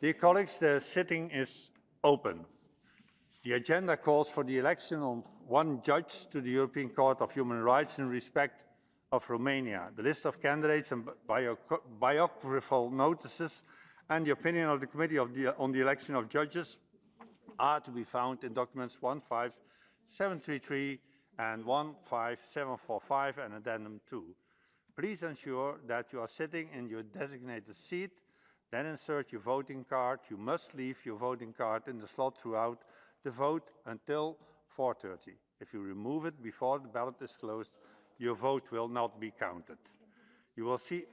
Dear colleagues, the sitting is open. The agenda calls for the election of one judge to the European Court of Human Rights in respect of Romania. The list of candidates and biographical notices and the opinion of the Committee on the election of judges are to be found in documents 15733 and 15745 and Addendum 2. Please ensure that you are sitting in your designated seat. Then insert your voting card. You must leave your voting card in the slot throughout the vote until 4:30. If you remove it before the ballot is closed, your vote will not be counted. You will see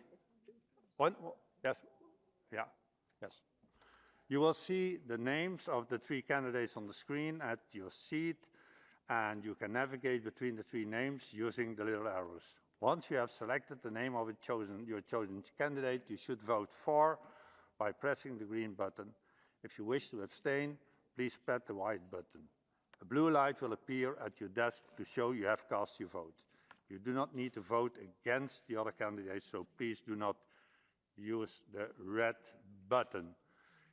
yes. You will see the names of the three candidates on the screen at your seat, and you can navigate between the three names using the little arrows. Once you have selected the name of your chosen candidate, you should vote for by pressing the green button. If you wish to abstain, please press the white button. A blue light will appear at your desk to show you have cast your vote. You do not need to vote against the other candidates, so please do not use the red button.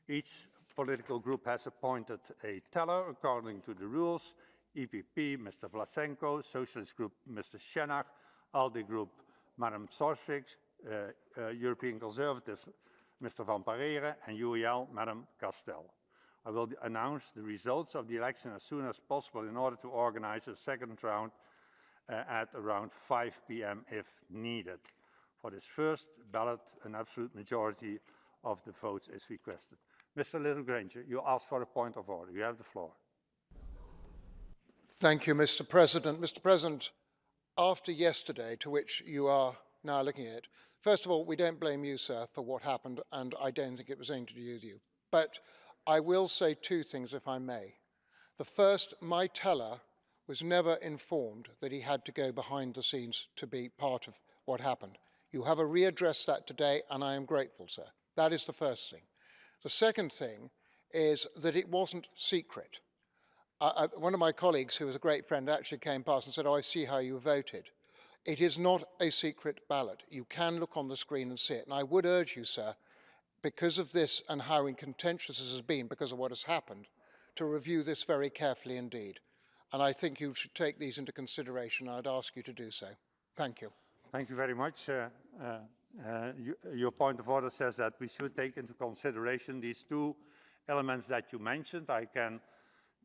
Each political group has appointed a teller according to the rules. EPP, Mr. Vlasenko; Socialist Group, Mr. Schenak; ALDE Group, Madam Sorsvik; European Conservatives, Mr. Van Parere; and UEL, Madam Castel. I will announce the results of the election as soon as possible in order to organize a second round at around 5 p.m. if needed. For this first ballot, an absolute majority of the votes is requested. Mr. Littlegranger, you asked for a point of order. You have the floor. Thank you, Mr. President. Mr. President, after yesterday, to which you are now looking at, first of all, we don't blame you, sir, for what happened, and I don't think it was anything to do with you. But I will say two things, if I may. The first, my teller was never informed that he had to go behind the scenes to be part of what happened. You have readdressed that today, and I am grateful, sir. That is the first thing. The second thing is that it wasn't secret. One of my colleagues, who was a great friend, actually came past and said, "Oh, I see how you voted." It is not a secret ballot. You can look on the screen and see it. And I would urge you, sir, because of this and how contentious this has been, because of what has happened, to review this very carefully indeed. And I think you should take these into consideration. I'd ask you to do so. Thank you. Thank you very much. Your point of order says that we should take into consideration these two elements that you mentioned. I can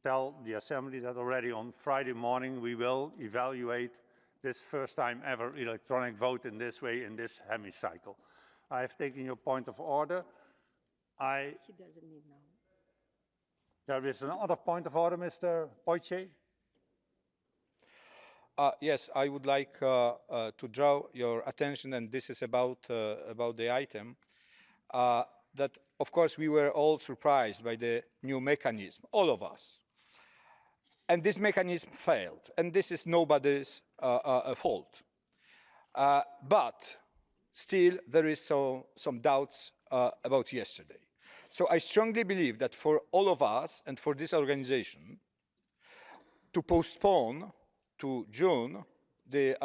tell the Assembly that already on Friday morning we will evaluate this first time ever electronic vote in this way in this hemicycle. I have taken your point of order. He doesn't need now. There is another point of order, Mr. Poitier. Yes, I would like to draw your attention, and this is about the item, that of course we were all surprised by the new mechanism, all of us. And this mechanism failed, and this is nobody's fault. But still there is some doubts about yesterday. So I strongly believe that for all of us and for this organization to postpone to June the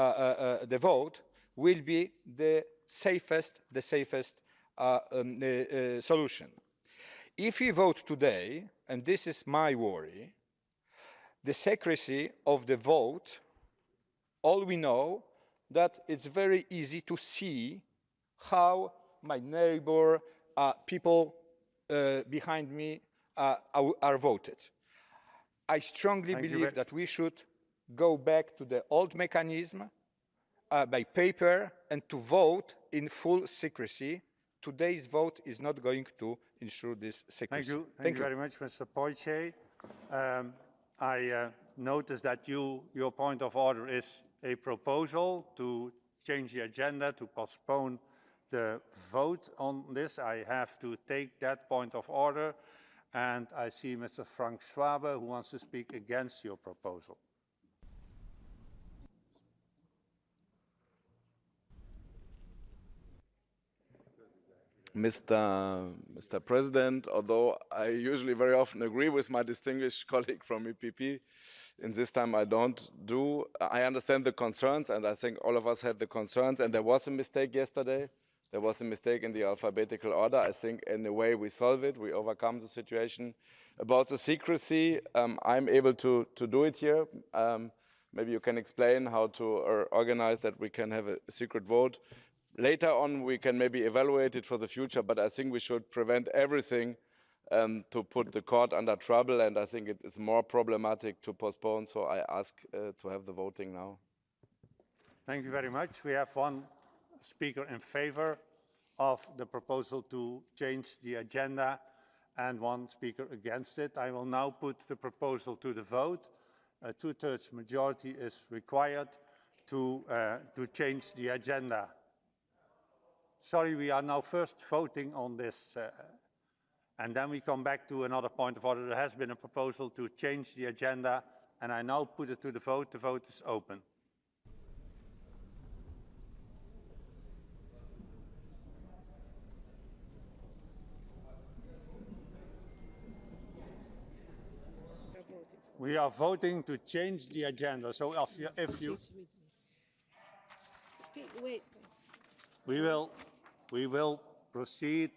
vote will be the safest solution. If we vote today, and this is my worry, the secrecy of the vote, all we know that it's very easy to see how my neighbor, people behind me are voted. I strongly believe that we should go back to the old mechanism by paper and to vote in full secrecy. Today's vote is not going to ensure this secrecy. Thank you very much, Mr. Poitier. I notice that your point of order is a proposal to change the agenda, to postpone the vote on this. I have to take that point of order, and I see Mr. Frank Schwabe, who wants to speak against your proposal. Mr. President, although I usually very often agree with my distinguished colleague from EPP, in this time I don't do. I understand the concerns, and I think all of us had the concerns, and there was a mistake yesterday. there was a mistake in the alphabetical order. I think in a way we solve it, we overcome the situation. About the secrecy, I'm able to do it here. Maybe you can explain how to organize that we can have a secret vote. Later on, we can maybe evaluate it for the future, but I think we should prevent everything to put the court under trouble, and I think it is more problematic to postpone, so I ask to have the voting now. Thank you very much. We have one speaker in favor of the proposal to change the agenda and one speaker against it. I will now put the proposal to the vote. A two-thirds majority is required to change the agenda. Sorry, we are now first voting on this, and then we come back to another point of order. There has been a proposal to change the agenda, and I now put it to the vote. The vote is open. We are voting to change the agenda. So if you Please read this. Okay, wait. we will proceed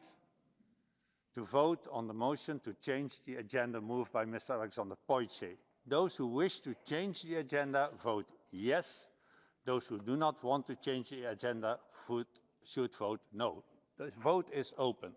to vote on the motion to change the agenda moved by Mr. Alexander Poitsche. Those who wish to change the agenda vote yes. Those who do not want to change the agenda should vote no. The vote is open.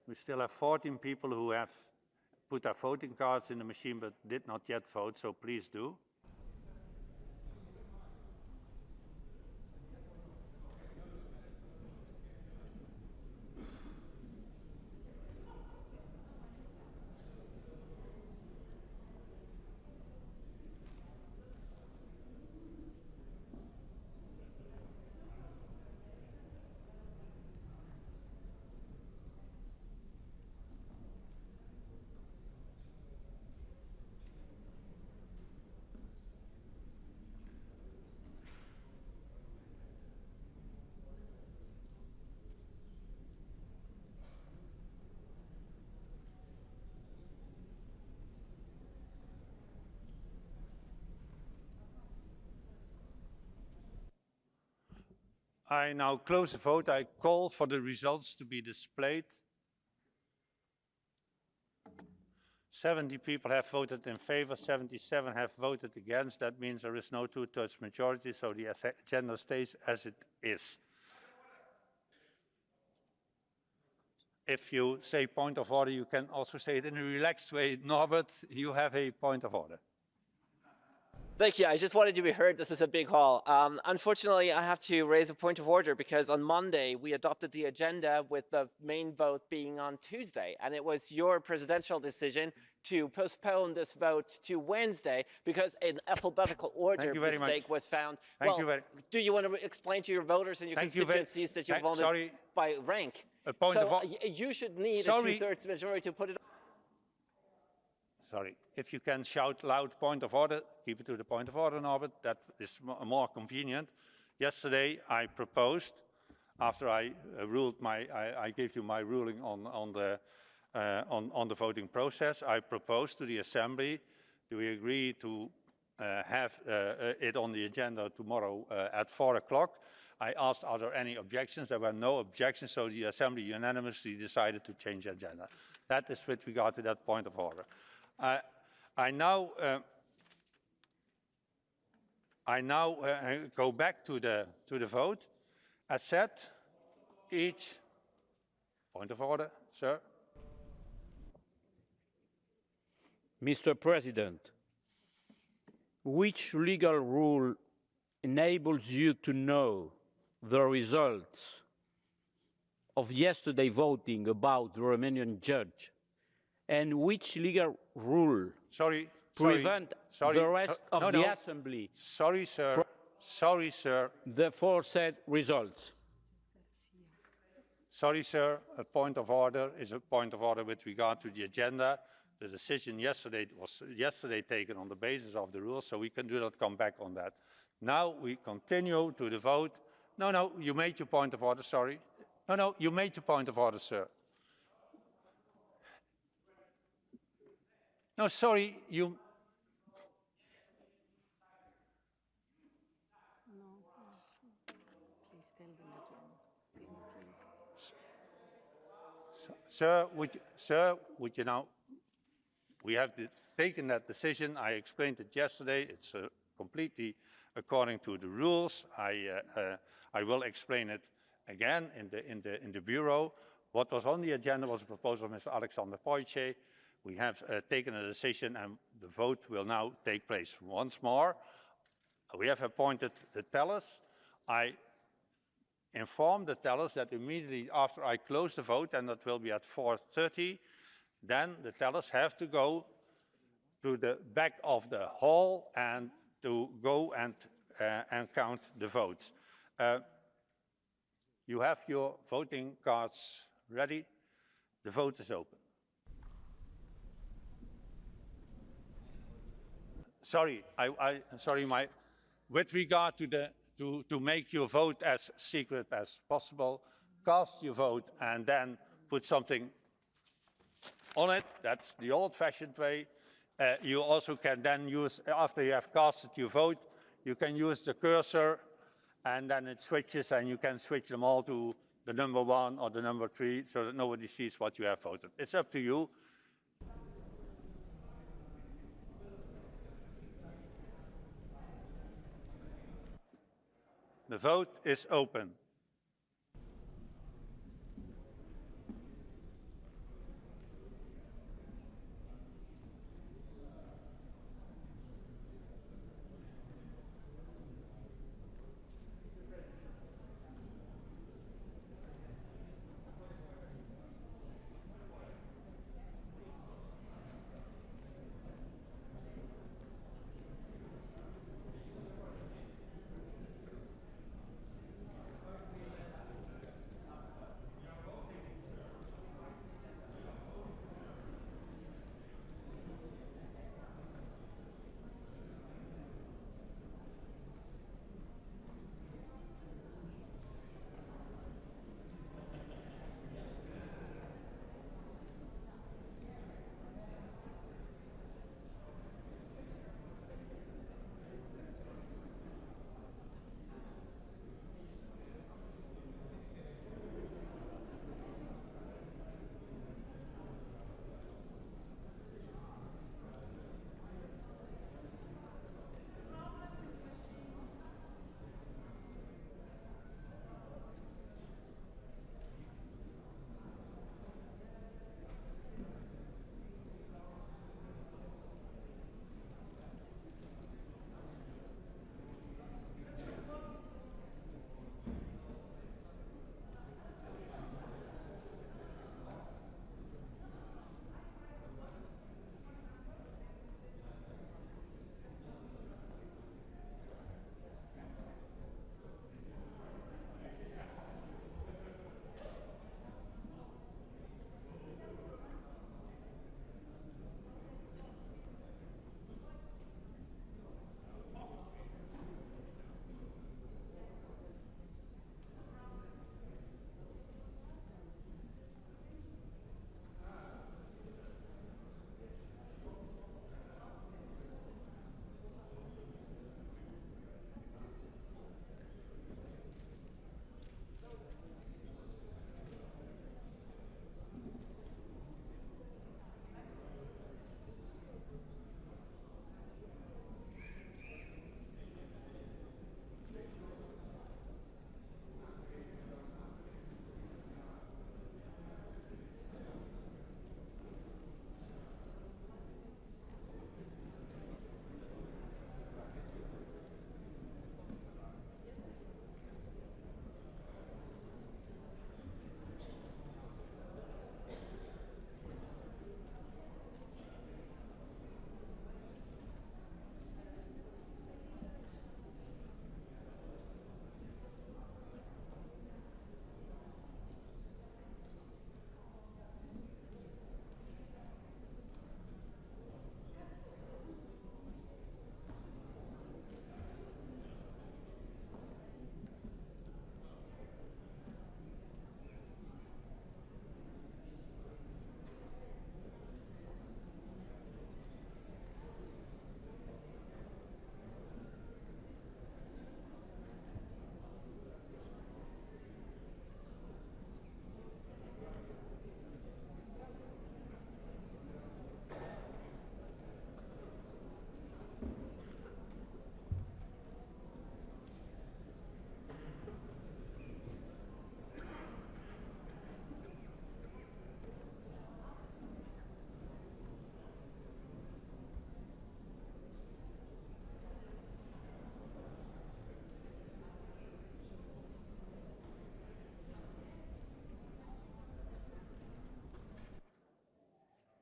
We still have 14 people who have put their voting cards in the machine but did not yet vote, so please do. I now close the vote. I call for the results to be displayed. 70 people have voted in favor, 77 have voted against. That means there is no two-thirds majority, so the agenda stays as it is. If you say point of order, you can also say it in a relaxed way. Norbert, you have a point of order. Thank you. I just wanted to be heard. This is a big hall. Unfortunately, I have to raise a point of order because on Monday we adopted the agenda with the main vote being on Tuesday, and it was your presidential decision to postpone this vote to Wednesday because in alphabetical order mistake was found. Do you want to explain to your voters and your constituencies that you voted by rank? A point of order. You should need a two-thirds majority to put it. Sorry, if you can shout loud point of order, keep it to the point of order, Norbert. That is more convenient. Yesterday, I proposed, after I I gave you my ruling on the voting process, I proposed to the Assembly Do we agree to have it on the agenda tomorrow at 4 o'clock? I asked, are there any objections? There were no objections, so the Assembly unanimously decided to change the agenda. That is with regard to that point of order. I now go back to the vote. As said, each point of order, sir. Mr. President, which legal rule enables you to know the results of yesterday's voting about the Romanian judge, and which legal rule prevent the rest of the Assembly Sorry, sir. the aforesaid results? Sorry, sir. A point of order is a point of order with regard to the agenda. The decision yesterday was taken on the basis of the rules, so we do not come back on that. Now we continue to the vote. No, you made your point of order, sorry. No, you made your point of order, sir. No, sorry, you... Please tell them again. Please. Sir, would you now... We have taken that decision. I explained it yesterday. It's completely according to the rules. I will explain it again in the bureau. What was on the agenda was a proposal of Mr. Alexander Poitier. We have taken a decision, and the vote will now take place. Once more, we have appointed the tellers. I informed the tellers that immediately after I close the vote, and that will be at 4:30, then the tellers have to go to the back of the hall and to go and count the votes. You have your voting cards ready. The vote is open. Sorry, with regard to make your vote as secret as possible, cast your vote and then put something on it. That's the old-fashioned way. You also can then use, after you have casted your vote, you can use the cursor and then it switches, and you can switch them all to the number 1 or the number 3 so that nobody sees what you have voted. It's up to you. The vote is open.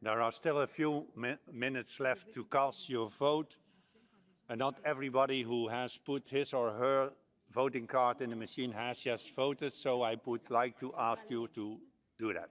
There are still a few minutes left to cast your vote, and not everybody who has put his or her voting card in the machine has just voted, so I would like to ask you to do that.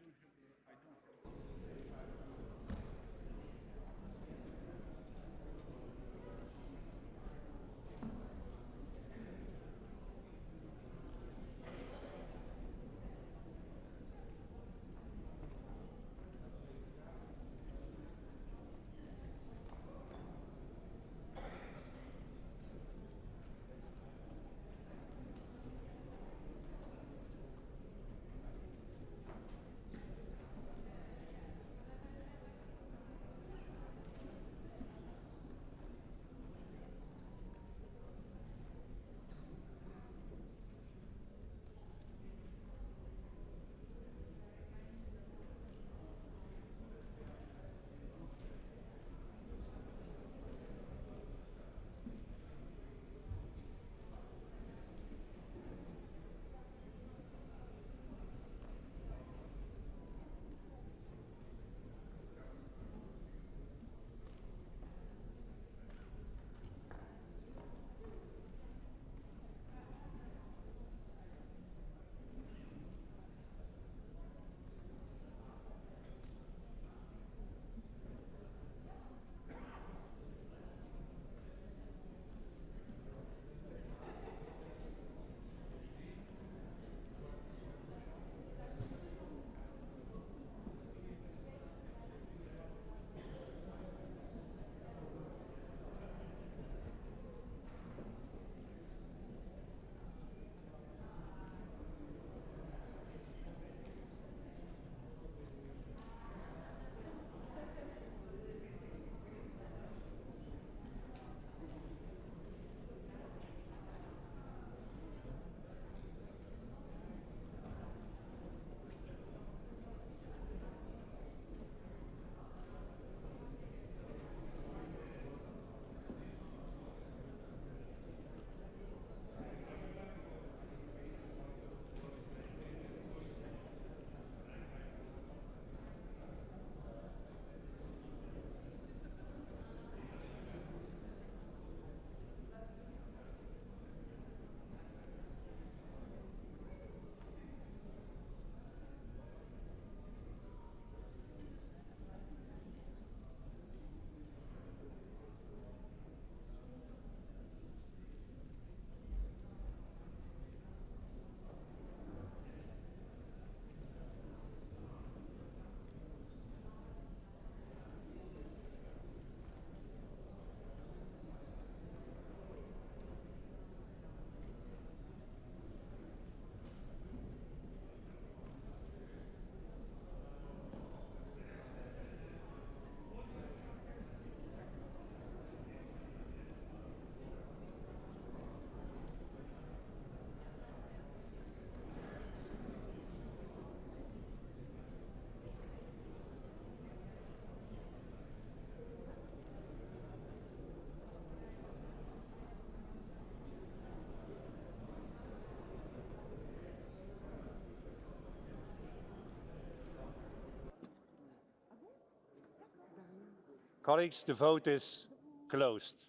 Colleagues, the vote is closed.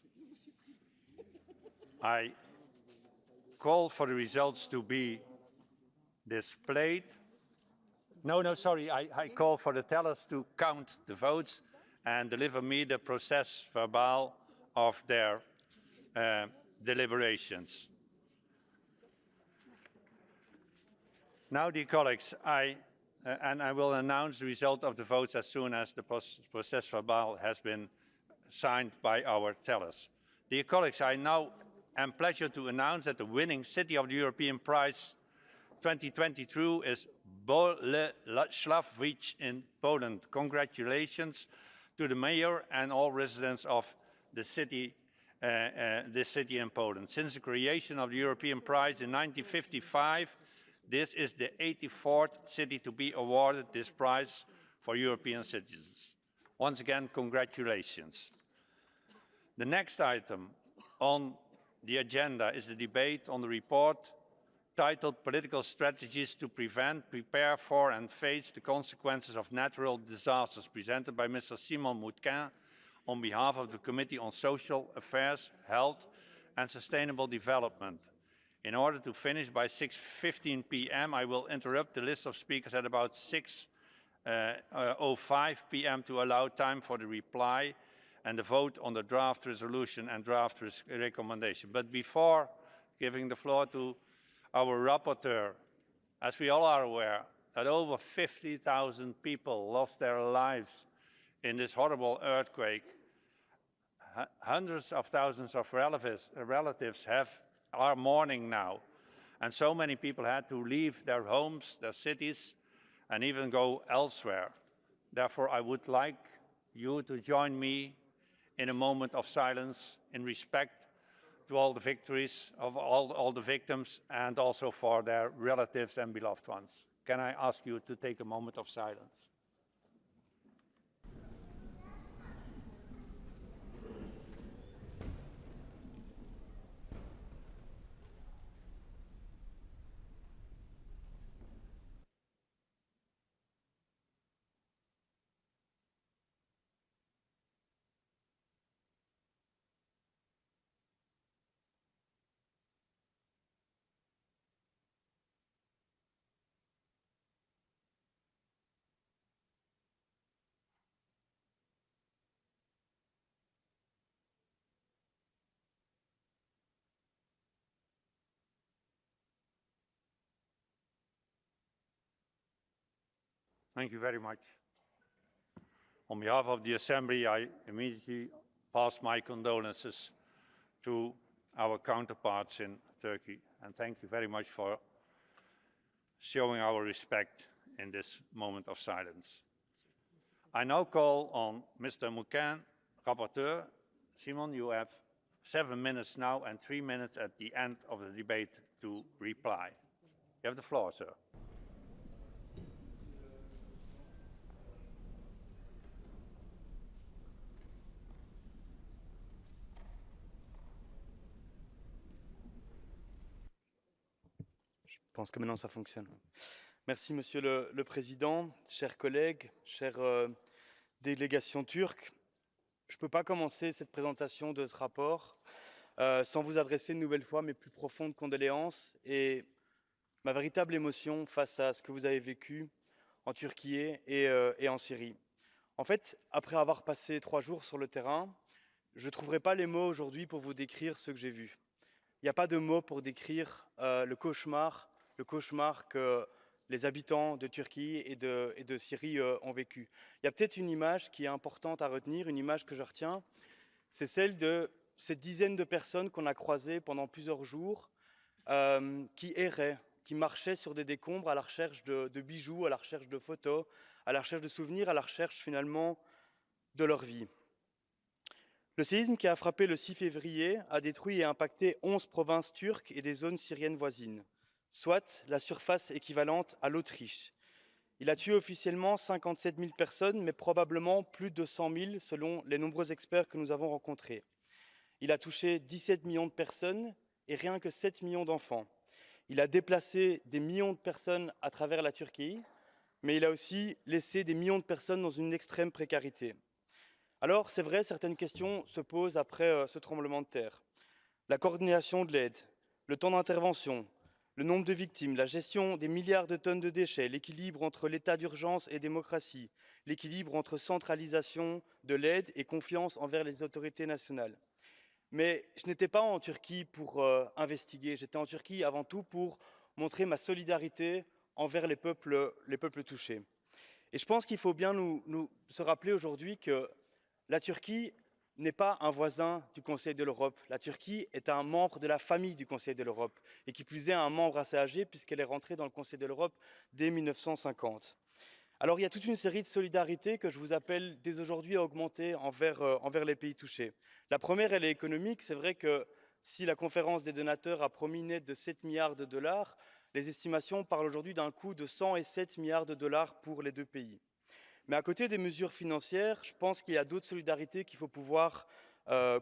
I call for the results to be displayed. No, sorry, I call for the tellers to count the votes and deliver me the process verbal of their deliberations. Now, dear colleagues, I will announce the result of the votes as soon as the process verbal has been signed by our tellers. Dear colleagues, I now am pleased to announce that the winning City of the European Prize 2022 is Bolesławiec in Poland. Congratulations to the mayor and all residents of the city, this city in Poland. Since the creation of the European Prize in 1955, this is the 84th city to be awarded this prize for European citizens. Once again, congratulations. The next item on the agenda is the debate on the report titled Political Strategies to Prevent, Prepare for and Face the Consequences of Natural Disasters, presented by Mr. Simon Moutquin on behalf of the Committee on Social Affairs, Health and Sustainable Development. In order to finish by 6:15 p.m., I will interrupt the list of speakers at about 6:05 p.m. to allow time for the reply and the vote on the draft resolution and draft recommendation. But before giving the floor to our rapporteur, as we all are aware, that over 50,000 people lost their lives in this horrible earthquake. Hundreds of thousands of relatives are mourning now. And so many people had to leave their homes, their cities, and even go elsewhere. Therefore, I would like you to join me in a moment of silence in respect to all the victories of all the victims and also for their relatives and beloved ones. Can I ask you to take a moment of silence? Thank you very much. On behalf of the Assembly, I immediately pass my condolences to our counterparts in Turkey, and thank you very much for showing our respect in this moment of silence. I now call on Mr. Moutquin, rapporteur. Simon, you have 7 minutes now and 3 minutes at the end of the debate to reply. You have the floor, sir. Je pense que maintenant ça fonctionne. Merci Monsieur le Président, chers collègues, chère délégation turque. Je ne peux pas commencer cette présentation de ce rapport sans vous adresser une nouvelle fois mes plus profondes condoléances et ma véritable émotion face à ce que vous avez vécu en Turquie et en Syrie. En fait, après avoir passé 3 jours sur le terrain, je ne trouverai pas les mots aujourd'hui pour vous décrire ce que j'ai vu. Il n'y a pas de mots pour décrire le cauchemar que les habitants de Turquie et de Syrie ont vécu. Il y a peut-être une image qui est importante à retenir, une image que je retiens, c'est celle de ces dizaines de personnes qu'on a croisées pendant plusieurs jours, qui erraient, qui marchaient sur des décombres à la recherche de bijoux, à la recherche de photos, à la recherche de souvenirs, à la recherche finalement de leur vie. Le séisme qui a frappé le 6 février a détruit et impacté 11 provinces turques et des zones syriennes voisines, soit la surface équivalente à l'Autriche. Il a tué officiellement 57 000 personnes, mais probablement plus de 100 000 selon les nombreux experts que nous avons rencontrés. Il a touché 17 millions de personnes et rien que 7 millions d'enfants. Il a déplacé des millions de personnes à travers la Turquie, mais il a aussi laissé des millions de personnes dans une extrême précarité. Alors, c'est vrai, certaines questions se posent après ce tremblement de terre. La coordination de l'aide, le temps d'intervention, le nombre de victimes, la gestion des milliards de tonnes de déchets, l'équilibre entre l'état d'urgence et démocratie, l'équilibre entre centralisation de l'aide et confiance envers les autorités nationales. Mais je n'étais pas en Turquie pour investiguer, j'étais en Turquie avant tout pour montrer ma solidarité envers les peuples touchés. Et je pense qu'il faut bien nous se rappeler aujourd'hui que la Turquie n'est pas un voisin du Conseil de l'Europe. La Turquie est un membre de la famille du Conseil de l'Europe, et qui plus est un membre assez âgé puisqu'elle est rentrée dans le Conseil de l'Europe dès 1950. Alors il y a toute une série de solidarités que je vous appelle dès aujourd'hui à augmenter envers les pays touchés. La première, elle est économique. C'est vrai que si la conférence des donateurs a promis une aide de 7 milliards de dollars, les estimations parlent aujourd'hui d'un coût de 107 milliards de dollars pour les deux pays. Mais à côté des mesures financières, je pense qu'il y a d'autres solidarités qu'il faut pouvoir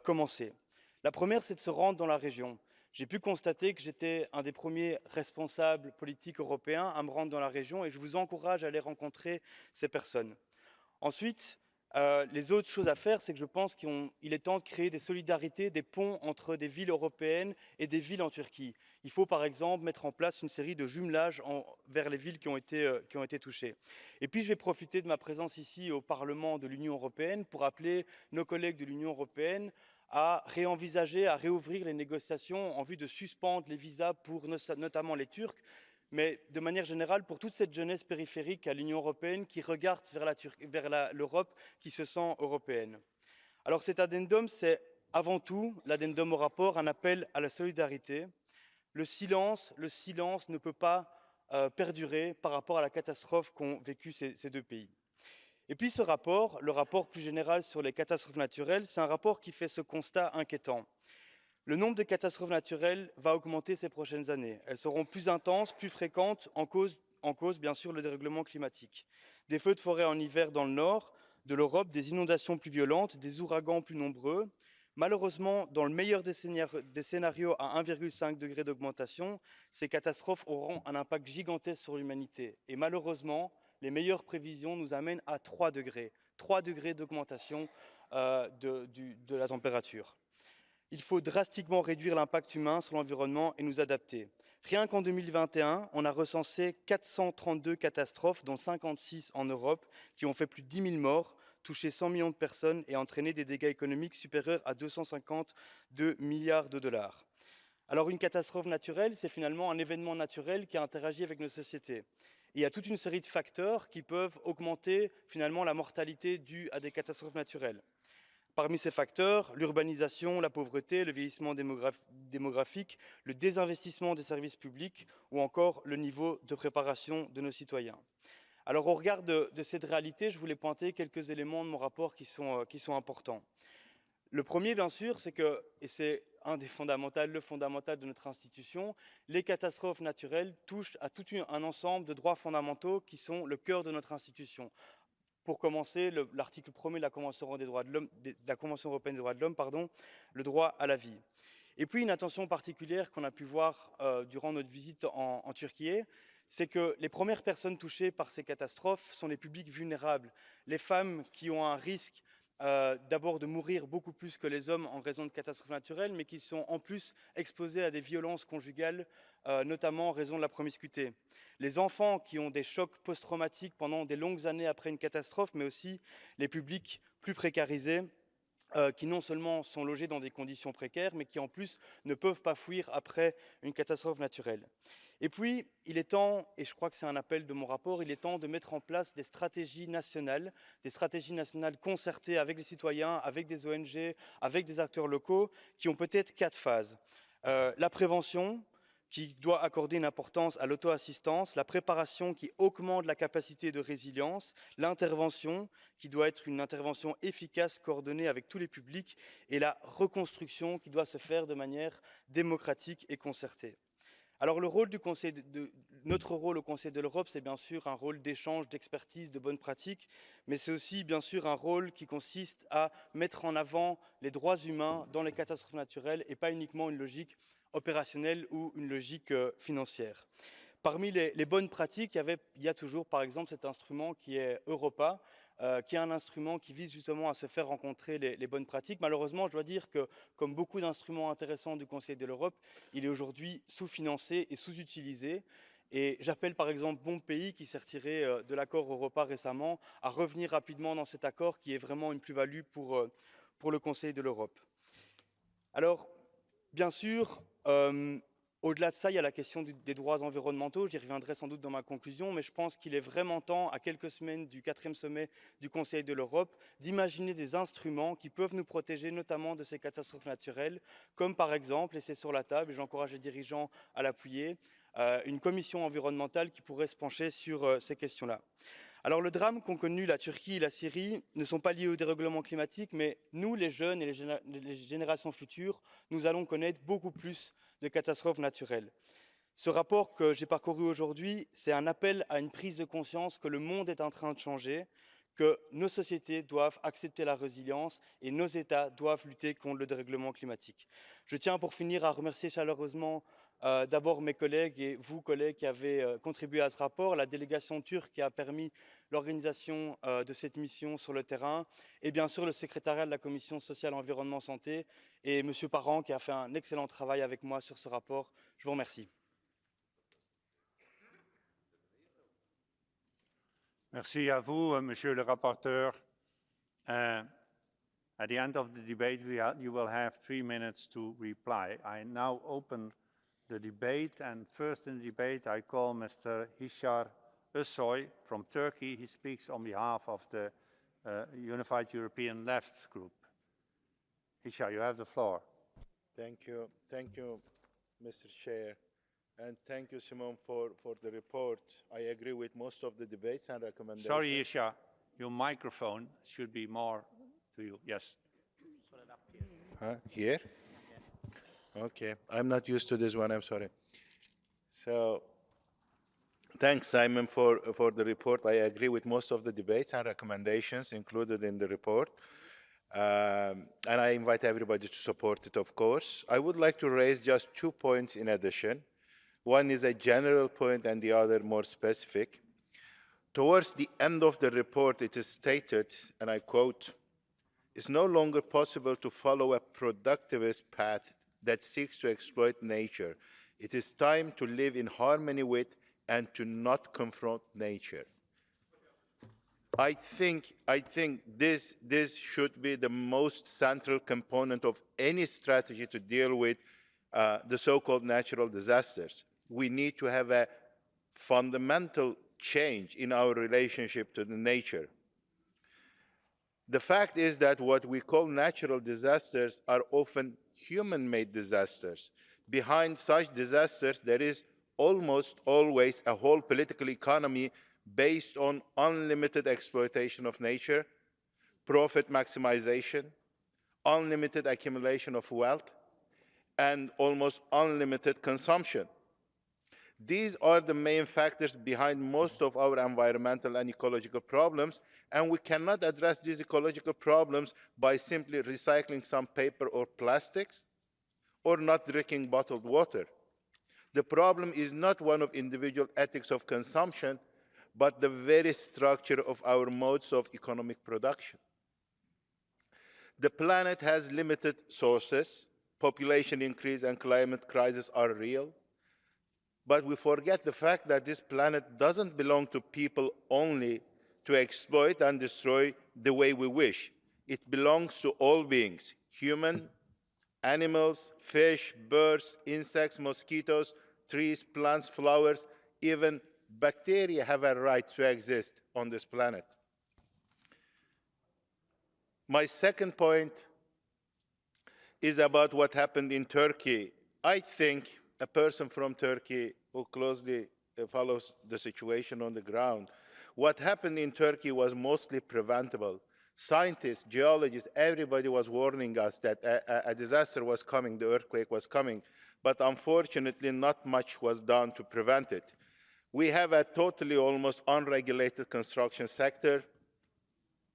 commencer. La première, c'est de se rendre dans la région. j'ai pu constater que j'étais un des premiers responsables politiques européens à me rendre dans la région et je vous encourage à aller rencontrer ces personnes. Ensuite, les autres choses à faire, c'est que je pense qu'il est temps de créer des solidarités, des ponts entre des villes européennes et des villes en Turquie. Il faut par exemple mettre en place une série de jumelages vers les villes qui ont été touchées. Et puis je vais profiter de ma présence ici au Parlement de l'Union européenne pour appeler nos collègues de l'Union européenne à réenvisager, à réouvrir les négociations en vue de suspendre les visas pour notamment les Turcs, mais de manière générale pour toute cette jeunesse périphérique à l'Union européenne qui regarde vers l'Europe, qui se sent européenne. Alors cet addendum, c'est avant tout, l'addendum au rapport, un appel à la solidarité. Le silence ne peut pas perdurer par rapport à la catastrophe qu'ont vécue ces deux pays. Et puis ce rapport, le rapport plus général sur les catastrophes naturelles, c'est un rapport qui fait ce constat inquiétant. Le nombre de catastrophes naturelles va augmenter ces prochaines années. Elles seront plus intenses, plus fréquentes, en cause bien sûr le dérèglement climatique. Des feux de forêt en hiver dans le nord de l'Europe, des inondations plus violentes, des ouragans plus nombreux. Malheureusement, dans le meilleur des scénarios à 1,5 degré d'augmentation, ces catastrophes auront un impact gigantesque sur l'humanité. Et malheureusement, les meilleures prévisions nous amènent à 3 degrés. 3 degrés d'augmentation de la température. Il faut drastiquement réduire l'impact humain sur l'environnement et nous adapter. Rien qu'en 2021, on a recensé 432 catastrophes, dont 56 en Europe, qui ont fait plus de 10 000 morts, touché 100 millions de personnes et entraîné des dégâts économiques supérieurs à 252 milliards de dollars. Alors une catastrophe naturelle, c'est finalement un événement naturel qui interagit avec nos sociétés. Et il y a toute une série de facteurs qui peuvent augmenter finalement la mortalité due à des catastrophes naturelles. Parmi ces facteurs, l'urbanisation, la pauvreté, le vieillissement démographique, le désinvestissement des services publics ou encore le niveau de préparation de nos citoyens. Alors au regard de cette réalité, je voulais pointer quelques éléments de mon rapport qui sont importants. Le premier, bien sûr, c'est que, et c'est le fondamental de notre institution, les catastrophes naturelles touchent à tout un ensemble de droits fondamentaux qui sont le cœur de notre institution. Pour commencer, l'article 1er de la Convention européenne des droits de l'homme, le droit à la vie. Et puis une attention particulière qu'on a pu voir durant notre visite en Turquie, c'est que les premières personnes touchées par ces catastrophes sont les publics vulnérables, les femmes qui ont un risque d'abord de mourir beaucoup plus que les hommes en raison de catastrophes naturelles, mais qui sont en plus exposés à des violences conjugales, notamment en raison de la promiscuité. Les enfants qui ont des chocs post-traumatiques pendant des longues années après une catastrophe, mais aussi les publics plus précarisés, qui non seulement sont logés dans des conditions précaires, mais qui en plus ne peuvent pas fuir après une catastrophe naturelle. Et puis, il est temps, et je crois que c'est un appel de mon rapport, il est temps de mettre en place des stratégies nationales concertées avec les citoyens, avec des ONG, avec des acteurs locaux, qui ont peut-être 4 phases. La prévention, qui doit accorder une importance à l'auto-assistance, la préparation qui augmente la capacité de résilience, l'intervention qui doit être une intervention efficace, coordonnée avec tous les publics, et la reconstruction qui doit se faire de manière démocratique et concertée. Alors notre rôle au Conseil de l'Europe, c'est bien sûr un rôle d'échange, d'expertise, de bonnes pratiques, mais c'est aussi bien sûr un rôle qui consiste à mettre en avant les droits humains dans les catastrophes naturelles et pas uniquement une logique opérationnelle ou une logique financière. Parmi les bonnes pratiques, il y a toujours par exemple cet instrument qui est Europa, qui est un instrument qui vise justement à se faire rencontrer les bonnes pratiques. Malheureusement, je dois dire que, comme beaucoup d'instruments intéressants du Conseil de l'Europe, il est aujourd'hui sous-financé et sous-utilisé. Et j'appelle par exemple mon pays, qui s'est retiré de l'accord Europa récemment, à revenir rapidement dans cet accord qui est vraiment une plus-value pour le Conseil de l'Europe. Alors, bien sûr, au-delà de ça, il y a la question des droits environnementaux. J'y reviendrai sans doute dans ma conclusion, mais je pense qu'il est vraiment temps, à quelques semaines du 4e sommet du Conseil de l'Europe, d'imaginer des instruments qui peuvent nous protéger notamment de ces catastrophes naturelles, comme par exemple, et c'est sur la table, et j'encourage les dirigeants à l'appuyer, une commission environnementale qui pourrait se pencher sur ces questions-là. Alors le drame qu'ont connu la Turquie et la Syrie ne sont pas liés au dérèglement climatique, mais nous, les jeunes et les générations futures, nous allons connaître beaucoup plus de catastrophes naturelles. Ce rapport que j'ai parcouru aujourd'hui, c'est un appel à une prise de conscience que le monde est en train de changer, que nos sociétés doivent accepter la résilience et nos États doivent lutter contre le dérèglement climatique. Je tiens pour finir à remercier chaleureusement d'abord mes collègues et vous, collègues, qui avez contribué à ce rapport, la délégation turque qui a permis l'organisation de cette mission sur le terrain, et bien sûr le secrétariat de la Commission sociale, environnement, santé, et M. Parent qui a fait un excellent travail avec moi sur ce rapport. Je vous remercie. Merci à vous, Monsieur le rapporteur. At the end of the debate, you will have 3 minutes to reply. I now open the debate, and first in the debate, I call Mr. Hishar Özsoy from Turkey. He speaks on behalf of the Unified European Left Group. Hishar, you have the floor. Thank you, Mr. Chair, and thank you, Simon, for the report. I agree with most of the debates and recommendations. Sorry, Hishar, your microphone should be more to you. Yes. Here? Okay, I'm not used to this one, I'm sorry. So, thanks, Simon, for the report. I agree with most of the debates and recommendations included in the report. And I invite everybody to support it, of course. I would like to raise just 2 points in addition. One is a general point and the other more specific. Towards the end of the report, it is stated, and I quote, "It's no longer possible to follow a productivist path that seeks to exploit nature. It is time to live in harmony with and to not confront nature." I think this should be the most central component of any strategy to deal with the so-called natural disasters. We need to have a fundamental change in our relationship to the nature. The fact is that what we call natural disasters are often human-made disasters. Behind such disasters, there is almost always a whole political economy based on unlimited exploitation of nature, profit maximization, unlimited accumulation of wealth, and almost unlimited consumption. These are the main factors behind most of our environmental and ecological problems, and we cannot address these ecological problems by simply recycling some paper or plastics or not drinking bottled water. The problem is not one of individual ethics of consumption, but the very structure of our modes of economic production. The planet has limited sources. Population increase and climate crisis are real. But we forget the fact that this planet doesn't belong to people only to exploit and destroy the way we wish. It belongs to all beings, human, animals, fish, birds, insects, mosquitoes, trees, plants, flowers, even bacteria have a right to exist on this planet. My second point is about what happened in Turkey. I think a person from Turkey who closely follows the situation on the ground, what happened in Turkey was mostly preventable. Scientists, geologists, everybody was warning us that a disaster was coming, the earthquake was coming, but unfortunately not much was done to prevent it. We have a totally almost unregulated construction sector,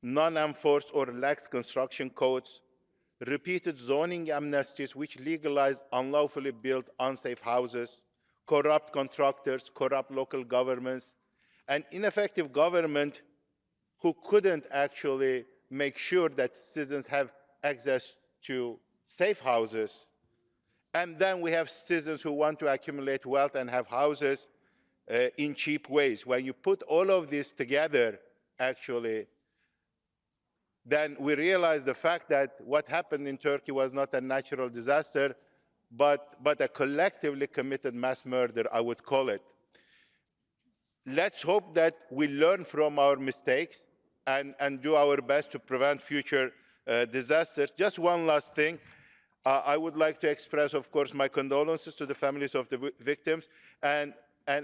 non-enforced or lax construction codes, repeated zoning amnesties which legalize unlawfully built unsafe houses, corrupt contractors, corrupt local governments, and ineffective government who couldn't actually make sure that citizens have access to safe houses. And then we have citizens who want to accumulate wealth and have houses in cheap ways. When you put all of this together, actually, then we realize the fact that what happened in Turkey was not a natural disaster, but a collectively committed mass murder, I would call it. Let's hope that we learn from our mistakes and do our best to prevent future disasters. Just one last thing. I would like to express, of course, my condolences to the families of the victims and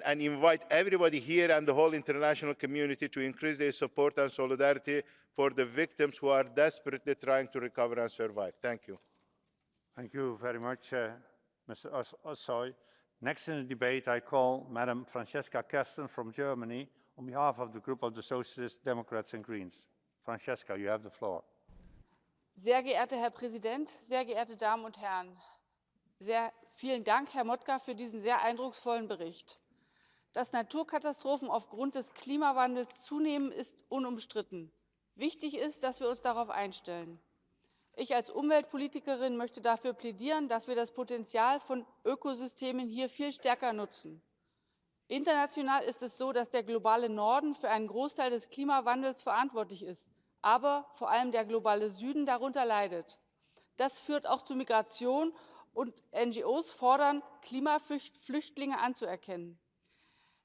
invite everybody here and the whole international community to increase their support and solidarity for the victims who are desperately trying to recover and survive. Thank you. Thank you very much, Mr. Özsoy. Next in the debate, I call Madam Francesca Kersten from Germany On behalf of the group of the Socialists, Democrats and Greens, Francesca, you have the floor. Sehr geehrter Herr Präsident, sehr geehrte Damen und Herren! Vielen Dank, Herr Motka, für diesen sehr eindrucksvollen Bericht. Dass Naturkatastrophen aufgrund des Klimawandels zunehmen, ist unumstritten. Wichtig ist, dass wir uns darauf einstellen. Ich als Umweltpolitikerin möchte dafür plädieren, dass wir das Potenzial von Ökosystemen hier viel stärker nutzen. International ist es so, dass der globale Norden für einen Großteil des Klimawandels verantwortlich ist, aber vor allem der globale Süden darunter leidet. Das führt auch zu Migration und NGOs fordern, Klimaflüchtlinge anzuerkennen.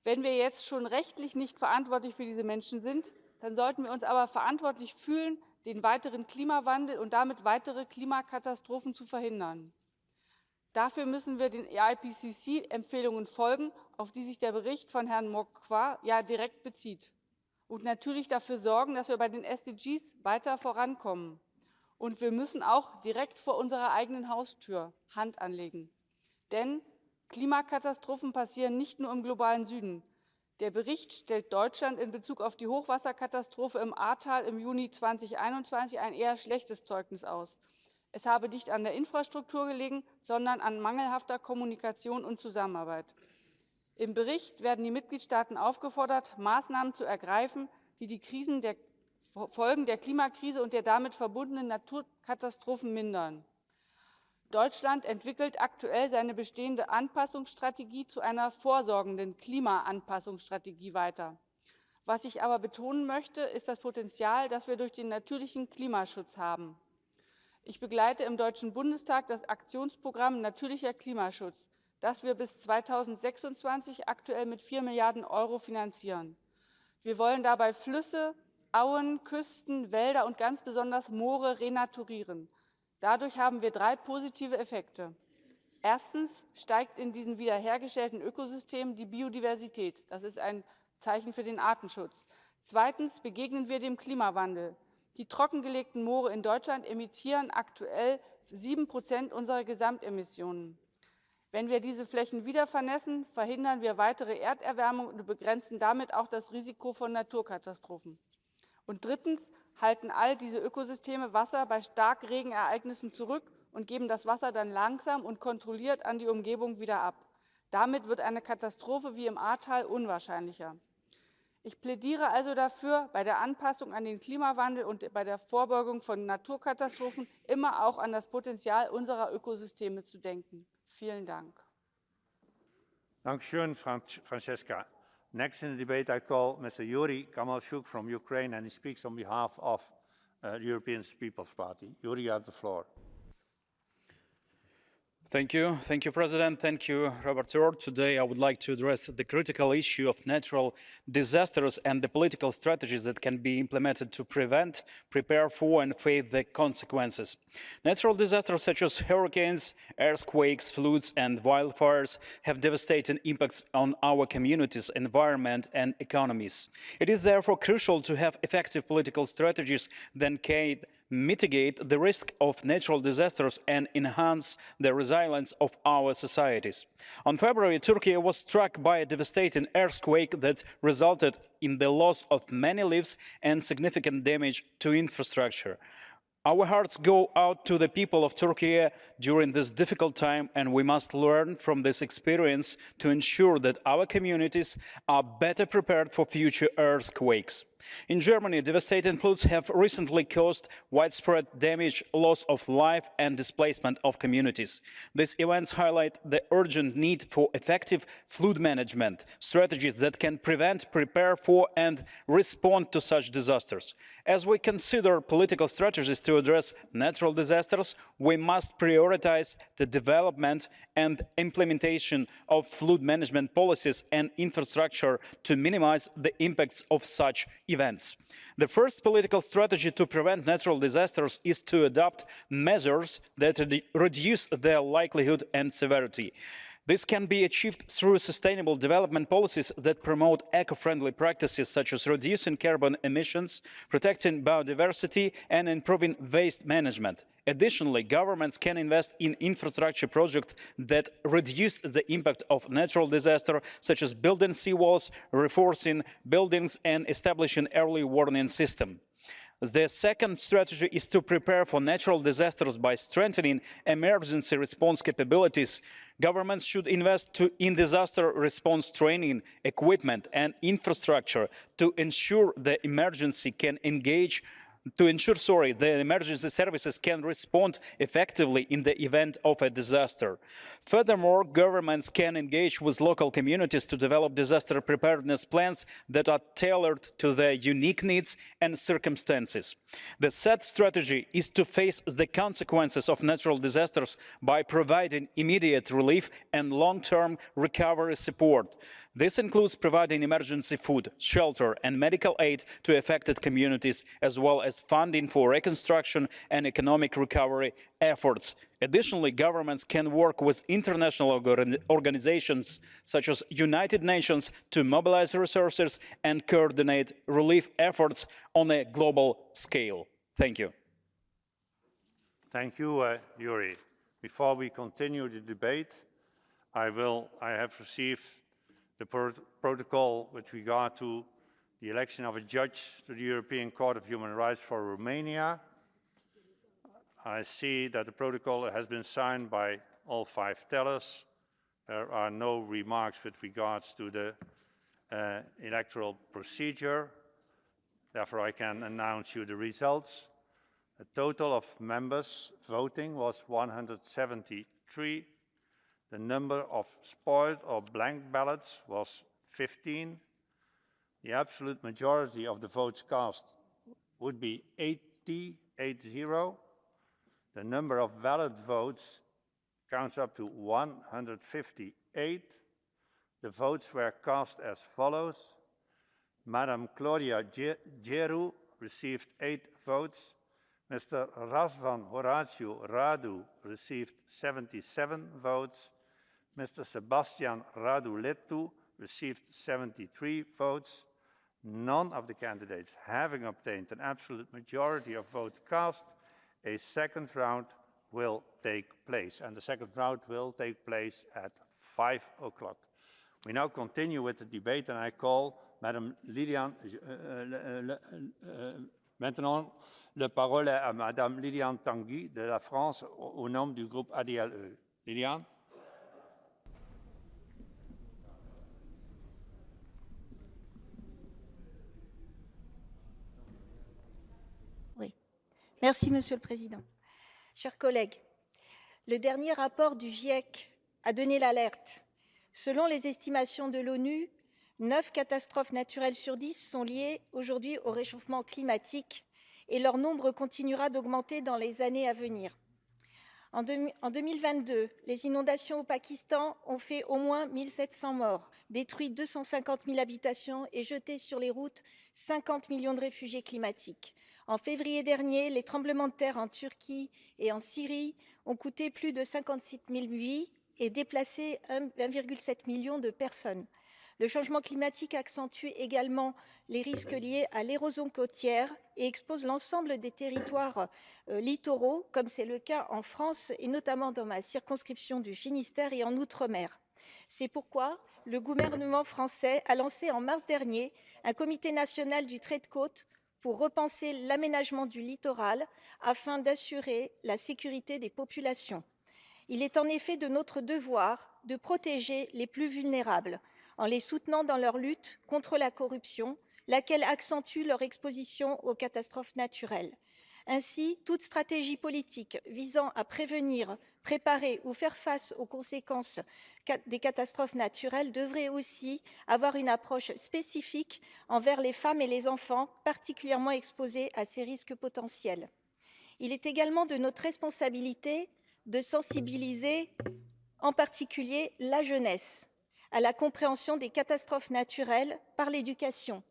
Wenn wir jetzt schon rechtlich nicht verantwortlich für diese Menschen sind, dann sollten wir uns aber verantwortlich fühlen, den weiteren Klimawandel und damit weitere Klimakatastrophen zu verhindern. Dafür müssen wir den IPCC-Empfehlungen folgen, auf die sich der Bericht von Herrn Mokwar ja direkt bezieht. Und natürlich dafür sorgen, dass wir bei den SDGs weiter vorankommen. Und wir müssen auch direkt vor unserer eigenen Haustür Hand anlegen. Denn Klimakatastrophen passieren nicht nur im globalen Süden. Der Bericht stellt Deutschland in Bezug auf die Hochwasserkatastrophe im Ahrtal im Juni 2021 ein eher schlechtes Zeugnis aus. Es habe nicht an der Infrastruktur gelegen, sondern an mangelhafter Kommunikation und Zusammenarbeit. Im Bericht werden die Mitgliedstaaten aufgefordert, Maßnahmen zu ergreifen, die die Folgen der Klimakrise und der damit verbundenen Naturkatastrophen mindern. Deutschland entwickelt aktuell seine bestehende Anpassungsstrategie zu einer vorsorgenden Klimaanpassungsstrategie weiter. Was ich aber betonen möchte, ist das Potenzial, das wir durch den natürlichen Klimaschutz haben. Ich begleite im Deutschen Bundestag das Aktionsprogramm Natürlicher Klimaschutz, das wir bis 2026 aktuell mit 4 Milliarden € finanzieren. Wir wollen dabei Flüsse, Auen, Küsten, Wälder und ganz besonders Moore renaturieren. Dadurch haben wir 3 positive Effekte. Erstens steigt in diesen wiederhergestellten Ökosystemen die Biodiversität. Das ist ein Zeichen für den Artenschutz. Zweitens begegnen wir dem Klimawandel. Die trockengelegten Moore in Deutschland emittieren aktuell 7% unserer Gesamtemissionen. Wenn wir diese Flächen wieder vernässen, verhindern wir weitere Erderwärmung und begrenzen damit auch das Risiko von Naturkatastrophen. Und drittens halten all diese Ökosysteme Wasser bei Starkregenereignissen zurück und geben das Wasser dann langsam und kontrolliert an die Umgebung wieder ab. Damit wird eine Katastrophe wie im Ahrtal unwahrscheinlicher. Ich plädiere also dafür, bei der Anpassung an den Klimawandel und bei der Vorbeugung von Naturkatastrophen immer auch an das Potenzial unserer Ökosysteme zu denken. Vielen Dank. Dankeschön, Francesca. Next in the debate, I call Mr. Yuri Kamalchuk from Ukraine, and he speaks on behalf of the European People's Party. Yuri, you have the floor. Thank you, President. Thank you, Rapporteur. Today, I would like to address the critical issue of natural disasters and the political strategies that can be implemented to prevent, prepare for, and face the consequences. Natural disasters such as hurricanes, earthquakes, floods, and wildfires have devastating impacts on our communities, environment, and economies. It is therefore crucial to have effective political strategies that can mitigate the risk of natural disasters and enhance the resilience of our societies. On February, Turkey was struck by a devastating earthquake that resulted in the loss of many lives and significant damage to infrastructure. Our hearts go out to the people of Turkey during this difficult time, and we must learn from this experience to ensure that our communities are better prepared for future earthquakes. In Germany, devastating floods have recently caused widespread damage, loss of life, and displacement of communities. These events highlight the urgent need for effective flood management strategies that can prevent, prepare for, and respond to such disasters. As we consider political strategies to address natural disasters, we must prioritize the development and implementation of flood management policies and infrastructure to minimize the impacts of such events. The first political strategy to prevent natural disasters is to adopt measures that reduce their likelihood and severity. This can be achieved through sustainable development policies that promote eco-friendly practices such as reducing carbon emissions, protecting biodiversity, and improving waste management. Additionally, governments can invest in infrastructure projects that reduce the impact of natural disaster, such as building seawalls, reinforcing buildings, and establishing early warning system. The second strategy is to prepare for natural disasters by strengthening emergency response capabilities. Governments should invest in disaster response training, equipment, and infrastructure to ensure the emergency services can respond effectively in the event of a disaster. Furthermore, governments can engage with local communities to develop disaster preparedness plans that are tailored to their unique needs and circumstances. The third strategy is to face the consequences of natural disasters by providing immediate relief and long-term recovery support. This includes providing emergency food, shelter, and medical aid to affected communities, as well as funding for reconstruction and economic recovery efforts. Additionally, governments can work with international organizations such as United Nations to mobilize resources and coordinate relief efforts on a global scale. Thank you. Thank you, Yuri. Before we continue the debate, I have received the protocol with regard to the election of a judge to the European Court of Human Rights for Romania. I see that the protocol has been signed by all 5 tellers. There are no remarks with regards to the electoral procedure. Therefore, I can announce you the results. The total of members voting was 173. The number of spoiled or blank ballots was 15. The absolute majority of the votes cast would be 80. The number of valid votes counts up to 158. The votes were cast as follows. Madam Claudia Geru received 8 votes. Mr. Razvan Horatiu Radu received 77 votes. Mr. Sebastian Raduletu received 73 votes. None of the candidates having obtained an absolute majority of votes cast, a second round will take place. And the second round will take place at 5 o'clock. We now continue with the debate, and I call Madame Liliane. Maintenant, la parole est à Madame Liliane Tanguy de la France au nom du groupe ADLE. Liliane. Oui. Merci, Monsieur le Président. Chers collègues, le dernier rapport du GIEC a donné l'alerte. Selon les estimations de l'ONU, 9 catastrophes naturelles sur 10 sont liées aujourd'hui au réchauffement climatique et leur nombre continuera d'augmenter dans les années à venir. En 2022, les inondations au Pakistan ont fait au moins 1700 morts, détruit 250 000 habitations et jeté sur les routes 50 millions de réfugiés climatiques. En février dernier, les tremblements de terre en Turquie et en Syrie ont coûté plus de 56 000 vies et déplacé 1,7 million de personnes. Le changement climatique accentue également les risques liés à l'érosion côtière et expose l'ensemble des territoires littoraux, comme c'est le cas en France et notamment dans ma circonscription du Finistère et en Outre-mer. C'est pourquoi le gouvernement français a lancé en mars dernier un comité national du trait de côte pour repenser l'aménagement du littoral afin d'assurer la sécurité des populations. Il est en effet de notre devoir de protéger les plus vulnérables en les soutenant dans leur lutte contre la corruption, laquelle accentue leur exposition aux catastrophes naturelles. Ainsi, toute stratégie politique visant à prévenir, préparer ou faire face aux conséquences des catastrophes naturelles devrait aussi avoir une approche spécifique envers les femmes et les enfants particulièrement exposés à ces risques potentiels. Il est également de notre responsabilité de sensibiliser en particulier la jeunesse à la compréhension des catastrophes naturelles par l'éducation.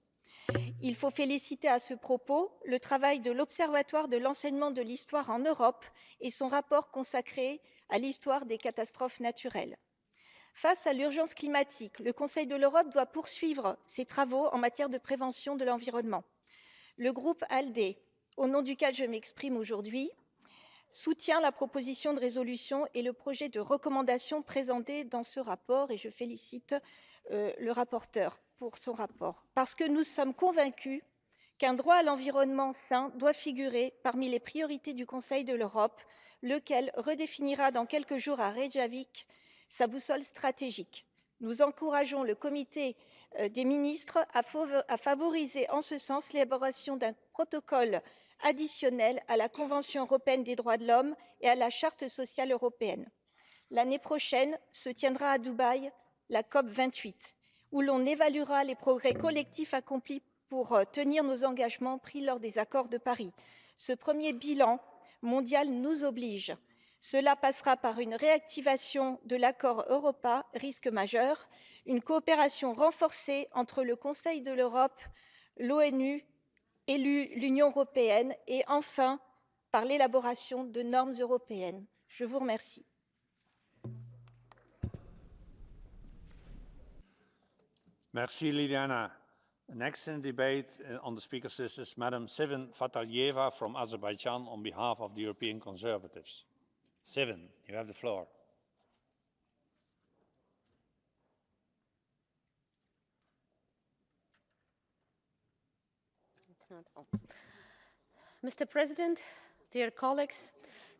Il faut féliciter à ce propos le travail de l'Observatoire de l'enseignement de l'histoire en Europe et son rapport consacré à l'histoire des catastrophes naturelles. Face à l'urgence climatique, le Conseil de l'Europe doit poursuivre ses travaux en matière de prévention de l'environnement. Le groupe ALDE, au nom duquel je m'exprime aujourd'hui, soutient la proposition de résolution et le projet de recommandation présenté dans ce rapport, et je félicite le rapporteur pour son rapport, parce que nous sommes convaincus qu'un droit à l'environnement sain doit figurer parmi les priorités du Conseil de l'Europe, lequel redéfinira dans quelques jours à Reykjavik sa boussole stratégique. Nous encourageons le comité des ministres à favoriser en ce sens l'élaboration d'un protocole additionnel à la Convention européenne des droits de l'homme et à la Charte sociale européenne. L'année prochaine se tiendra à Dubaï la COP 28, où l'on évaluera les progrès collectifs accomplis pour tenir nos engagements pris lors des accords de Paris. Ce premier bilan mondial nous oblige. Cela passera par une réactivation de l'accord Europa risque majeur, une coopération renforcée entre le Conseil de l'Europe, l'ONU et l'Union européenne et enfin par l'élaboration de normes européennes. Je vous remercie. Merci, Liliana. Next in the debate on the speakers list is Madam Seven Fatalieva from Azerbaijan on behalf of the European Conservatives. Seven, you have the floor. Mr. President, dear colleagues,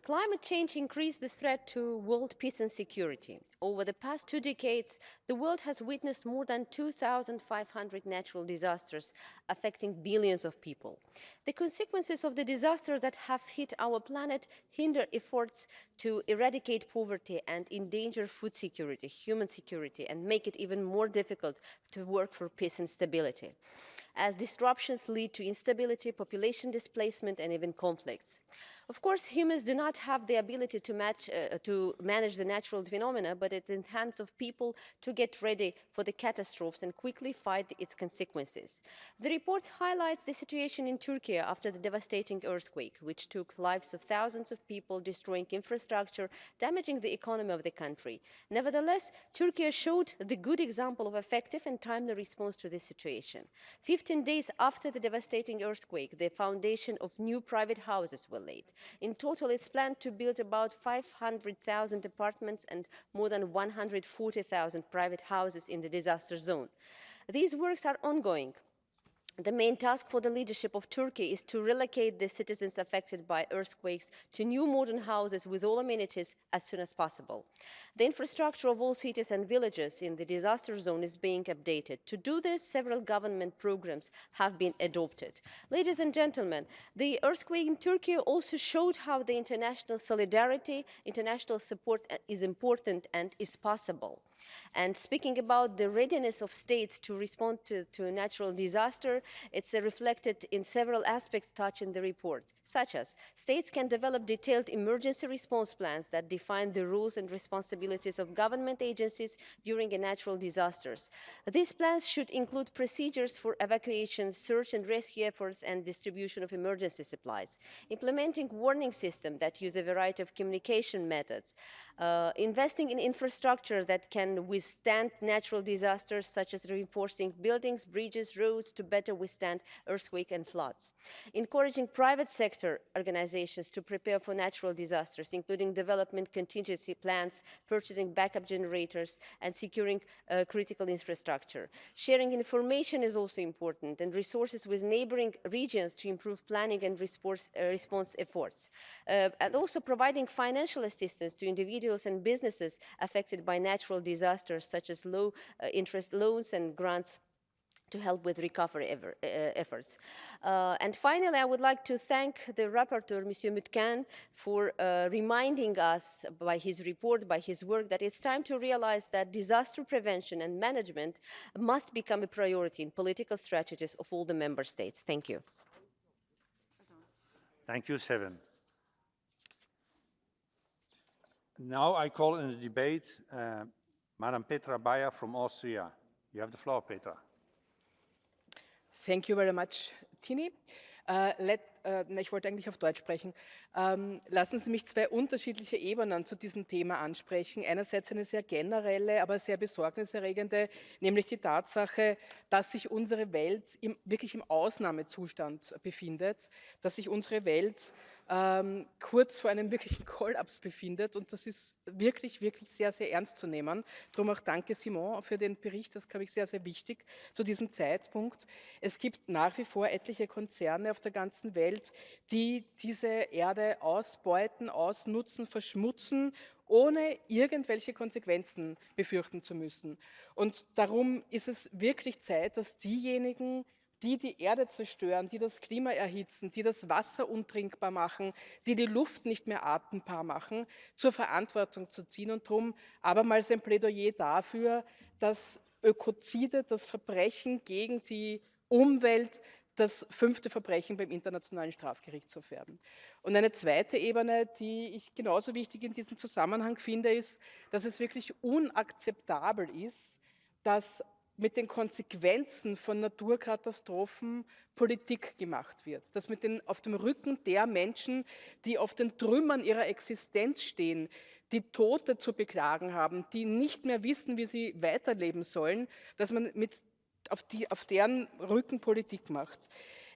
climate change increased the threat to world peace and security. Over the past 2 decades, the world has witnessed more than 2,500 natural disasters affecting billions of people. The consequences of the disasters that have hit our planet hinder efforts to eradicate poverty and endanger food security, human security, and make it even more difficult to work for peace and stability, as disruptions lead to instability, population displacement, and even conflicts. Of course, humans do not have the ability to manage the natural phenomena, but it's in the hands of people to get ready for the catastrophes and quickly fight its consequences. The report highlights the situation in Turkey after the devastating earthquake, which took lives of thousands of people, destroying infrastructure, damaging the economy of the country. Nevertheless, Turkey showed the good example of effective and timely response to this situation. 15 days after the devastating earthquake, the foundation of new private houses were laid. In total, it's planned to build about 500,000 apartments and more than 140,000 private houses in the disaster zone. These works are ongoing. The main task for the leadership of Turkey is to relocate the citizens affected by earthquakes to new modern houses with all amenities as soon as possible. The infrastructure of all cities and villages in the disaster zone is being updated. To do this, several government programs have been adopted. Ladies and gentlemen, the earthquake in Turkey also showed how the international solidarity, international support is important and is possible. And speaking about the readiness of states to respond to a natural disaster, it's reflected in several aspects touched in the report, such as states can develop detailed emergency response plans that define the rules and responsibilities of government agencies during a natural disasters. These plans should include procedures for evacuation, search and rescue efforts, and distribution of emergency supplies, implementing warning systems that use a variety of communication methods, investing in infrastructure that can withstand natural disasters, such as reinforcing buildings, bridges, roads to better withstand earthquakes and floods, encouraging private sector organizations to prepare for natural disasters, including development contingency plans, purchasing backup generators, and securing critical infrastructure. Sharing information is also important, and resources with neighboring regions to improve planning and response efforts, and also providing financial assistance to individuals and businesses affected by natural disasters, such as low interest loans and grants to help with recovery efforts. And finally, I would like to thank the rapporteur, Monsieur Mutkan, for reminding us by his report, by his work, that it's time to realize that disaster prevention and management must become a priority in political strategies of all the member states. Thank you. Thank you, Seven. Now I call in the debate Madam Petra Bayer from Austria. You have the floor, Petra. Thank you very much, Tini. Ich wollte eigentlich auf Deutsch sprechen. Lassen Sie mich zwei unterschiedliche Ebenen zu diesem Thema ansprechen. Einerseits eine sehr generelle, aber sehr besorgniserregende, nämlich die Tatsache, dass sich unsere Welt wirklich im Ausnahmezustand befindet, dass sich unsere Welt kurz vor einem wirklichen Kollaps befindet. Und das ist wirklich, wirklich sehr, sehr ernst zu nehmen. Darum auch danke, Simon, für den Bericht. Das ist, glaube ich, sehr, sehr wichtig zu diesem Zeitpunkt. Es gibt nach wie vor etliche Konzerne auf der ganzen Welt, die diese Erde ausbeuten, ausnutzen, verschmutzen, ohne irgendwelche Konsequenzen befürchten zu müssen. Und darum ist es wirklich Zeit, dass diejenigen, die die Erde zerstören, die das Klima erhitzen, die das Wasser untrinkbar machen, die die Luft nicht mehr atembar machen, zur Verantwortung zu ziehen. Und darum abermals ein Plädoyer dafür, dass Ökozide, das Verbrechen gegen die Umwelt, das 5. Verbrechen beim Internationalen Strafgerichtshof werden. Und eine zweite Ebene, die ich genauso wichtig in diesem Zusammenhang finde, ist, dass es wirklich unakzeptabel ist, dass mit den Konsequenzen von Naturkatastrophen Politik gemacht wird. Dass auf dem Rücken der Menschen, die auf den Trümmern ihrer Existenz stehen, die Tote zu beklagen haben, die nicht mehr wissen, wie sie weiterleben sollen, dass man auf deren Rücken Politik macht.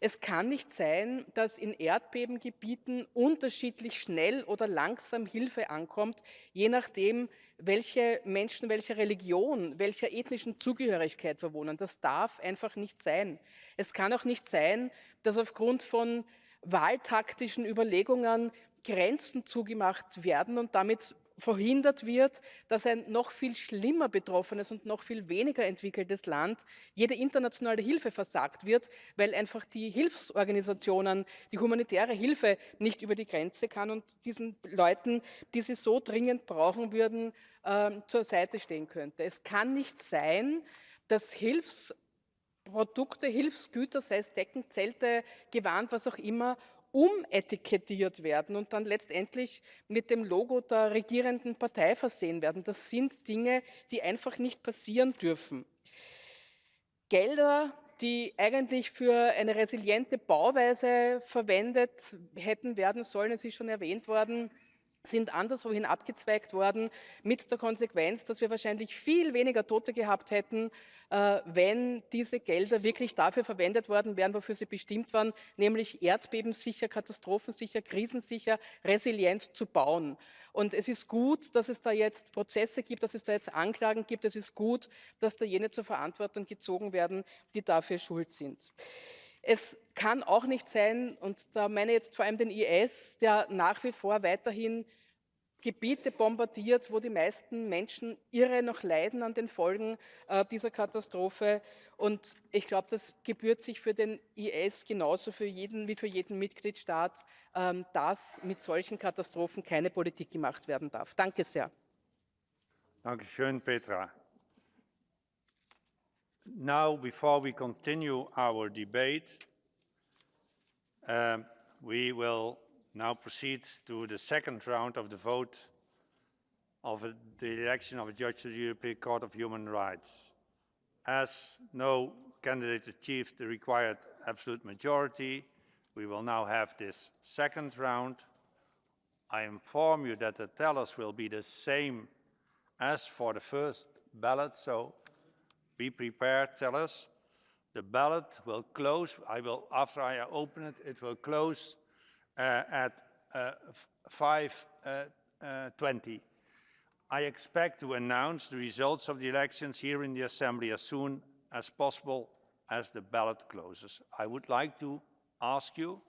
Es kann nicht sein, dass in Erdbebengebieten unterschiedlich schnell oder langsam Hilfe ankommt, je nachdem, welche Menschen, welcher Religion, welcher ethnischen Zugehörigkeit wir wohnen. Das darf einfach nicht sein. Es kann auch nicht sein, dass aufgrund von wahltaktischen Überlegungen Grenzen zugemacht werden und damit verhindert wird, dass ein noch viel schlimmer betroffenes und noch viel weniger entwickeltes Land jede internationale Hilfe versagt wird, weil einfach die Hilfsorganisationen, die humanitäre Hilfe nicht über die Grenze kann und diesen Leuten, die sie so dringend brauchen würden, zur Seite stehen könnte. Es kann nicht sein, dass Hilfsprodukte, Hilfsgüter, sei es Decken, Zelte, Gewand, was auch immer, umetikettiert werden und dann letztendlich mit dem Logo der regierenden Partei versehen werden. Das sind Dinge, die einfach nicht passieren dürfen. Gelder, die eigentlich für eine resiliente Bauweise verwendet hätten werden sollen, es ist schon erwähnt worden, sind anderswohin abgezweigt worden, mit der Konsequenz, dass wir wahrscheinlich viel weniger Tote gehabt hätten, wenn diese Gelder wirklich dafür verwendet worden wären, wofür sie bestimmt waren, nämlich erdbebensicher, katastrophensicher, krisensicher, resilient zu bauen. Und es ist gut, dass es da jetzt Prozesse gibt, dass es da jetzt Anklagen gibt. Es ist gut, dass da jene zur Verantwortung gezogen werden, die dafür schuld sind. Es kann auch nicht sein, und da meine ich jetzt vor allem den IS, der nach wie vor weiterhin Gebiete bombardiert, wo die meisten Menschen irre noch leiden an den Folgen dieser Katastrophe. Und ich glaube, das gebührt sich für den IS genauso wie für jeden Mitgliedstaat, dass mit solchen Katastrophen keine Politik gemacht werden darf. Danke sehr. Dankeschön, Petra. Now, before we continue our debate, we will now proceed to the second round of the vote of the election of a judge to the European Court of Human Rights. As no candidate achieved the required absolute majority, we will now have this second round. I inform you that the tellers will be the same as for the first ballot, so be prepared, tellers. The ballot will close. After I open it, it will close at 5:20. I expect to announce the results of the elections here in the Assembly as soon as possible as the ballot closes. I would like to ask you,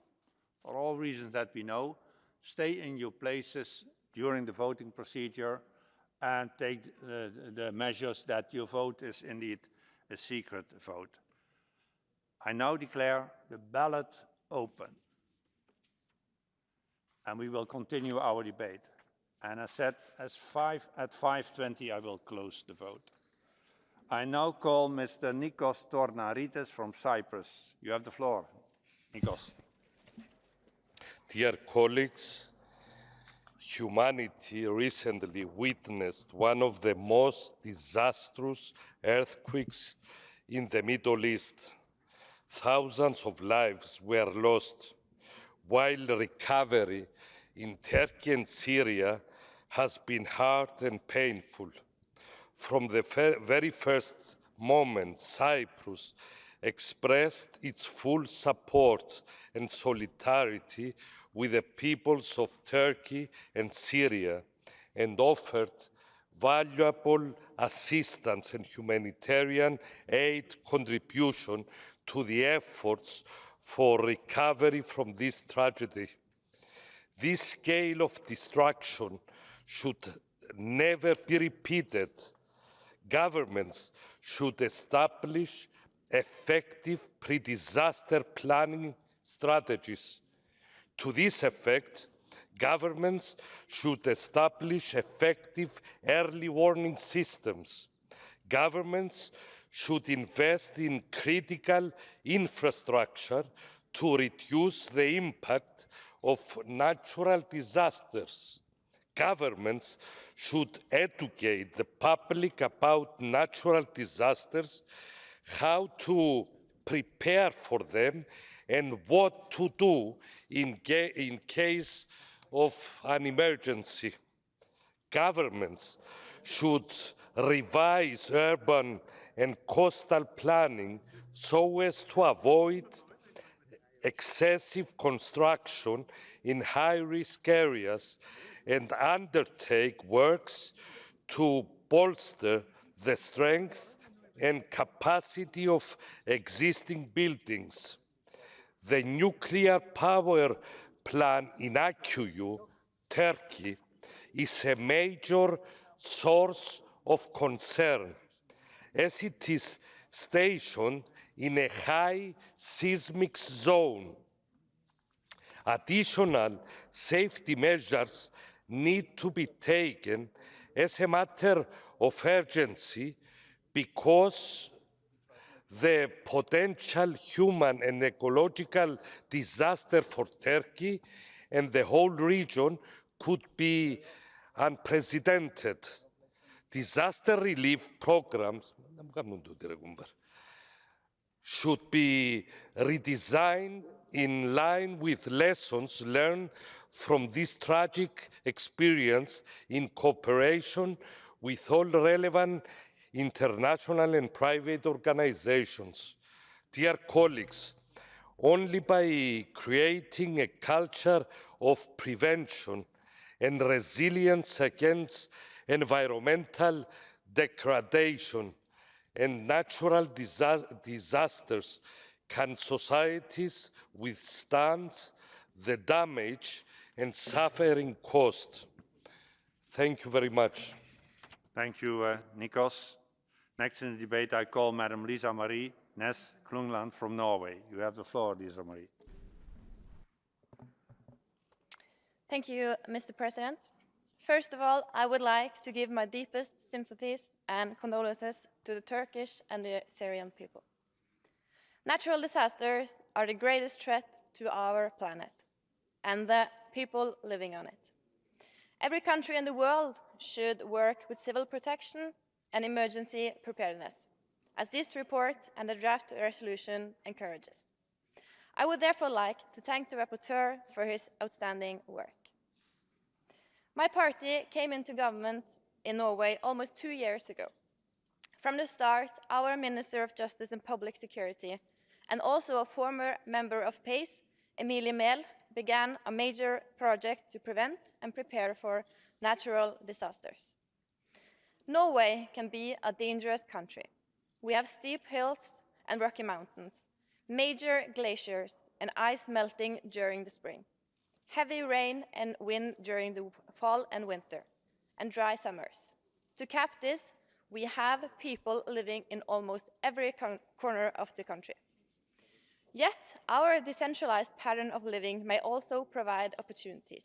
for all reasons that we know, stay in your places during the voting procedure and take the measures that your vote is indeed a secret vote. I now declare the ballot open. And we will continue our debate. And as said, at 5:20, I will close the vote. I now call Mr. Nikos Tornaritis from Cyprus. You have the floor, Nikos. Dear colleagues, humanity recently witnessed one of the most disastrous earthquakes in the Middle East. thousands of lives were lost, while recovery in Turkey and Syria has been hard and painful. From the very first moment, Cyprus expressed its full support and solidarity with the peoples of Turkey and Syria and offered valuable assistance and humanitarian aid contribution to the efforts for recovery from this tragedy. This scale of destruction should never be repeated. Governments should establish effective pre-disaster planning strategies. To this effect, governments should establish effective early warning systems. Governments should invest in critical infrastructure to reduce the impact of natural disasters. Governments should educate the public about natural disasters, how to prepare for them, and what to do in case of an emergency. Governments should revise urban and coastal planning so as to avoid excessive construction in high-risk areas and undertake works to bolster the strength and capacity of existing buildings. The nuclear power plant in Akkuyu, Turkey, is a major source of concern, as it is stationed in a high seismic zone. Additional safety measures need to be taken as a matter of urgency because the potential human and ecological disaster for Turkey and the whole region could be unprecedented. Disaster relief programs should be redesigned in line with lessons learned from this tragic experience in cooperation with all relevant international and private organizations. Dear colleagues, only by creating a culture of prevention and resilience against environmental degradation and natural disasters can societies withstand the damage and suffering caused. Thank you very much. Thank you, Nikos. Next in the debate, I call Madam Lisa Marie Ness Klungland from Norway. You have the floor, Lisa Marie. Thank you, Mr. President. First of all, I would like to give my deepest sympathies and condolences to the Turkish and the Syrian people. Natural disasters are the greatest threat to our planet and the people living on it. Every country in the world should work with civil protection and emergency preparedness, as this report and the draft resolution encourages. I would therefore like to thank the rapporteur for his outstanding work. My party came into government in Norway almost 2 years ago. From the start, our Minister of Justice and Public Security, and also a former member of PACE, Emilie Mehl, began a major project to prevent and prepare for natural disasters. Norway can be a dangerous country. We have steep hills and rocky mountains, major glaciers and ice melting during the spring, heavy rain and wind during the fall and winter, and dry summers. To cap this, we have people living in almost every corner of the country. Yet, our decentralized pattern of living may also provide opportunities.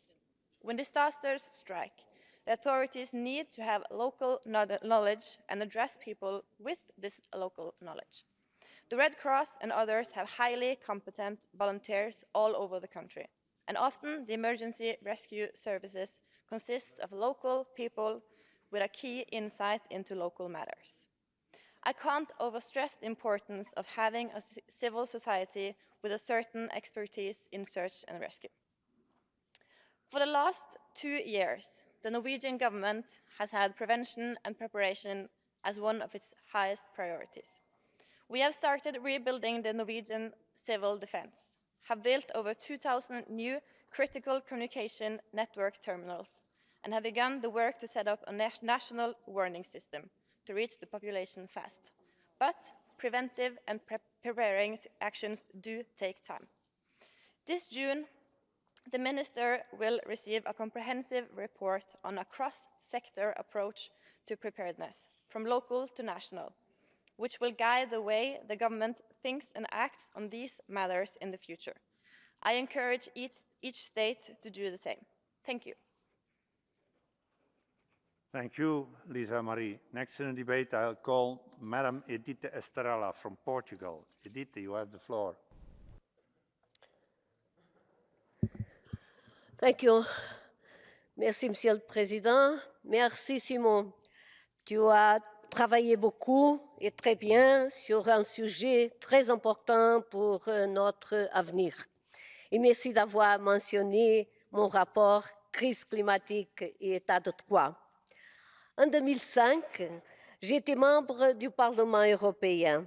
When disasters strike, the authorities need to have local knowledge and address people with this local knowledge. The Red Cross and others have highly competent volunteers all over the country, and often the emergency rescue services consist of local people with a key insight into local matters. I can't overstress the importance of having a civil society with a certain expertise in search and rescue. For the last 2 years, the Norwegian government has had prevention and preparation as one of its highest priorities. We have started rebuilding the Norwegian civil defense, have built over 2,000 new critical communication network terminals, and have begun the work to set up a national warning system to reach the population fast. But preventive and preparing actions do take time. This June, the Minister will receive a comprehensive report on a cross-sector approach to preparedness, from local to national, which will guide the way the government thinks and acts on these matters in the future. I encourage each state to do the same. Thank you. Thank you, Lisa Marie. Next in the debate, I'll call Madam Edith Estrela from Portugal. Edith, you have the floor. Thank you. Merci, Monsieur le Président. Merci, Simon. Tu as travaillé beaucoup et très bien sur un sujet très important pour notre avenir. Et merci d'avoir mentionné mon rapport Crise climatique et état de droit. En 2005, j'ai été membre du Parlement européen.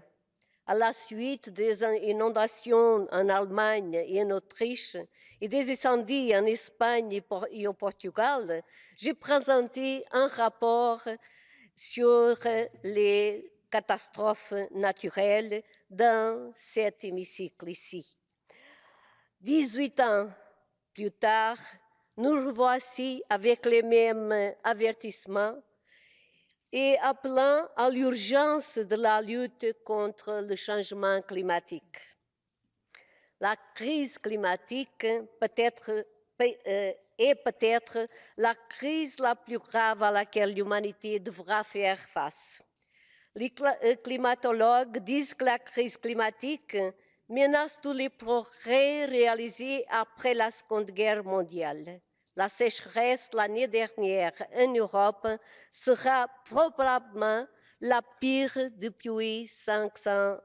À la suite des inondations en Allemagne et en Autriche et des incendies en Espagne et au Portugal, j'ai présenté un rapport sur les catastrophes naturelles dans cet hémicycle ici. 18 ans plus tard, nous revoici avec les mêmes avertissements et appelant à l'urgence de la lutte contre le changement climatique. La crise climatique est peut-être la crise la plus grave à laquelle l'humanité devra faire face. Les climatologues disent que la crise climatique menace tous les progrès réalisés après la Seconde Guerre mondiale. La sécheresse l'année dernière en Europe sera probablement la pire depuis 500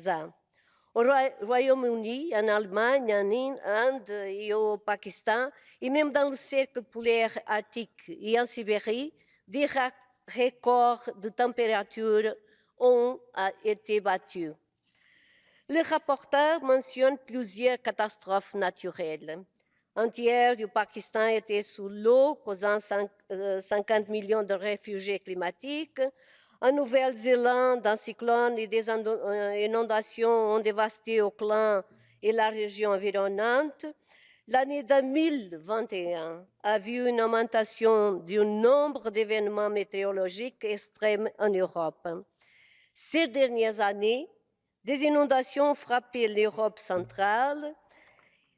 ans. Au Royaume-Uni, en Allemagne, en Inde et au Pakistan, et même dans le cercle polaire arctique et en Sibérie, des records de température ont été battus. Le rapporteur mentionne plusieurs catastrophes naturelles. Un tiers du Pakistan était sous l'eau, causant 50 millions de réfugiés climatiques. En Nouvelle-Zélande, un cyclone et des inondations ont dévasté Auckland et la région environnante. L'année 2021 a vu une augmentation du nombre d'événements météorologiques extrêmes en Europe. Ces dernières années, des inondations ont frappé l'Europe centrale.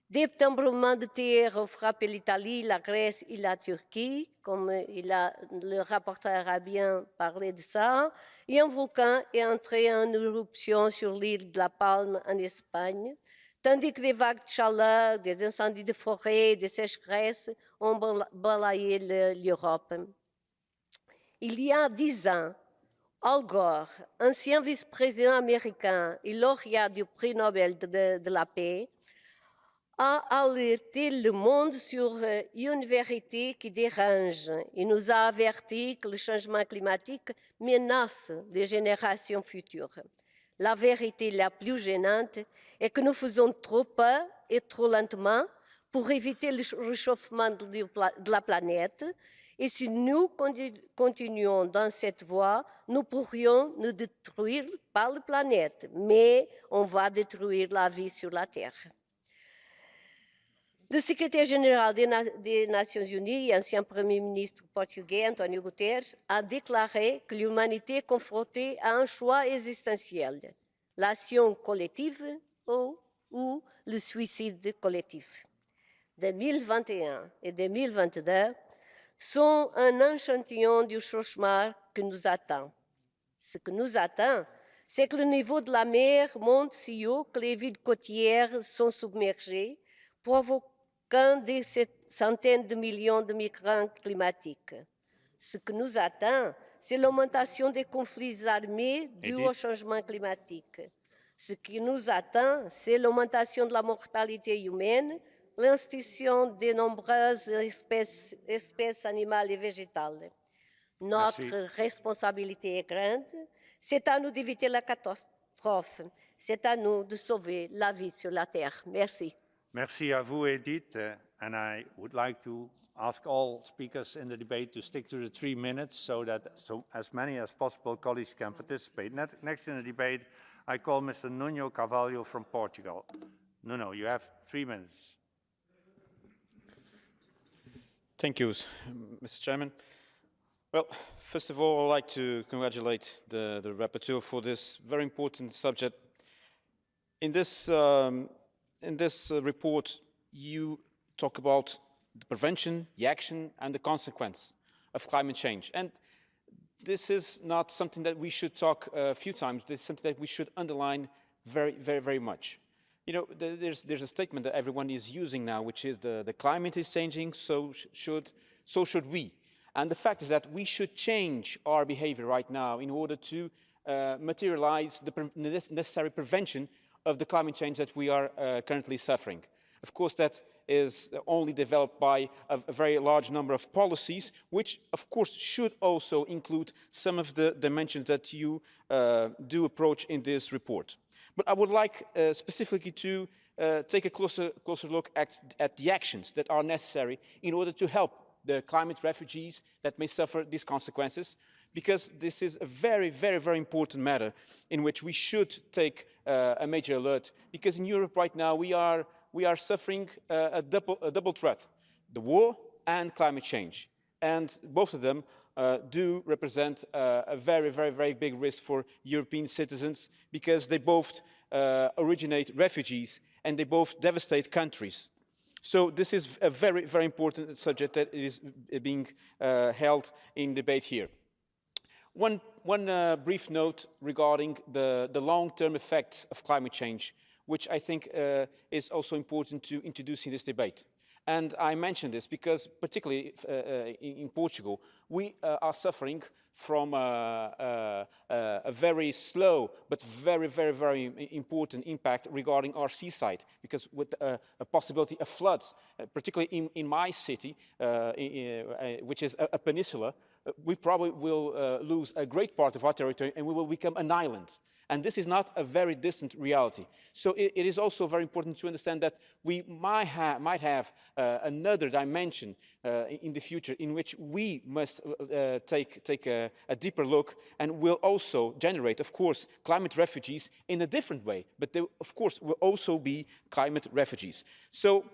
Des tremblements de terre ont frappé l'Italie, la Grèce et la Turquie, comme le rapporteur a bien parlé de ça, et un volcan est entré en éruption sur l'île de la Palme en Espagne, tandis que des vagues de chaleur, des incendies de forêt, des sécheresses ont balayé l'Europe. Il y a 10 ans, Al Gore, ancien vice-président américain et lauréat du prix Nobel de la paix, a alerté le monde sur une vérité qui dérange. Il nous a averti que le changement climatique menace les générations futures. La vérité la plus gênante est que nous faisons trop peu et trop lentement pour éviter le réchauffement de la planète. Et si nous continuons dans cette voie, nous pourrions ne détruire pas la planète, mais on va détruire la vie sur la Terre. Le secrétaire général des Nations Unies et ancien Premier ministre portugais, António Guterres, a déclaré que l'humanité est confrontée à un choix existentiel, l'action collective ou le suicide collectif. 2021 et 2022 sont un échantillon du cauchemar que nous attend. Ce que nous attend, c'est que le niveau de la mer monte si haut que les villes côtières sont submergées, provoquant des centaines de millions de migrants climatiques. Ce que nous attend, c'est l'augmentation des conflits armés dus au changement climatique. Ce qui nous atteint, c'est l'augmentation de la mortalité humaine, l'extinction de nombreuses espèces animales et végétales. Notre responsabilité est grande. C'est à nous d'éviter la catastrophe. C'est à nous de sauver la vie sur la Terre. Merci. Merci à vous, Edith. And I would like to ask all speakers in the debate to stick to the 3 minutes so that as many as possible colleagues can participate. Next in the debate, I call Mr. Nuno Carvalho from Portugal. Nuno, you have 3 minutes. Thank you, Mr. Chairman. Well, first of all, I'd like to congratulate the rapporteur for this very important subject. In this report, you talk about the prevention, the action, and the consequence of climate change. And this is not something that we should talk a few times. This is something that we should underline very, very, very much. You know, there's a statement that everyone is using now, which is the climate is changing, so should we. And the fact is that we should change our behavior right now in order to materialize the necessary prevention of the climate change that we are currently suffering. Of course, that is only developed by a very large number of policies, which of course should also include some of the dimensions that you do approach in this report. But I would like specifically to take a closer look at the actions that are necessary in order to help the climate refugees that may suffer these consequences, because this is a very, very, very important matter in which we should take a major alert, because in Europe right now we are suffering a double threat, the war and climate change. And both of them do represent a very, very, very big risk for European citizens, because they both originate refugees and they both devastate countries. So this is a very, very important subject that is being held in debate here. One brief note regarding the long-term effects of climate change, which I think is also important to introduce in this debate. And I mention this because, particularly in Portugal, we are suffering from a very slow but very, very, very important impact regarding our seaside, because with a possibility of floods, particularly in my city, which is a peninsula, we probably will lose a great part of our territory and we will become an island. And this is not a very distant reality. So it is also very important to understand that we might have another dimension in the future in which we must take a deeper look, and will also generate, of course, climate refugees in a different way. But they, of course, will also be climate refugees. So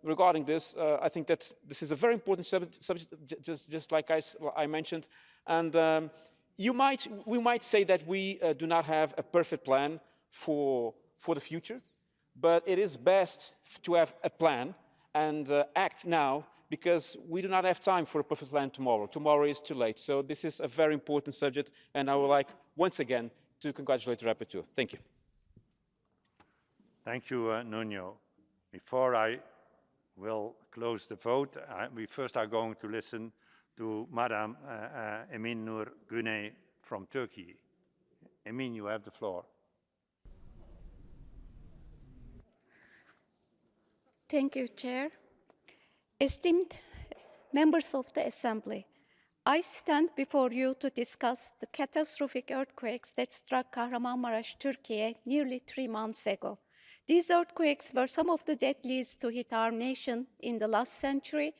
regarding this, I think that this is a very important subject, just like I mentioned. And we might say that we do not have a perfect plan for the future, but it is best to have a plan and act now, because we do not have time for a perfect plan tomorrow. Tomorrow is too late. So this is a very important subject, and I would like, once again, to congratulate the rapporteur. Thank you. Thank you, Nuno. Before I will close the vote, we first are going to listen to Madam Emin Nur Güney from Turkey. Emin, you have the floor. Thank you, Chair. Esteemed members of the Assembly, I stand before you to discuss the catastrophic earthquakes that struck Kahramanmaraş, Turkey, nearly 3 months ago. These earthquakes were some of the deadliest to hit our nation in the last century,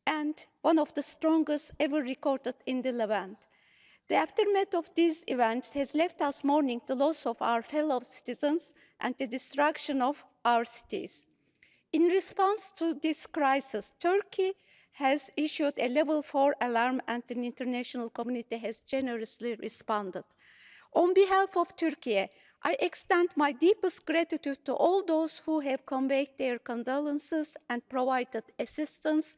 and one of the strongest ever recorded in the Levant. The aftermath of these events has left us mourning the loss of our fellow citizens and the destruction of our cities. In response to this crisis, Turkey has issued a level 4 alarm, and the international community has generously responded. On behalf of Turkey, I extend my deepest gratitude to all those who have conveyed their condolences and provided assistance,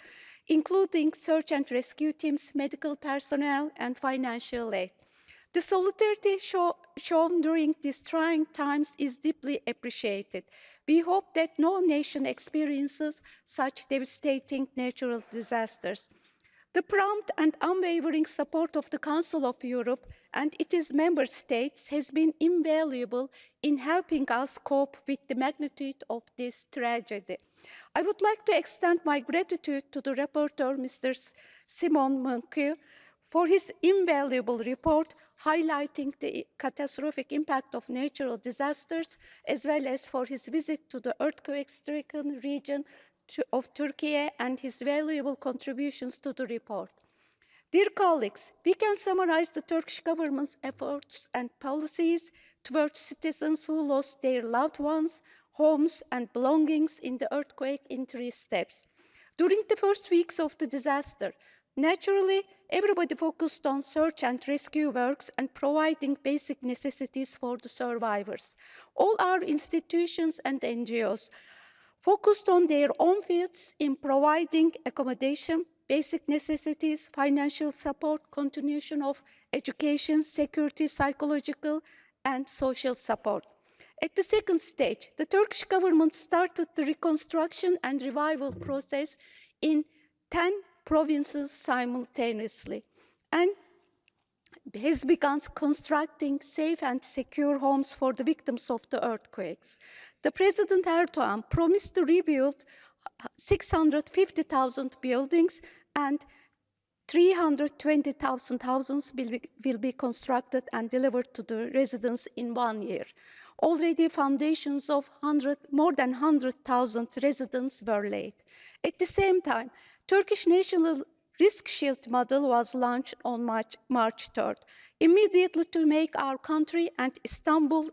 including search and rescue teams, medical personnel, and financial aid. The solidarity shown during these trying times is deeply appreciated. We hope that no nation experiences such devastating natural disasters. The prompt and unwavering support of the Council of Europe and its member states has been invaluable in helping us cope with the magnitude of this tragedy. I would like to extend my gratitude to the rapporteur, Mr. Simon Munque, for his invaluable report highlighting the catastrophic impact of natural disasters, as well as for his visit to the earthquake-stricken region of Turkey and his valuable contributions to the report. Dear colleagues, we can summarize the Turkish government's efforts and policies towards citizens who lost their loved ones, homes, and belongings in the earthquake in 3 steps. During the first weeks of the disaster, naturally, everybody focused on search and rescue works and providing basic necessities for the survivors. All our institutions and NGOs focused on their own fields in providing accommodation, basic necessities, financial support, continuation of education, security, psychological, and social support. At the second stage, the Turkish government started the reconstruction and revival process in 10 provinces simultaneously and has begun constructing safe and secure homes for the victims of the earthquakes. The President Erdogan promised to rebuild 650,000 buildings and 320,000 houses will be constructed and delivered to the residents in 1 year. Already foundations of more than 100,000 residents were laid. At the same time, Turkish National Risk Shield model was launched on March 3rd, immediately to make our country and Istanbul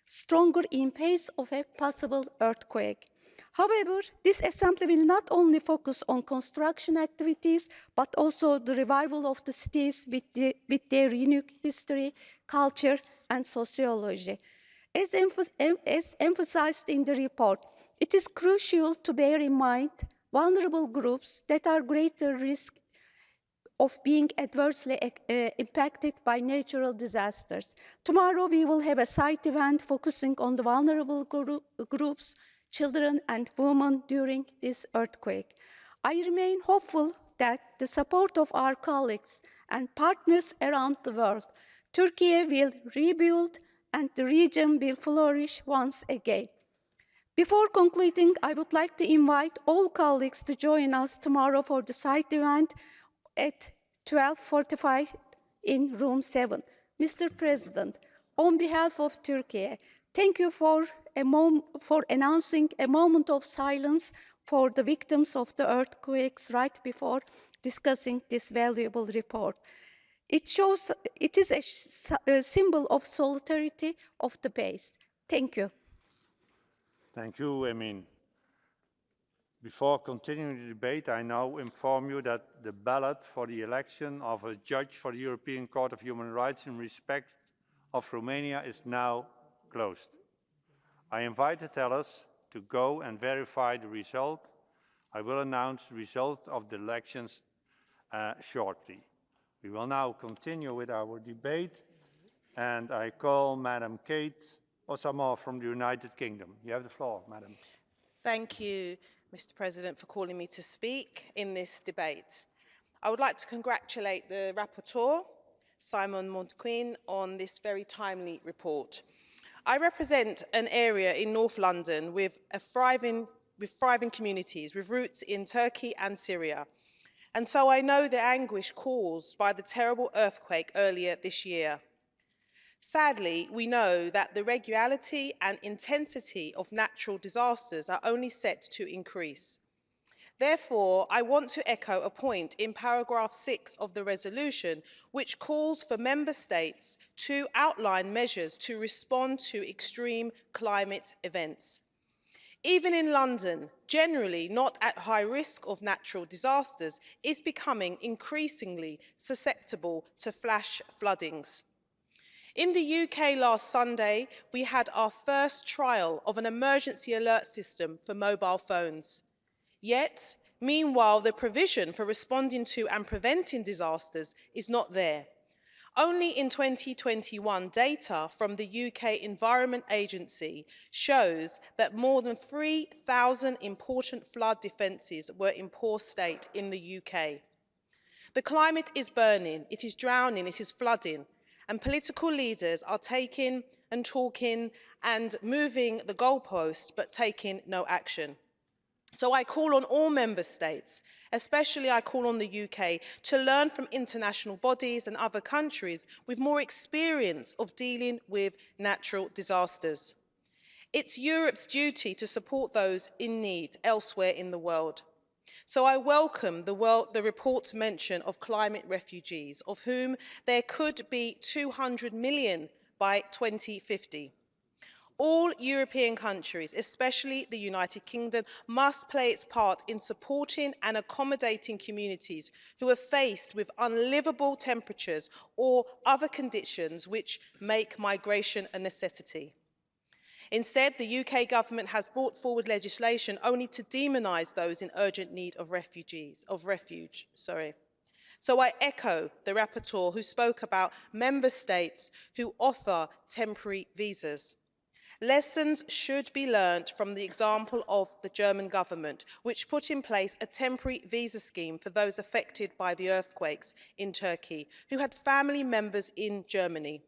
stronger in face of a possible earthquake. However, this assembly will not only focus on construction activities, but also the revival of the cities with their unique history, culture, and sociology. As emphasized in the report, it is crucial to bear in mind vulnerable groups that are greater risk of being adversely impacted by natural disasters. Tomorrow we will have a side event focusing on the vulnerable groups, children and women during this earthquake. I remain hopeful that the support of our colleagues and partners around the world, Turkey will rebuild and the region will flourish once again. Before concluding, I would like to invite all colleagues to join us tomorrow for the side event at 12:45 in room 7. Mr. President, on behalf of Turkey, thank you for announcing a moment of silence for the victims of the earthquakes right before discussing this valuable report. It is a symbol of solidarity of the base. Thank you. Thank you, Emin. Before continuing the debate, I now inform you that the ballot for the election of a judge for the European Court of Human Rights in respect of Romania is now closed. I invite the tellers to go and verify the result. I will announce the result of the elections shortly. We will now continue with our debate, and I call Madam Kate Osamor from the United Kingdom. You have the floor, Madam. Thank you, Mr. President, for calling me to speak in this debate. I would like to congratulate the rapporteur, Simon Montquin, on this very timely report. I represent an area in North London with thriving communities with roots in Turkey and Syria. And so I know the anguish caused by the terrible earthquake earlier this year. Sadly, we know that the regularity and intensity of natural disasters are only set to increase. Therefore, I want to echo a point in paragraph 6 of the resolution, which calls for member states to outline measures to respond to extreme climate events. Even in London, generally not at high risk of natural disasters, is becoming increasingly susceptible to flash floodings. In the UK last Sunday, we had our first trial of an emergency alert system for mobile phones. Yet, meanwhile, the provision for responding to and preventing disasters is not there. Only in 2021, data from the UK Environment Agency shows that more than 3,000 important flood defences were in poor state in the UK. The climate is burning, it is drowning, it is flooding, and political leaders are taking and talking and moving the goalpost, but taking no action. So I call on all member states, especially I call on the UK, to learn from international bodies and other countries with more experience of dealing with natural disasters. It's Europe's duty to support those in need elsewhere in the world. So I welcome the report's mention of climate refugees, of whom there could be 200 million by 2050. All European countries, especially the United Kingdom, must play its part in supporting and accommodating communities who are faced with unlivable temperatures or other conditions which make migration a necessity. Instead, the UK government has brought forward legislation only to demonise those in urgent need of refuge. So I echo the rapporteur who spoke about member states who offer temporary visas. Lessons should be learnt from the example of the German government, which put in place a temporary visa scheme for those affected by the earthquakes in Turkey, who had family members in Germany.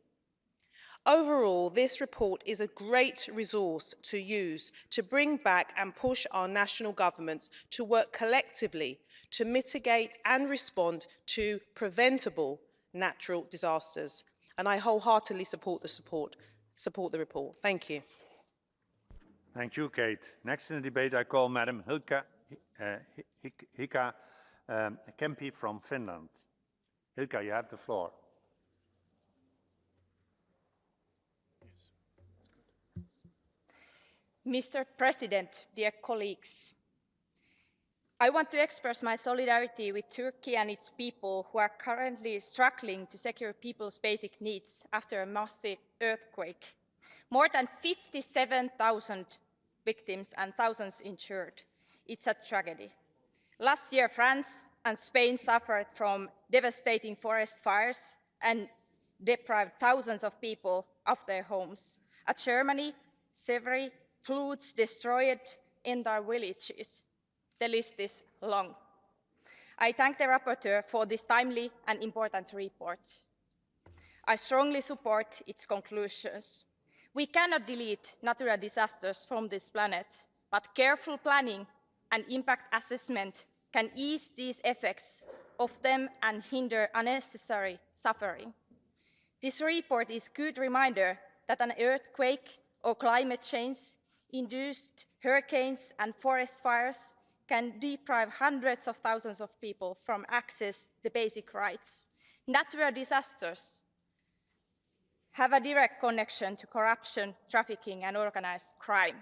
Overall, this report is a great resource to use to bring back and push our national governments to work collectively to mitigate and respond to preventable natural disasters. And I wholeheartedly support the report. Thank you. Thank you, Kate. Next in the debate, I call Madam Hika Kempi from Finland. Hilka, you have the floor. Mr. President, dear colleagues, I want to express my solidarity with Turkey and its people who are currently struggling to secure people's basic needs after a massive earthquake. More than 57,000 victims and thousands injured. It's a tragedy. Last year, France and Spain suffered from devastating forest fires and deprived thousands of people of their homes. At Germany, severe floods destroyed entire villages. The list is long. I thank the rapporteur for this timely and important report. I strongly support its conclusions. We cannot delete natural disasters from this planet, but careful planning and impact assessment can ease these effects of them and hinder unnecessary suffering. This report is a good reminder that an earthquake or climate change-induced hurricanes and forest fires can deprive hundreds of thousands of people from access to basic rights. Natural disasters have a direct connection to corruption, trafficking, and organized crime.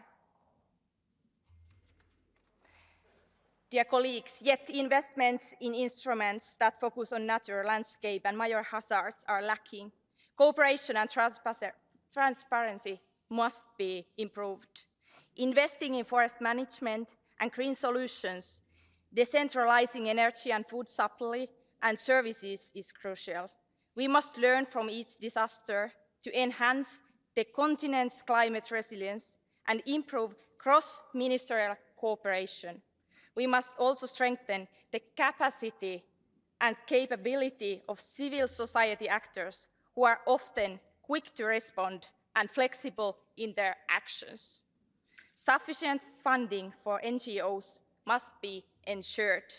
Dear colleagues, yet investments in instruments that focus on natural landscape and major hazards are lacking. Cooperation and transparency must be improved. Investing in forest management and green solutions, decentralizing energy and food supply and services is crucial. We must learn from each disaster to enhance the continent's climate resilience and improve cross-ministerial cooperation. We must also strengthen the capacity and capability of civil society actors who are often quick to respond and flexible in their actions. Sufficient funding for NGOs must be ensured.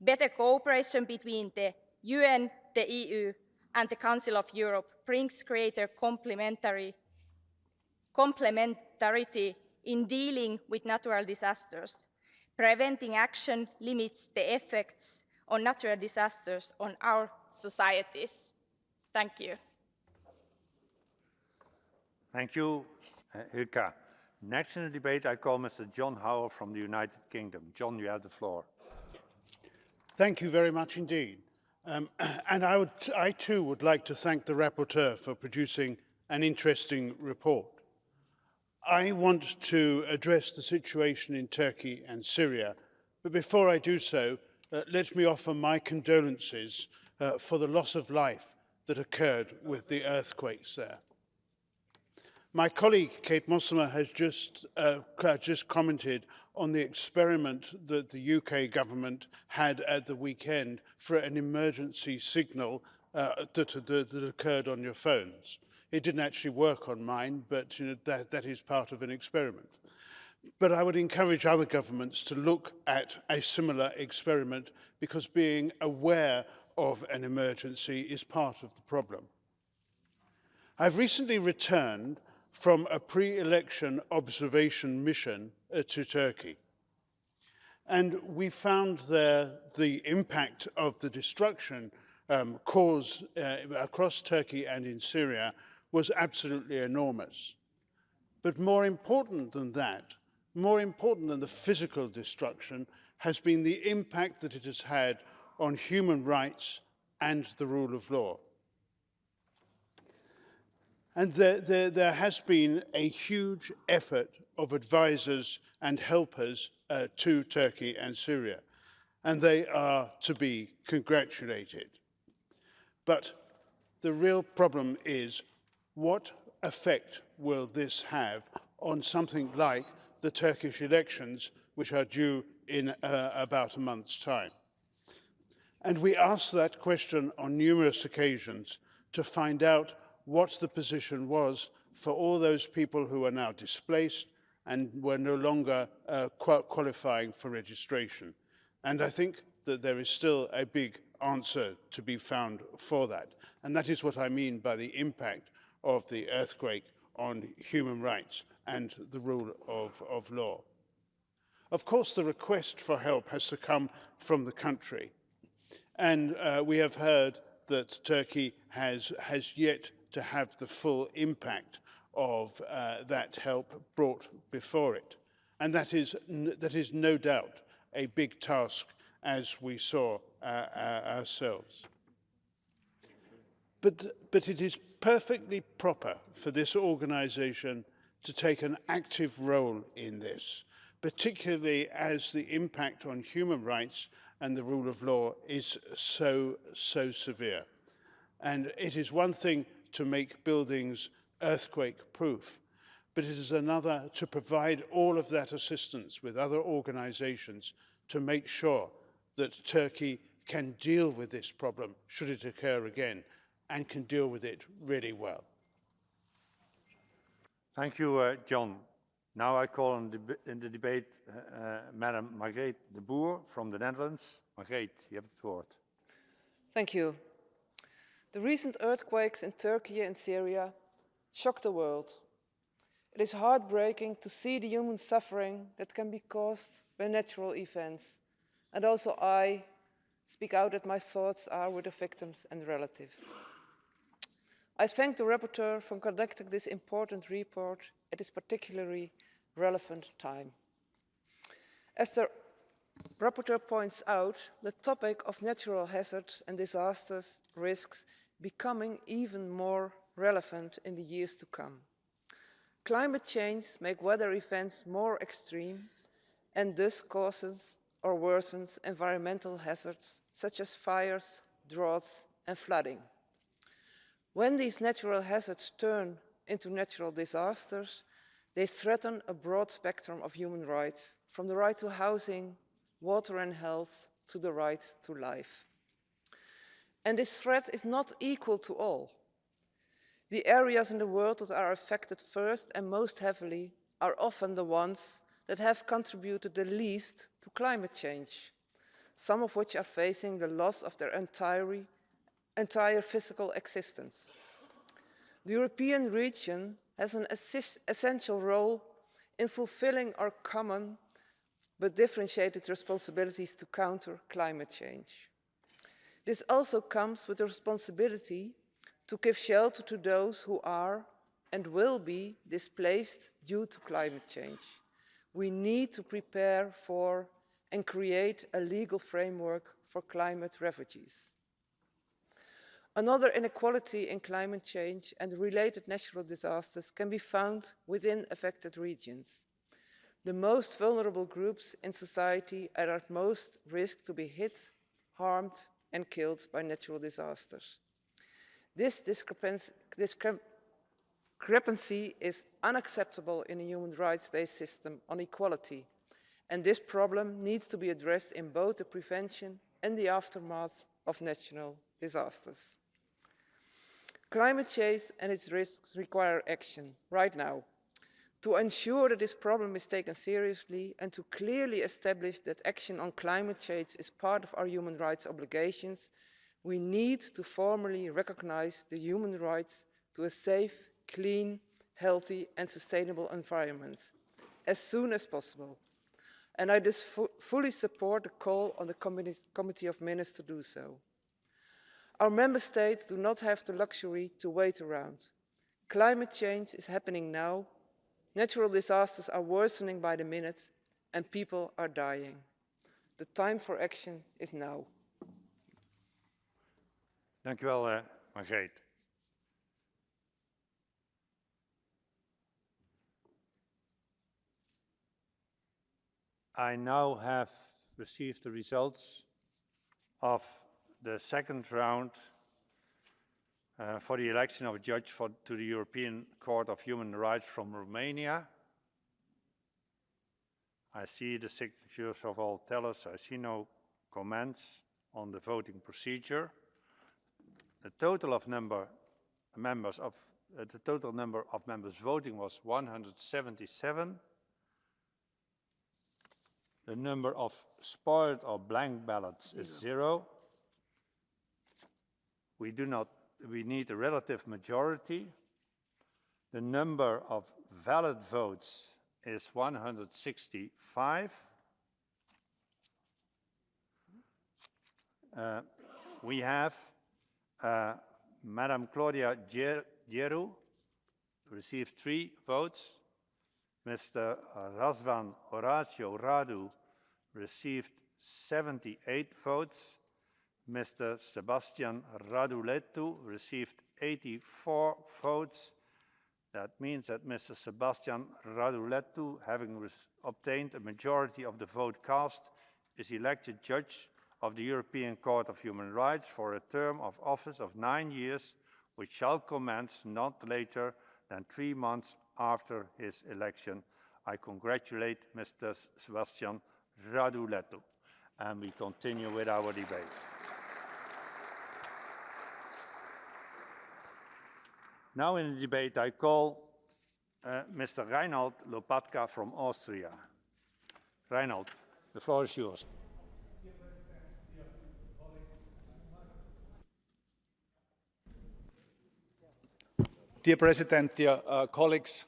Better cooperation between the UN, the EU, and the Council of Europe brings greater complementarity in dealing with natural disasters. Preventing action limits the effects of natural disasters on our societies. Thank you. Thank you, Hilka. Next in the debate, I call Mr. John Howell from the United Kingdom. John, you have the floor. Thank you very much indeed. And I too would like to thank the rapporteur for producing an interesting report. I want to address the situation in Turkey and Syria, but before I do so, let me offer my condolences for the loss of life that occurred with the earthquakes there. My colleague, Kate Mossima, has just commented on the experiment that the UK government had at the weekend for an emergency signal that occurred on your phones. It didn't actually work on mine, but that is part of an experiment. But I would encourage other governments to look at a similar experiment, because being aware of an emergency is part of the problem. I've recently returned from a pre-election observation mission to Turkey. And we found there the impact of the destruction caused across Turkey and in Syria was absolutely enormous. But more important than that, more important than the physical destruction, has been the impact that it has had on human rights and the rule of law. And there has been a huge effort of advisors and helpers to Turkey and Syria, and they are to be congratulated. But the real problem is, what effect will this have on something like the Turkish elections, which are due in about a month's time? And we asked that question on numerous occasions to find out what the position was for all those people who are now displaced and were no longer qualifying for registration. And I think that there is still a big answer to be found for that. And that is what I mean by the impact of the earthquake on human rights and the rule of law. Of course, the request for help has to come from the country. And we have heard that Turkey has yet to have the full impact of that help brought before it. And that is no doubt a big task, as we saw ourselves. But it is perfectly proper for this organisation to take an active role in this, particularly as the impact on human rights and the rule of law is so severe. And it is one thing to make buildings earthquake-proof, but it is another to provide all of that assistance with other organisations to make sure that Turkey can deal with this problem, should it occur again, and can deal with it really well. Thank you, John. Now I call in the debate Madam Margreet de Boer from the Netherlands. Margreet, you have the word. Thank you. The recent earthquakes in Turkey and Syria shocked the world. It is heartbreaking to see the human suffering that can be caused by natural events. And also I speak out that my thoughts are with the victims and relatives. I thank the rapporteur for conducting this important report at this particularly relevant time. As the rapporteur points out, the topic of natural hazards and disasters risks becoming even more relevant in the years to come. Climate change makes weather events more extreme and thus causes or worsens environmental hazards such as fires, droughts and flooding. When these natural hazards turn into natural disasters, they threaten a broad spectrum of human rights, from the right to housing, water and health, to the right to life. And this threat is not equal to all. The areas in the world that are affected first and most heavily are often the ones that have contributed the least to climate change, some of which are facing the loss of their entire physical existence. The European region has an essential role in fulfilling our common but differentiated responsibilities to counter climate change. This also comes with the responsibility to give shelter to those who are and will be displaced due to climate change. We need to prepare for and create a legal framework for climate refugees. Another inequality in climate change and related natural disasters can be found within affected regions. The most vulnerable groups in society are at most risk to be hit, harmed, and killed by natural disasters. This Discrepancy is unacceptable in a human rights-based system on equality, and this problem needs to be addressed in both the prevention and the aftermath of natural disasters. Climate change and its risks require action right now. To ensure that this problem is taken seriously and to clearly establish that action on climate change is part of our human rights obligations, we need to formally recognize the human rights to a safe, clean, healthy and sustainable environment as soon as possible. And I just fully support the call on the Committee of Ministers to do so. Our member states do not have the luxury to wait around. Climate change is happening now, natural disasters are worsening by the minute, and people are dying. The time for action is now. Dank u wel, Margreet. I now have received the results of the second round for the election of a judge to the European Court of Human Rights from Romania. I see the signatures of all tellers. I see no comments on the voting procedure. The total number of members voting was 177. The number of spoiled or blank ballots is 0. We need a relative majority. The number of valid votes is 165. We have Madam Claudia Geru received 3 votes. Mr. Razvan Horacio Radu received 78 votes. Mr. Sebastian Raduletu received 84 votes. That means that Mr. Sebastian Raduletu, having obtained a majority of the vote cast, is elected judge of the European Court of Human Rights for a term of office of 9 years, which shall commence not later than 3 months after his election. I congratulate Mr. Sebastian Raduletu. And we continue with our debate. Now in the debate, I call Mr. Reinhard Lopatka from Austria. Reinhard, the floor is yours. Dear President, dear colleagues,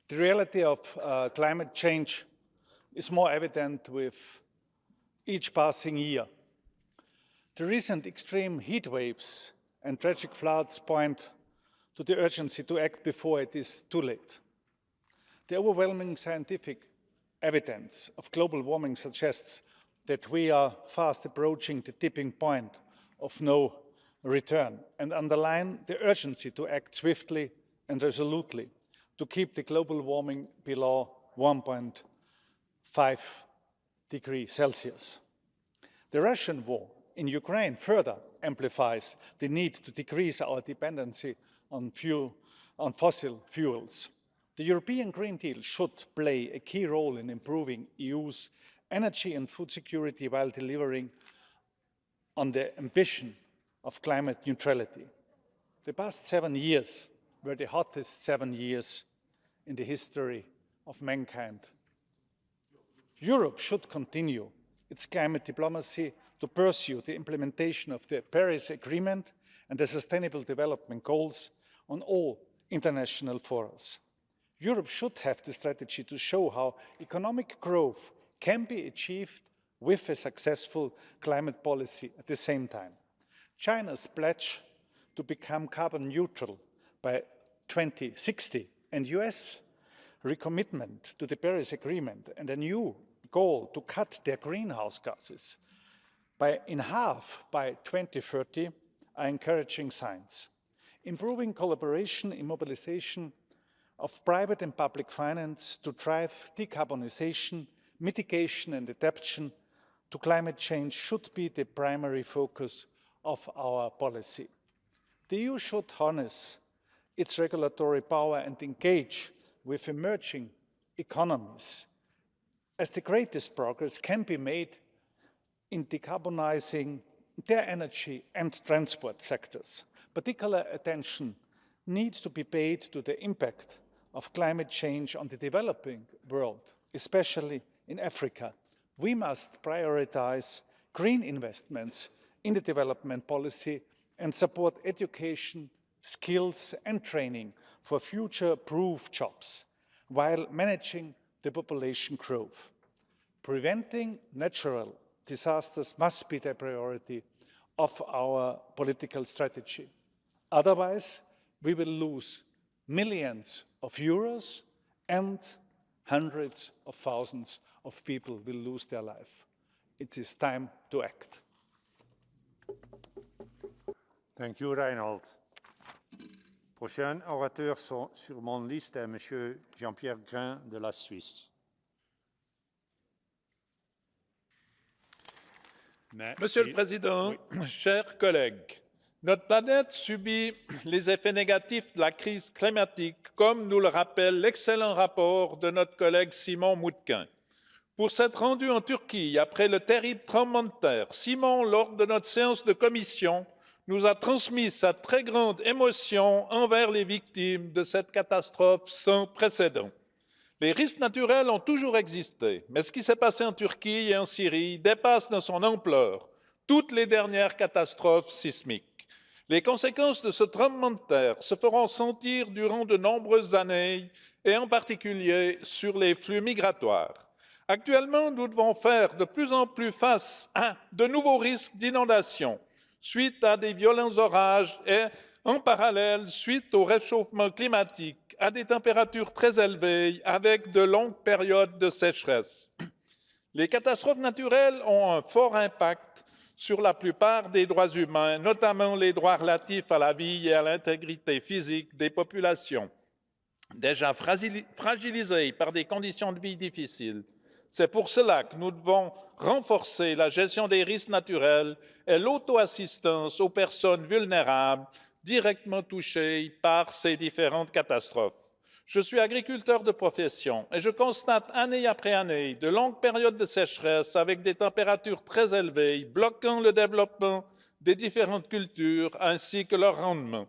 the reality of climate change is more evident with each passing year. The recent extreme heat waves and tragic floods point to the urgency to act before it is too late. The overwhelming scientific evidence of global warming suggests that we are fast approaching the tipping point of no return and underline the urgency to act swiftly and resolutely to keep the global warming below 1.5 degrees Celsius. The Russian war in Ukraine further amplifies the need to decrease our dependency on fossil fuels. The European Green Deal should play a key role in improving EU's energy and food security while delivering on the ambition of climate neutrality. The past 7 years were the hottest 7 years in the history of mankind. Europe should continue its climate diplomacy to pursue the implementation of the Paris Agreement and the Sustainable Development Goals on all international forums. Europe should have the strategy to show how economic growth can be achieved with a successful climate policy at the same time. China's pledge to become carbon neutral by 2060 and US recommitment to the Paris Agreement and a new goal to cut their greenhouse gases in half by 2030 are encouraging signs. Improving collaboration in mobilization of private and public finance to drive decarbonization, mitigation and adaptation to climate change should be the primary focus of our policy. The EU should harness its regulatory power and engage with emerging economies, as the greatest progress can be made in decarbonizing their energy and transport sectors. Particular attention needs to be paid to the impact of climate change on the developing world, especially in Africa. We must prioritize green investments in the development policy and support education, skills and training for future-proof jobs, while managing the population growth. Preventing natural disasters must be the priority of our political strategy. Otherwise, we will lose millions of euros and hundreds of thousands of people will lose their life. It is time to act. Thank you, Reinhold. Prochain orateur sur mon liste est M. Jean-Pierre Grain de la Suisse. Monsieur le Président, chers collègues, notre planète subit les effets négatifs de la crise climatique, comme nous le rappelle l'excellent rapport de notre collègue Simon Moutquin. Pour s'être rendu en Turquie après le terrible tremblement de terre, Simon, lors de notre séance de commission, nous a transmis sa très grande émotion envers les victimes de cette catastrophe sans précédent. Les risques naturels ont toujours existé, mais ce qui s'est passé en Turquie et en Syrie dépasse dans son ampleur toutes les dernières catastrophes sismiques. Les conséquences de ce tremblement de terre se feront sentir durant de nombreuses années, et en particulier sur les flux migratoires. Actuellement, nous devons faire de plus en plus face à de nouveaux risques d'inondation suite à des violents orages et, en parallèle, suite au réchauffement climatique, à des températures très élevées avec de longues périodes de sécheresse. Les catastrophes naturelles ont un fort impact sur la plupart des droits humains, notamment les droits relatifs à la vie et à l'intégrité physique des populations, déjà fragilisées par des conditions de vie difficiles. C'est pour cela que nous devons renforcer la gestion des risques naturels et l'auto-assistance aux personnes vulnérables directement touchées par ces différentes catastrophes. Je suis agriculteur de profession et je constate année après année de longues périodes de sécheresse avec des températures très élevées, bloquant le développement des différentes cultures ainsi que leur rendement.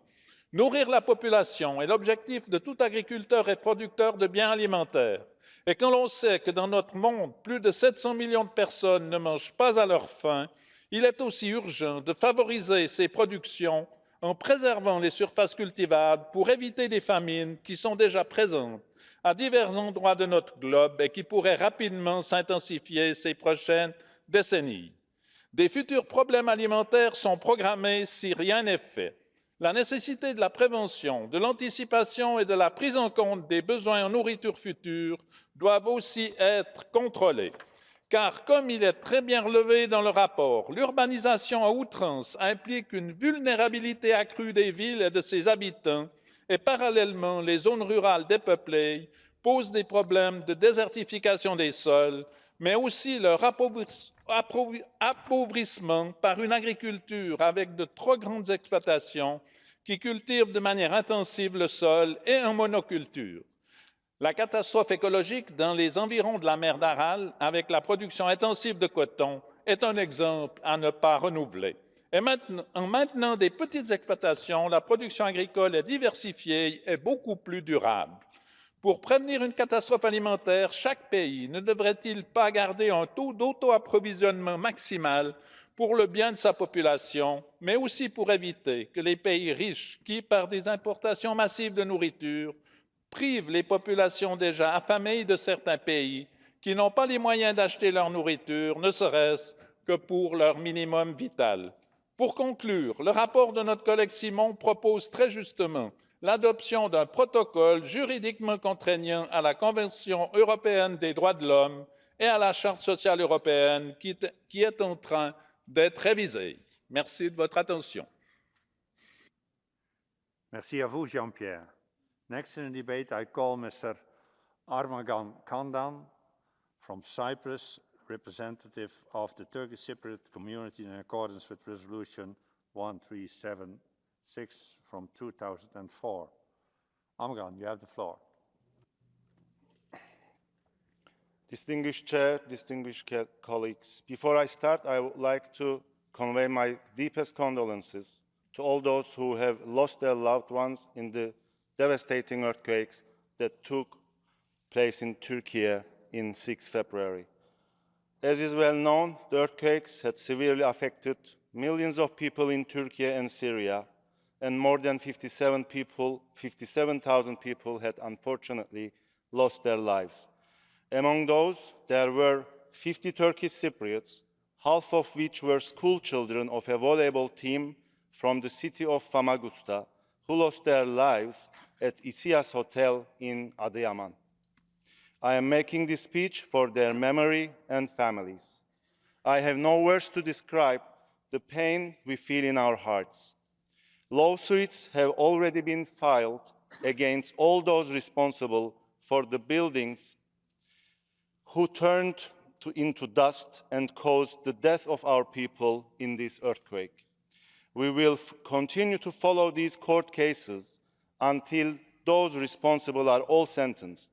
Nourrir la population est l'objectif de tout agriculteur et producteur de biens alimentaires. Et quand l'on sait que dans notre monde, plus de 700 millions de personnes ne mangent pas à leur faim, il est aussi urgent de favoriser ces productions en préservant les surfaces cultivables pour éviter des famines qui sont déjà présentes à divers endroits de notre globe et qui pourraient rapidement s'intensifier ces prochaines décennies. Des futurs problèmes alimentaires sont programmés si rien n'est fait. La nécessité de la prévention, de l'anticipation et de la prise en compte des besoins en nourriture future doivent aussi être contrôlés. Car, comme il est très bien relevé dans le rapport, l'urbanisation à outrance implique une vulnérabilité accrue des villes et de ses habitants, et parallèlement, les zones rurales dépeuplées posent des problèmes de désertification des sols, mais aussi leur appauvrissement par une agriculture avec de trop grandes exploitations qui cultivent de manière intensive le sol et en monoculture. La catastrophe écologique dans les environs de la mer d'Aral, avec la production intensive de coton, est un exemple à ne pas renouveler. Et maintenant, en maintenant des petites exploitations, la production agricole est diversifiée et beaucoup plus durable. Pour prévenir une catastrophe alimentaire, chaque pays ne devrait-il pas garder un taux d'auto-approvisionnement maximal pour le bien de sa population, mais aussi pour éviter que les pays riches, qui, par des importations massives de nourriture, privent les populations déjà affamées de certains pays qui n'ont pas les moyens d'acheter leur nourriture, ne serait-ce que pour leur minimum vital. Pour conclure, le rapport de notre collègue Simon propose très justement l'adoption d'un protocole juridiquement contraignant à la Convention européenne des droits de l'homme et à la Charte sociale européenne qui est en train d'être révisée. Merci de votre attention. Merci à vous, Jean-Pierre. Next in the debate, I call Mr. Armagan Kandan from Cyprus, representative of the Turkish Cypriot community in accordance with Resolution 1376 from 2004. Armghan, you have the floor. Distinguished Chair, distinguished colleagues, before I start, I would like to convey my deepest condolences to all those who have lost their loved ones in the devastating earthquakes that took place in Turkey in 6 February. As is well known, the earthquakes had severely affected millions of people in Turkey and Syria, and more than 57,000 people had unfortunately lost their lives. Among those, there were 50 Turkish Cypriots, half of which were school children of a volleyball team from the city of Famagusta, who lost their lives at Isias Hotel in Adıyaman. I am making this speech for their memory and families. I have no words to describe the pain we feel in our hearts. Lawsuits have already been filed against all those responsible for the buildings who turned into dust and caused the death of our people in this earthquake. We will continue to follow these court cases until those responsible are all sentenced.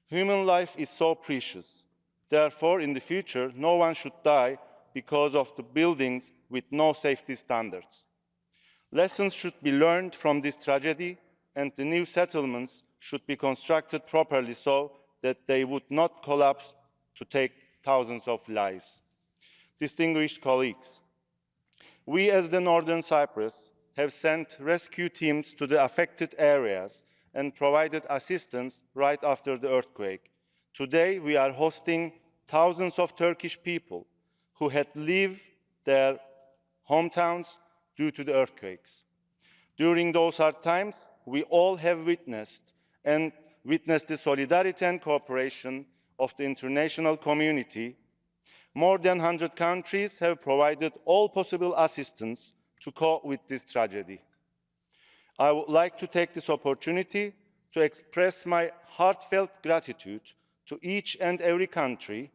Human life is so precious. Therefore, in the future, no one should die because of the buildings with no safety standards. Lessons should be learned from this tragedy, and the new settlements should be constructed properly so that they would not collapse to take thousands of lives. Distinguished colleagues, we as the Northern Cyprus have sent rescue teams to the affected areas and provided assistance right after the earthquake. Today, we are hosting thousands of Turkish people who had left their hometowns due to the earthquakes. During those hard times, we all have witnessed the solidarity and cooperation of the international community. More than 100 countries have provided all possible assistance to cope with this tragedy. I would like to take this opportunity to express my heartfelt gratitude to each and every country,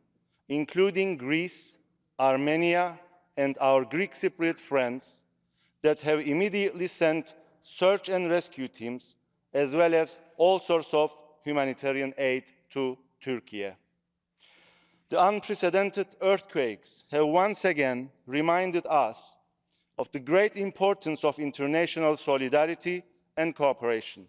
including Greece, Armenia, and our Greek Cypriot friends, that have immediately sent search and rescue teams, as well as all sorts of humanitarian aid to Turkey. The unprecedented earthquakes have once again reminded us of the great importance of international solidarity and cooperation.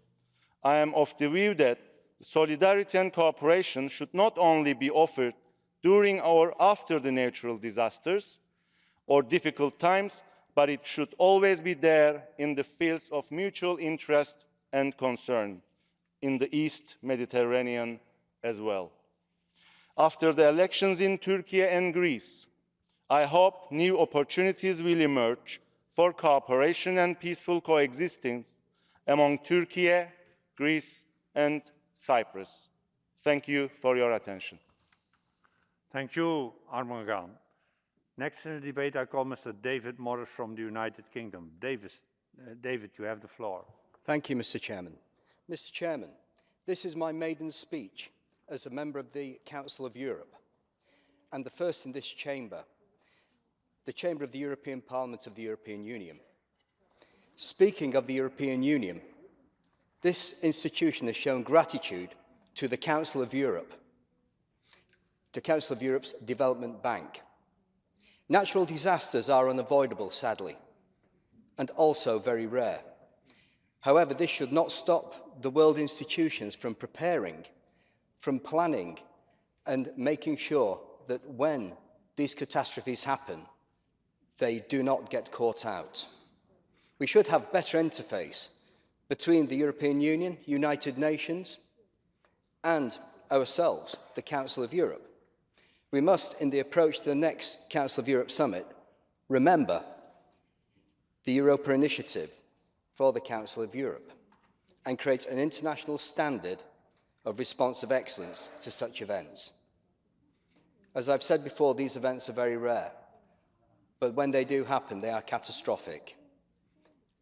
I am of the view that solidarity and cooperation should not only be offered during or after the natural disasters or difficult times, but it should always be there in the fields of mutual interest and concern, in the East Mediterranean as well. After the elections in Turkey and Greece, I hope new opportunities will emerge for cooperation and peaceful coexistence among Turkey, Greece, and Cyprus. Thank you for your attention. Thank you, Armghan. Next in the debate, I call Mr. David Morris from the United Kingdom. David, you have the floor. Thank you, Mr. Chairman. Mr. Chairman, this is my maiden speech as a member of the Council of Europe, and the first in this chamber, the Chamber of the European Parliament of the European Union. Speaking of the European Union, this institution has shown gratitude to the Council of Europe, to Council of Europe's Development Bank. Natural disasters are unavoidable, sadly, and also very rare. However, this should not stop the world institutions from preparing, from planning, and making sure that when these catastrophes happen, they do not get caught out. We should have better interface between the European Union, United Nations, and ourselves, the Council of Europe. We must, in the approach to the next Council of Europe summit, remember the Europa Initiative for the Council of Europe and create an international standard of responsive excellence to such events. As I've said before, these events are very rare, but when they do happen, they are catastrophic,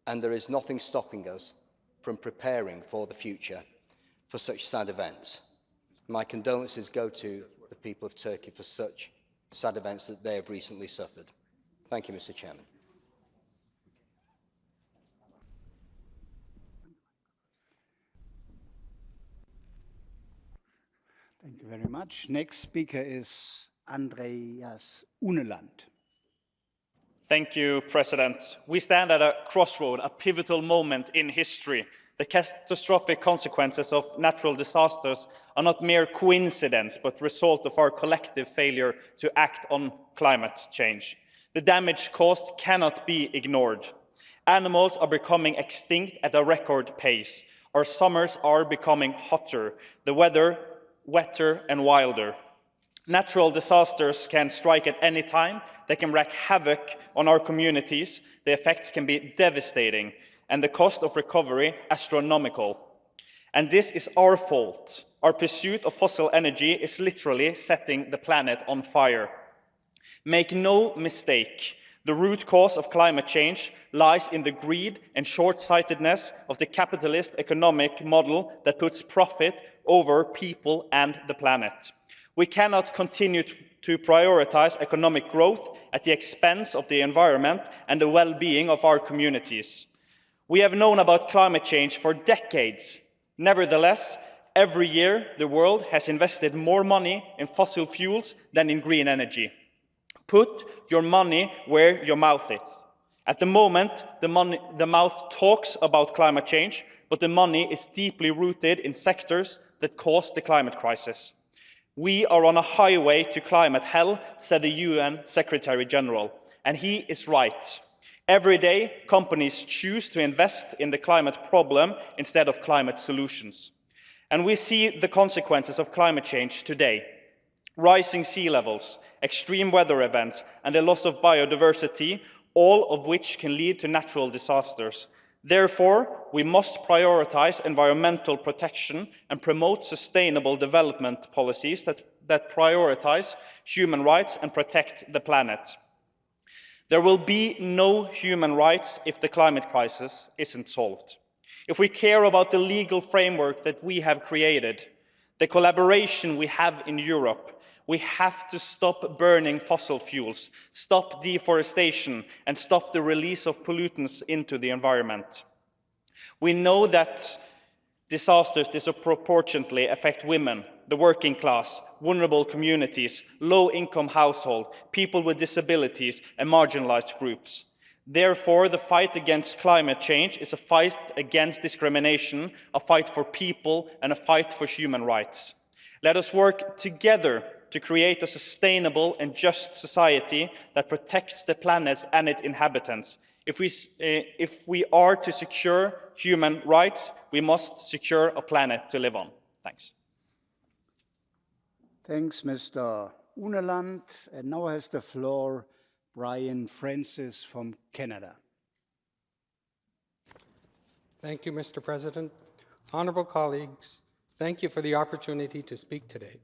and there is nothing stopping us from preparing for the future for such sad events. My condolences go to the people of Turkey for such sad events that they have recently suffered. Thank you, Mr. Chairman. Thank you very much. Next speaker is Andreas Uneland. Thank you, President. We stand at a crossroad, a pivotal moment in history. The catastrophic consequences of natural disasters are not mere coincidence, but result of our collective failure to act on climate change. The damage caused cannot be ignored. Animals are becoming extinct at a record pace. Our summers are becoming hotter, the weather wetter and wilder. Natural disasters can strike at any time. They can wreak havoc on our communities. The effects can be devastating, and the cost of recovery astronomical. And this is our fault. Our pursuit of fossil energy is literally setting the planet on fire. Make no mistake, the root cause of climate change lies in the greed and short-sightedness of the capitalist economic model that puts profit over people and the planet. We cannot continue to prioritize economic growth at the expense of the environment and the well-being of our communities. We have known about climate change for decades. Nevertheless, every year the world has invested more money in fossil fuels than in green energy. Put your money where your mouth is. At the moment, the mouth talks about climate change, but the money is deeply rooted in sectors that cause the climate crisis. We are on a highway to climate hell, said the UN Secretary General, and he is right. Every day, companies choose to invest in the climate problem instead of climate solutions. And we see the consequences of climate change today. Rising sea levels, extreme weather events, and the loss of biodiversity, all of which can lead to natural disasters. Therefore, we must prioritize environmental protection and promote sustainable development policies that prioritize human rights and protect the planet. There will be no human rights if the climate crisis isn't solved. If we care about the legal framework that we have created, the collaboration we have in Europe, we have to stop burning fossil fuels, stop deforestation, and stop the release of pollutants into the environment. We know that disasters disproportionately affect women, the working class, vulnerable communities, low-income households, people with disabilities, and marginalized groups. Therefore, the fight against climate change is a fight against discrimination, a fight for people, and a fight for human rights. Let us work together to create a sustainable and just society that protects the planet and its inhabitants. If we are to secure human rights, we must secure a planet to live on. Thanks. Thanks, Mr. Uneland. And now has the floor Brian Francis from Canada. Thank you, Mr. President. Honorable colleagues, thank you for the opportunity to speak today.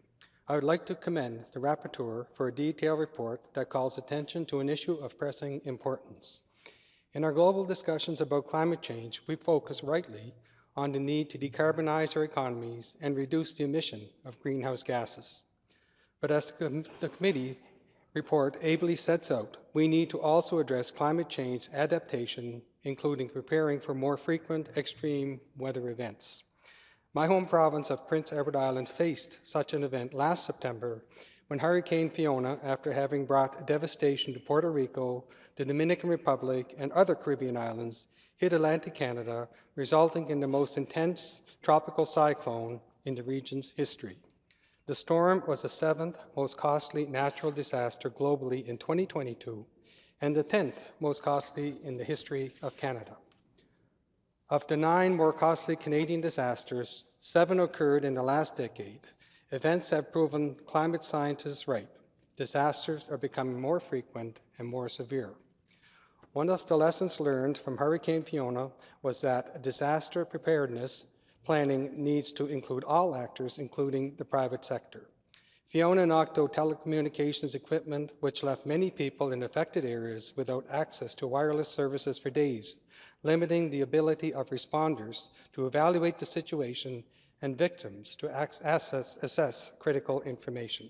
I would like to commend the rapporteur for a detailed report that calls attention to an issue of pressing importance. In our global discussions about climate change, we focus rightly on the need to decarbonize our economies and reduce the emission of greenhouse gases. But as the committee report ably sets out, we need to also address climate change adaptation, including preparing for more frequent extreme weather events. My home province of Prince Edward Island faced such an event last September when Hurricane Fiona, after having brought devastation to Puerto Rico, the Dominican Republic, and other Caribbean islands, hit Atlantic Canada, resulting in the most intense tropical cyclone in the region's history. The storm was the 7th most costly natural disaster globally in 2022 and the 10th most costly in the history of Canada. Of the 9 more costly Canadian disasters, 7 occurred in the last decade. Events have proven climate scientists right. Disasters are becoming more frequent and more severe. One of the lessons learned from Hurricane Fiona was that disaster preparedness planning needs to include all actors, including the private sector. Fiona knocked out telecommunications equipment, which left many people in affected areas without access to wireless services for days, limiting the ability of responders to evaluate the situation and victims to assess critical information.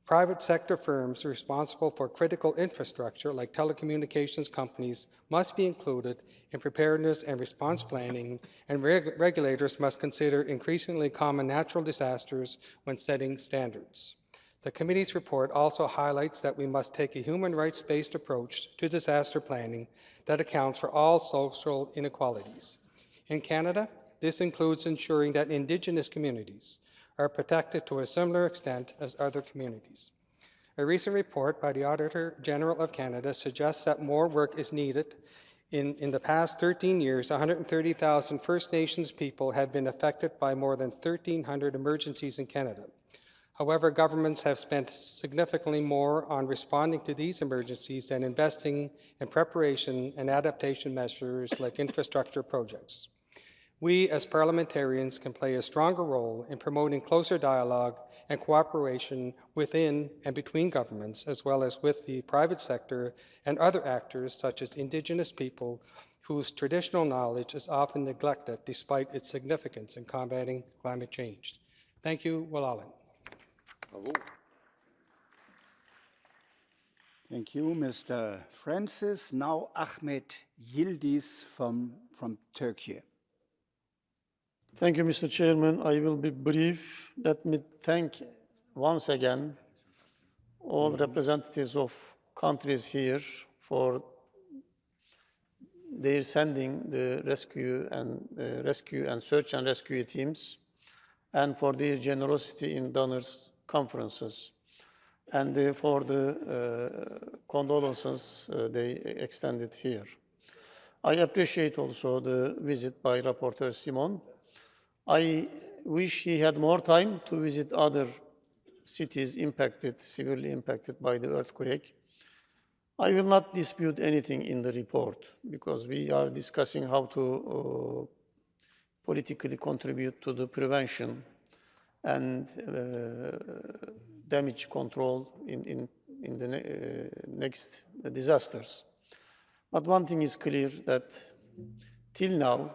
Private sector firms responsible for critical infrastructure, like telecommunications companies, must be included in preparedness and response planning, and regulators must consider increasingly common natural disasters when setting standards. The committee's report also highlights that we must take a human rights-based approach to disaster planning that accounts for all social inequalities. In Canada, this includes ensuring that Indigenous communities are protected to a similar extent as other communities. A recent report by the Auditor General of Canada suggests that more work is needed. In the past 13 years, 130,000 First Nations people have been affected by more than 1,300 emergencies in Canada. However, governments have spent significantly more on responding to these emergencies than investing in preparation and adaptation measures like infrastructure projects. We, as parliamentarians, can play a stronger role in promoting closer dialogue and cooperation within and between governments, as well as with the private sector and other actors, such as Indigenous people, whose traditional knowledge is often neglected despite its significance in combating climate change. Thank you, Walalan. Thank you, Mr. Francis. Now Ahmed Yildiz from Turkey. Thank you, Mr. Chairman. I will be brief. Let me thank once again all representatives of countries here for their sending the rescue and search and rescue teams, and for their generosity in donors' conferences, and for the condolences they extended here. I appreciate also the visit by Rapporteur Simon. I wish he had more time to visit other cities severely impacted by the earthquake. I will not dispute anything in the report because we are discussing how to politically contribute to the prevention and damage control in the next disasters. But one thing is clear, that till now,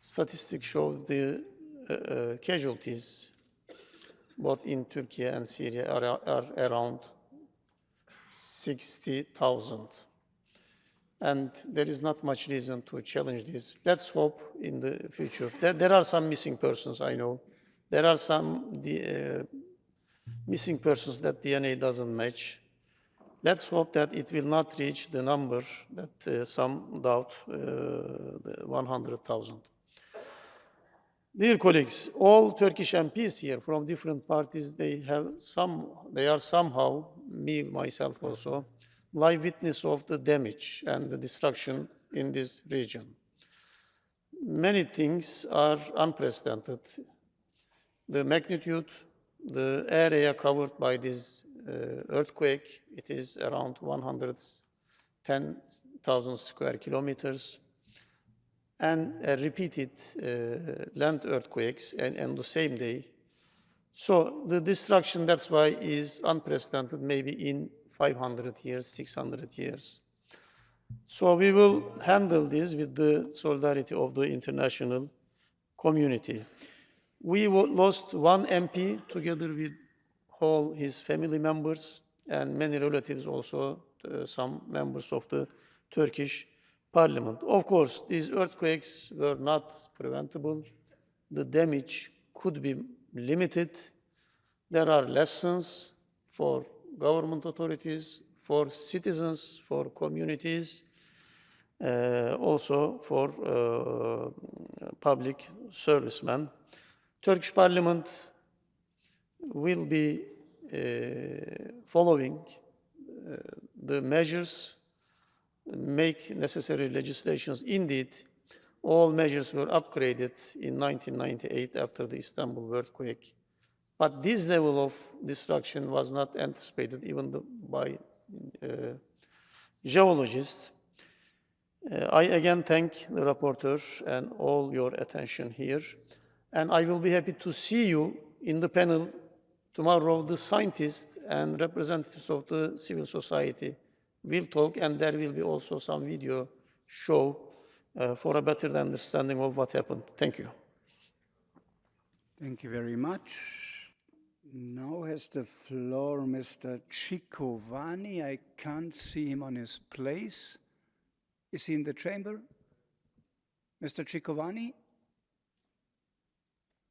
statistics show the casualties both in Turkey and Syria are around 60,000. And there is not much reason to challenge this. Let's hope in the future. There are some missing persons, I know. There are some missing persons that DNA doesn't match. Let's hope that it will not reach the number that some doubt, the 100,000. Dear colleagues, all Turkish MPs here from different parties, they are somehow, me, myself also, live witness of the damage and the destruction in this region. Many things are unprecedented. The magnitude, the area covered by this earthquake, it is around 110,000 square kilometers, and repeated land earthquakes and the same day. So the destruction, that's why, is unprecedented, maybe in 500 years, 600 years. So we will handle this with the solidarity of the international community. We lost one MP together with all his family members and many relatives also, some members of the Turkish Parliament. Of course, these earthquakes were not preventable. The damage could be limited. There are lessons for government authorities, for citizens, for communities, also for public servicemen. Turkish Parliament will be following the measures, make necessary legislations. Indeed, all measures were upgraded in 1998 after the Istanbul earthquake. But this level of destruction was not anticipated even by geologists. I again thank the rapporteur and all your attention here. And I will be happy to see you in the panel tomorrow. The scientists and representatives of the civil society will talk, and there will be also some video show for a better understanding of what happened. Thank you. Thank you very much. Now has the floor Mr. Ciccovani. I can't see him on his place. Is he in the chamber? Mr. Ciccovani?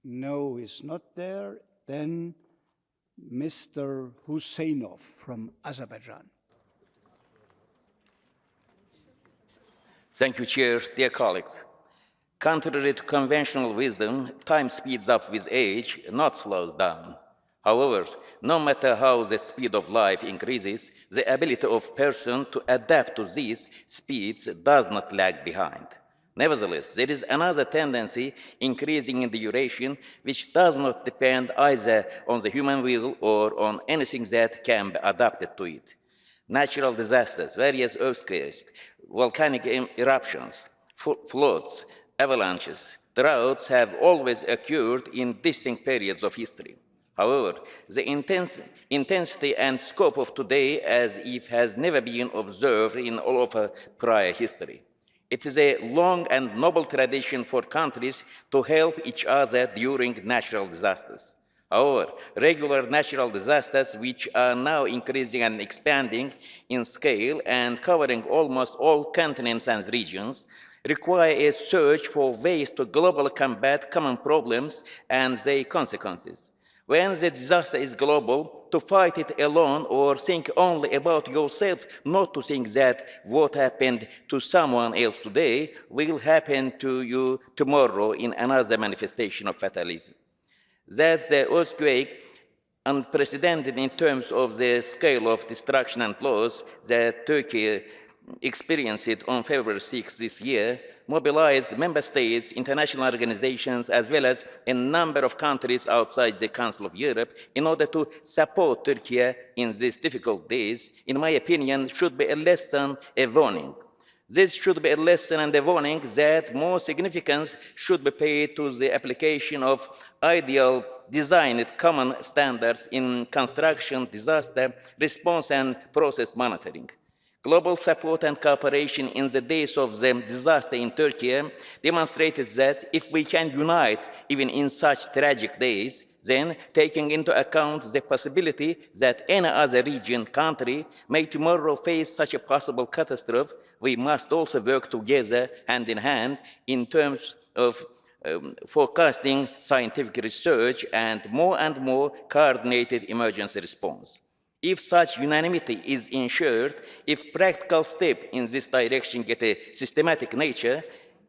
No, he's not there. Then Mr. Husseinov from Azerbaijan. Thank you, Chair. Dear colleagues, contrary to conventional wisdom, time speeds up with age, not slows down. However, no matter how the speed of life increases, the ability of person to adapt to these speeds does not lag behind. Nevertheless, there is another tendency increasing in the duration, which does not depend either on the human will or on anything that can be adapted to it. Natural disasters, various earthquakes, volcanic eruptions, floods, avalanches, droughts have always occurred in distinct periods of history. However, the intensity and scope of today as if has never been observed in all of our prior history. It is a long and noble tradition for countries to help each other during natural disasters. However, regular natural disasters, which are now increasing and expanding in scale and covering almost all continents and regions, require a search for ways to globally combat common problems and their consequences. When the disaster is global, to fight it alone or think only about yourself, not to think that what happened to someone else today will happen to you tomorrow in another manifestation of fatalism. That the earthquake, unprecedented in terms of the scale of destruction and loss that Turkey experienced on February 6 this year, mobilized member states, international organizations, as well as a number of countries outside the Council of Europe in order to support Turkey in these difficult days, in my opinion, should be a lesson, a warning. This should be a lesson and a warning that more significance should be paid to the application of ideal designed common standards in construction, disaster response, and process monitoring. Global support and cooperation in the days of the disaster in Turkey demonstrated that if we can unite even in such tragic days, then taking into account the possibility that any other region, country may tomorrow face such a possible catastrophe, we must also work together hand in hand in terms of forecasting scientific research and more coordinated emergency response. If such unanimity is ensured, if practical steps in this direction get a systematic nature,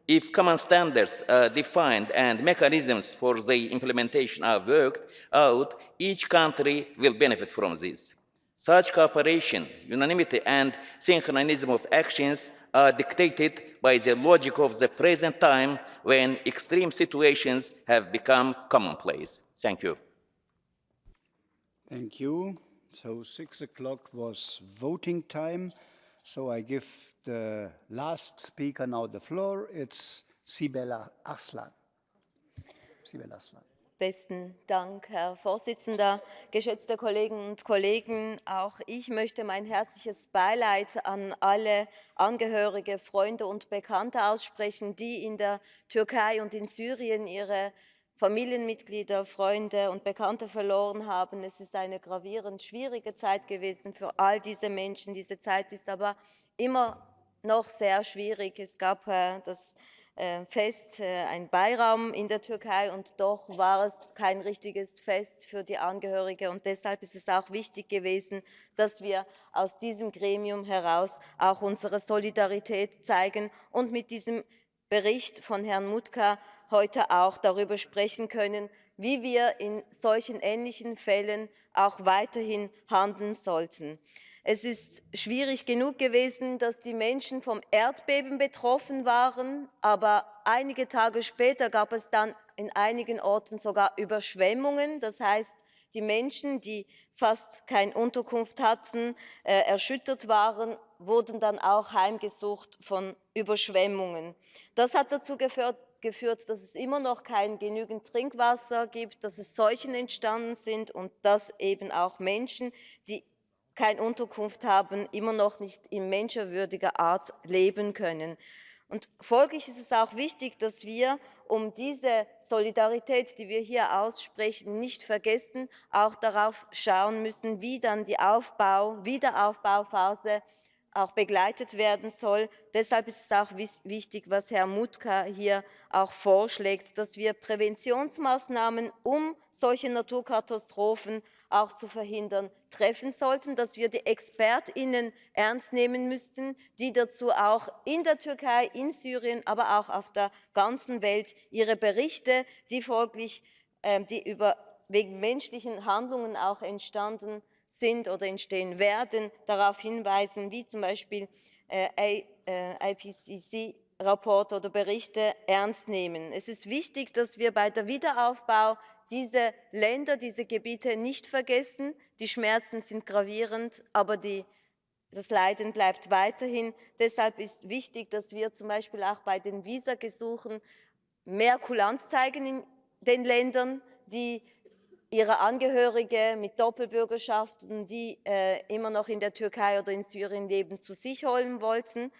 if common standards are defined and mechanisms for their implementation are worked out, each country will benefit from this. Such cooperation, unanimity, and synchronism of actions are dictated by the logic of the present time when extreme situations have become commonplace. Thank you. Thank you. So 6 o'clock was voting time. So I give the last speaker now the floor. It's Sibel Arslan. Sibel Arslan. Besten Dank, Herr Vorsitzender, geschätzte Kolleginnen und Kollegen. Auch ich möchte mein herzliches Beileid an alle Angehörige, Freunde und Bekannte aussprechen, die in der Türkei und in Syrien ihre Familienmitglieder, Freunde und Bekannte verloren haben. Es ist eine gravierend schwierige Zeit gewesen für all diese Menschen. Diese Zeit ist aber immer noch sehr schwierig. Es gab das Fest, ein Bayram in der Türkei, und doch war es kein richtiges Fest für die Angehörige. Und deshalb ist es auch wichtig gewesen, dass wir aus diesem Gremium heraus auch unsere Solidarität zeigen und mit diesem Bericht von Herrn Mutka heute auch darüber sprechen können, wie wir in solchen ähnlichen Fällen auch weiterhin handeln sollten. Es ist schwierig genug gewesen, dass die Menschen vom Erdbeben betroffen waren, aber einige Tage später gab es dann in einigen Orten sogar Überschwemmungen. Das heißt, die Menschen, die fast keine Unterkunft hatten, erschüttert waren, wurden dann auch heimgesucht von Überschwemmungen. Das hat dazu geführt, dass es immer noch kein genügend Trinkwasser gibt, dass es Seuchen entstanden sind und dass eben auch Menschen, die keine Unterkunft haben, immer noch nicht in menschenwürdiger Art leben können. Und folglich ist es auch wichtig, dass wir, um diese Solidarität, die wir hier aussprechen, nicht vergessen, auch darauf schauen müssen, wie dann die Wiederaufbauphase auch begleitet werden soll. Deshalb ist es auch wichtig, was Herr Mutka hier auch vorschlägt, dass wir Präventionsmaßnahmen, um solche Naturkatastrophen auch zu verhindern, treffen sollten, dass wir die ExpertInnen ernst nehmen müssten, die dazu auch in der Türkei, in Syrien, aber auch auf der ganzen Welt ihre Berichte, die folglich wegen menschlichen Handlungen auch entstanden sind oder entstehen werden, darauf hinweisen, wie zum Beispiel IPCC-Rapporte oder Berichte ernst nehmen. Es ist wichtig, dass wir bei der Wiederaufbau diese Länder, diese Gebiete nicht vergessen. Die Schmerzen sind gravierend, aber das Leiden bleibt weiterhin. Deshalb ist wichtig, dass wir zum Beispiel auch bei den Visagesuchen mehr Kulanz zeigen in den Ländern, die ihre Angehörige mit Doppelbürgerschaften, die immer noch in der Türkei oder in Syrien leben, zu sich holen wollten.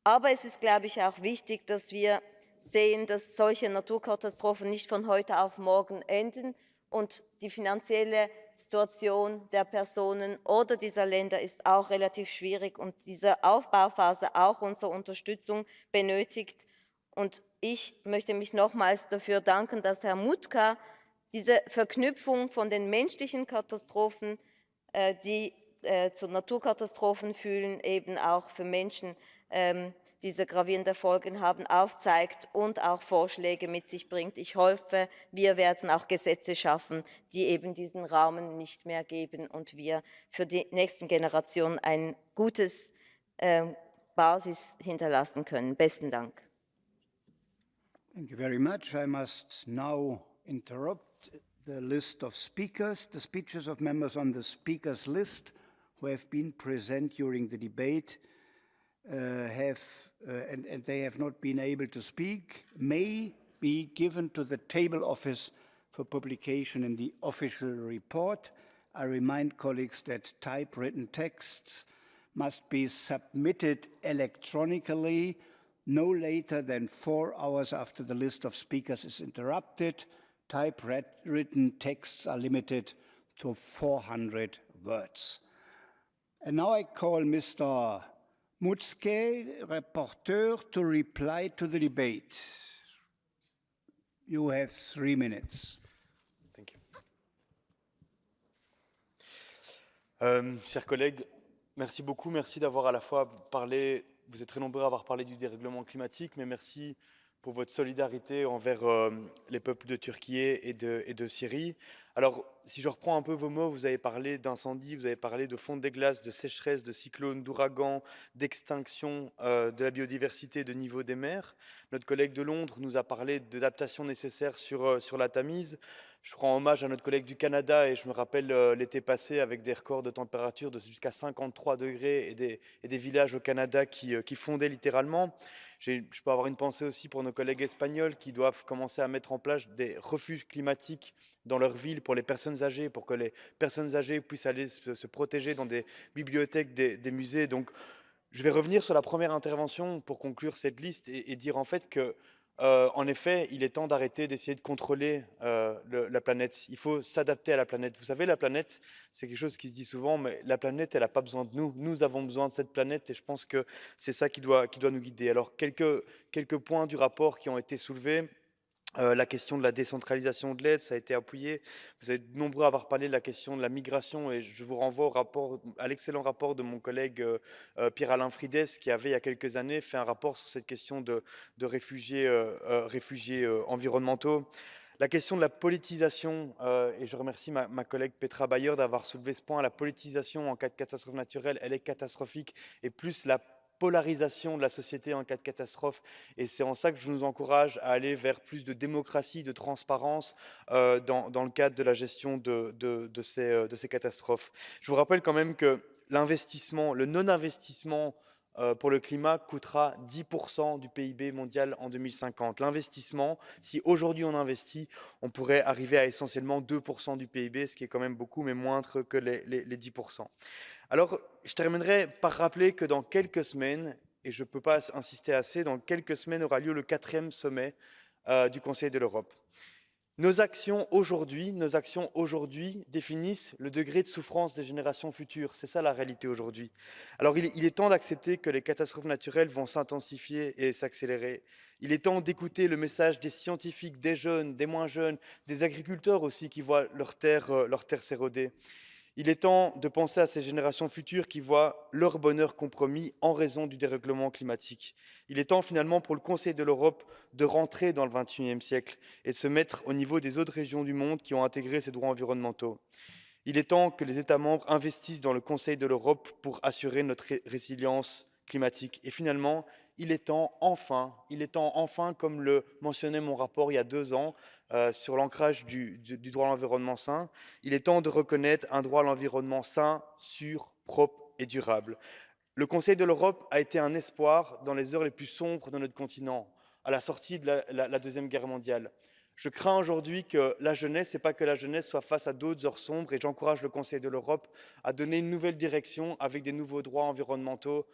Aber es ist, glaube ich, auch wichtig, dass wir sehen, dass solche Naturkatastrophen nicht von heute auf morgen enden und die finanzielle Situation der Personen oder dieser Länder ist auch relativ schwierig und diese Aufbauphase auch unsere Unterstützung benötigt. Und ich möchte mich nochmals dafür danken, dass Herr Mutka diese Verknüpfung von den menschlichen Katastrophen, die zu Naturkatastrophen führen, eben auch für Menschen diese gravierende Folgen haben, aufzeigt und auch Vorschläge mit sich bringt. Ich hoffe, wir werden auch Gesetze schaffen, die eben diesen Rahmen nicht mehr geben und wir für die nächsten Generationen ein gutes Basis hinterlassen können. Besten Dank. Thank you very much. I must now interrupt the list of speakers. The speeches of members on the speakers list who have been present during the debate and they have not been able to speak may be given to the table office for publication in the official report. I remind colleagues that typewritten texts must be submitted electronically no later than 4 hours after the list of speakers is interrupted. Typewritten texts are limited to 400 words. And now I call Mr. Mutzke, rapporteur, to reply to the debate. You have 3 minutes. Thank you. Chers collègues, merci beaucoup. Merci d'avoir à la fois parlé, vous êtes très nombreux à avoir parlé du dérèglement climatique, mais merci pour votre solidarité envers les peuples de Turquie et de Syrie. Alors, si je reprends un peu vos mots, vous avez parlé d'incendie, vous avez parlé de fonte des glaces, de sécheresse, de cyclones, d'ouragans, d'extinction de la biodiversité, de niveau des mers. Notre collègue de Londres nous a parlé d'adaptations nécessaires sur la Tamise. Je rends hommage à notre collègue du Canada et je me rappelle l'été passé avec des records de température de jusqu'à 53 degrés et des villages au Canada qui fondaient littéralement. Je peux avoir une pensée aussi pour nos collègues espagnols qui doivent commencer à mettre en place des refuges climatiques dans leur ville pour les personnes âgées, pour que les personnes âgées puissent aller se protéger dans des bibliothèques, des musées. Donc, je vais revenir sur la première intervention pour conclure cette liste et dire en fait que en effet, il est temps d'arrêter d'essayer de contrôler la planète. Il faut s'adapter à la planète. Vous savez, la planète, c'est quelque chose qui se dit souvent, mais la planète, elle n'a pas besoin de nous. Nous avons besoin de cette planète et je pense que c'est ça qui doit nous guider. Alors, quelques points du rapport qui ont été soulevés. La question de la décentralisation de l'aide, ça a été appuyé. Vous êtes nombreux à avoir parlé de la question de la migration et je vous renvoie à l'excellent rapport de mon collègue Pierre-Alain Frides qui avait, il y a quelques années, fait un rapport sur cette question de réfugiés environnementaux. La question de la politisation, et je remercie ma collègue Petra Bayer d'avoir soulevé ce point, la politisation en cas de catastrophe naturelle, elle est catastrophique et plus la polarisation de la société en cas de catastrophe et c'est en ça que je vous encourage à aller vers plus de démocratie, de transparence dans le cadre de la gestion de ces catastrophes. Je vous rappelle quand même que l'investissement, le non-investissement pour le climat coûtera 10% du PIB mondial en 2050. L'investissement, si aujourd'hui on investit, on pourrait arriver à essentiellement 2% du PIB, ce qui est quand même beaucoup, mais moindre que les 10%. Alors, je terminerai par rappeler que dans quelques semaines, et je ne peux pas insister assez, dans quelques semaines aura lieu le 4e sommet du Conseil de l'Europe. Nos actions aujourd'hui définissent le degré de souffrance des générations futures. C'est ça la réalité aujourd'hui. Alors il est temps d'accepter que les catastrophes naturelles vont s'intensifier et s'accélérer. Il est temps d'écouter le message des scientifiques, des jeunes, des moins jeunes, des agriculteurs aussi qui voient leurs terres s'éroder. Il est temps de penser à ces générations futures qui voient leur bonheur compromis en raison du dérèglement climatique. Il est temps finalement pour le Conseil de l'Europe de rentrer dans le XXIe siècle et de se mettre au niveau des autres régions du monde qui ont intégré ces droits environnementaux. Il est temps que les États membres investissent dans le Conseil de l'Europe pour assurer notre résilience climatique. Et finalement, il est temps enfin, comme le mentionnait mon rapport il y a 2 ans, sur l'ancrage du droit à l'environnement sain, il est temps de reconnaître un droit à l'environnement sain, sûr, propre et durable. Le Conseil de l'Europe a été un espoir dans les heures les plus sombres de notre continent, à la sortie de la Deuxième Guerre mondiale. Je crains aujourd'hui que la jeunesse, et pas que la jeunesse, soit face à d'autres heures sombres, et j'encourage le Conseil de l'Europe à donner une nouvelle direction avec des nouveaux droits environnementaux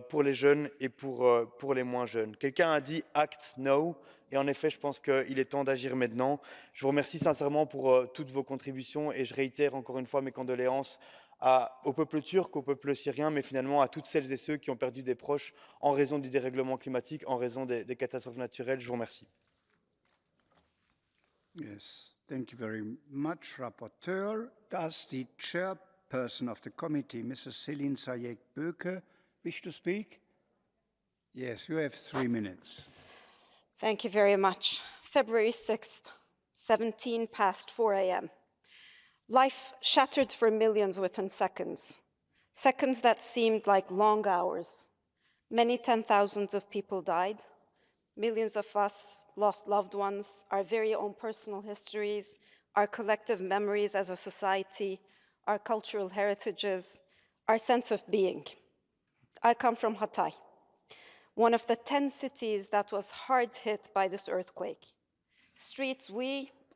pour les jeunes et pour les moins jeunes. Quelqu'un a dit « act now », et en effet, je pense qu'il est temps d'agir maintenant. Je vous remercie sincèrement pour toutes vos contributions, et je réitère encore une fois mes condoléances au peuple turc, au peuple syrien, mais finalement à toutes celles et ceux qui ont perdu des proches en raison du dérèglement climatique, en raison des catastrophes naturelles. Je vous remercie. Yes, thank you very much, Rapporteur. Does the chairperson of the committee, Mrs. Céline Sayek-Böke, wish to speak? Yes, you have 3 minutes. Thank you very much. February 6th, 17 past 4 a.m. Life shattered for millions within seconds. Seconds that seemed like long hours. Many 10,000s of people died. Millions of us lost loved ones, our very own personal histories, our collective memories as a society, our cultural heritages, our sense of being. I come from Hatay, one of the 10 cities that was hard hit by this earthquake. Streets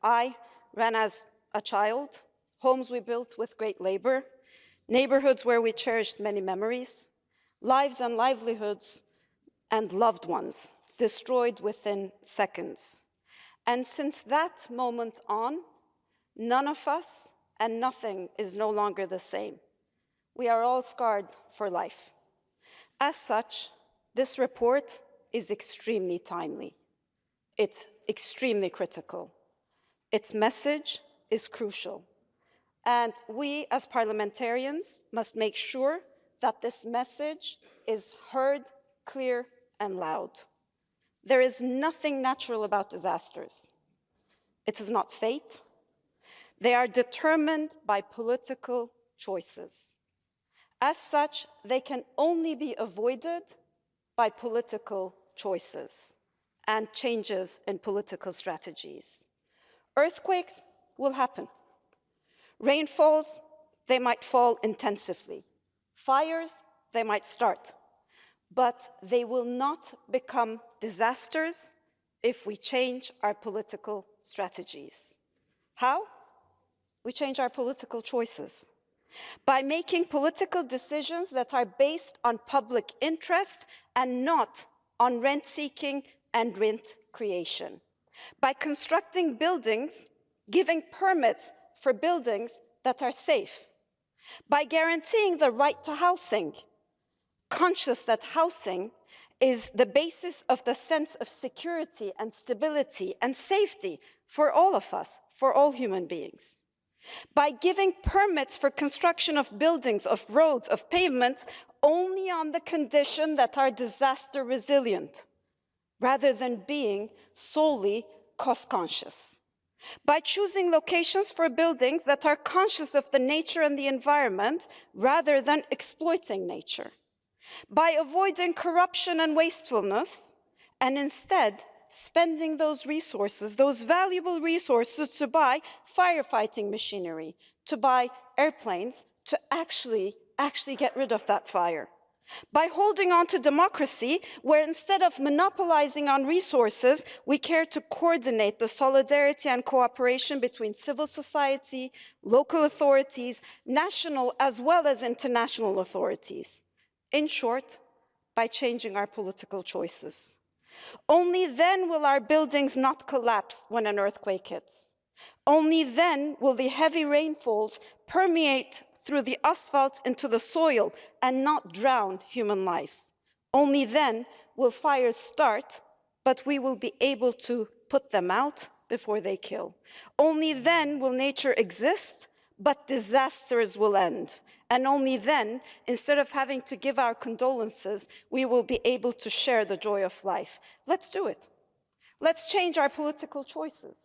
I ran as a child, homes we built with great labor, neighborhoods where we cherished many memories, lives and livelihoods and loved ones destroyed within seconds. And since that moment on, none of us and nothing is no longer the same. We are all scarred for life. As such, this report is extremely timely. It's extremely critical. Its message is crucial. And we, as parliamentarians, must make sure that this message is heard, clear, and loud. There is nothing natural about disasters. It is not fate. They are determined by political choices. As such, they can only be avoided by political choices and changes in political strategies. Earthquakes will happen. Rainfalls, they might fall intensively. Fires, they might start. But they will not become disasters if we change our political strategies. How? We change our political choices. By making political decisions that are based on public interest and not on rent-seeking and rent creation. By constructing buildings, giving permits for buildings that are safe. By guaranteeing the right to housing, conscious that housing is the basis of the sense of security and stability and safety for all of us, for all human beings. By giving permits for construction of buildings, of roads, of pavements, only on the condition that are disaster resilient, rather than being solely cost-conscious. By choosing locations for buildings that are conscious of the nature and the environment, rather than exploiting nature. By avoiding corruption and wastefulness, and instead spending those resources, those valuable resources, to buy firefighting machinery, to buy airplanes, to actually get rid of that fire. By holding on to democracy, where instead of monopolizing on resources, we care to coordinate the solidarity and cooperation between civil society, local authorities, national as well as international authorities. In short, by changing our political choices. Only then will our buildings not collapse when an earthquake hits. Only then will the heavy rainfalls permeate through the asphalt into the soil and not drown human lives. Only then will fires start, but we will be able to put them out before they kill. Only then will nature exist, but disasters will end. And only then, instead of having to give our condolences, we will be able to share the joy of life. Let's do it. Let's change our political choices.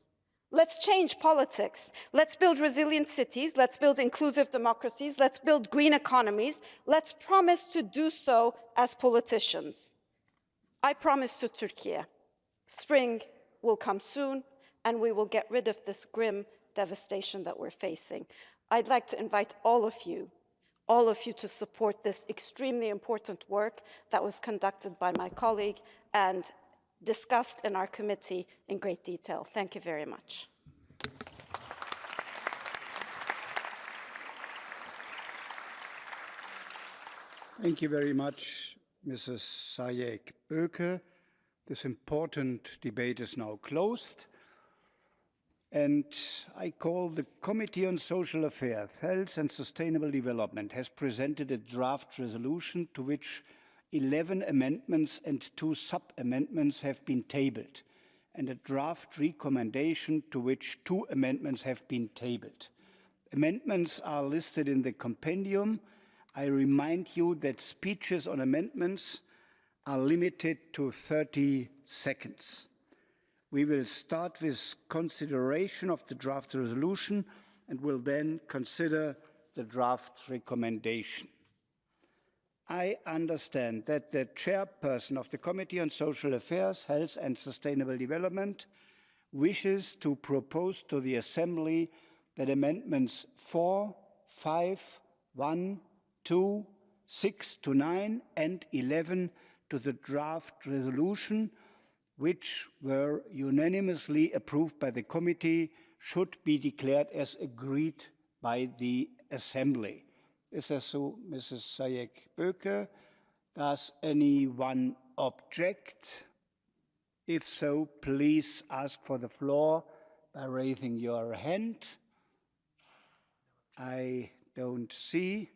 Let's change politics. Let's build resilient cities. Let's build inclusive democracies. Let's build green economies. Let's promise to do so as politicians. I promise to Turkey, spring will come soon, and we will get rid of this grim devastation that we're facing. I'd like to invite all of you to support this extremely important work that was conducted by my colleague and discussed in our committee in great detail. Thank you very much. Thank you very much, Mrs. Sayek-Böke. This important debate is now closed. And I call the Committee on Social Affairs, Health and Sustainable Development has presented a draft resolution to which 11 amendments and 2 sub-amendments have been tabled, and a draft recommendation to which 2 amendments have been tabled. Amendments are listed in the compendium. I remind you that speeches on amendments are limited to 30 seconds. We will start with consideration of the draft resolution and will then consider the draft recommendation. I understand that the chairperson of the Committee on Social Affairs, Health and Sustainable Development wishes to propose to the Assembly that amendments 4, 5, 1, 2, 6 to 9 and 11 to the draft resolution, which were unanimously approved by the committee, should be declared as agreed by the Assembly. Is that so, Mrs. Sayek-Böke? Does anyone object? If so, please ask for the floor by raising your hand. I don't see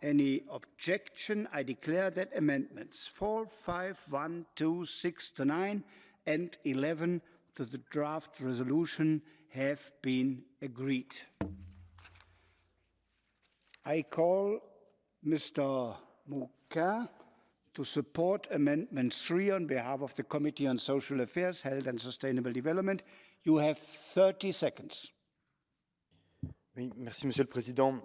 any objection. I declare that amendments 4, 5, 1, 2, 6 to 9 and 11 to the draft resolution have been agreed. I call Mr. Mouquin to support Amendment 3 on behalf of the Committee on Social Affairs, Health and Sustainable Development. You have 30 seconds. Oui, merci Monsieur le Président.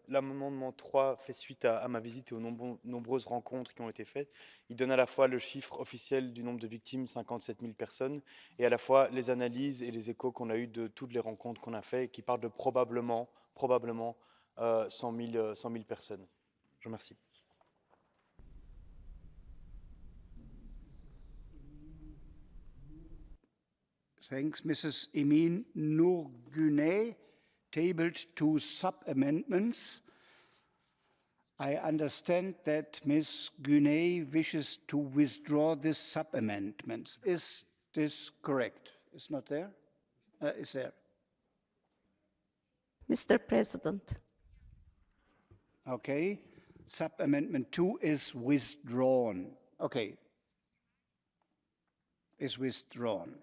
L'amendement 3 fait suite à ma visite et aux nombreuses rencontres qui ont été faites. Il donne à la fois le chiffre officiel du nombre de victimes, 57 000 personnes, et à la fois les analyses et les échos qu'on a eus de toutes les rencontres qu'on a faites, qui parlent de probablement 100 000 personnes. Je vous remercie. Thanks, Mrs. Emin Nourgunet tabled 2 sub-amendments. I understand that Ms. Gunet wishes to withdraw this sub-amendments. Is this correct? It's not there? Is there? Mr. President. Okay. Sub-amendment 2 is withdrawn. Okay. Is withdrawn.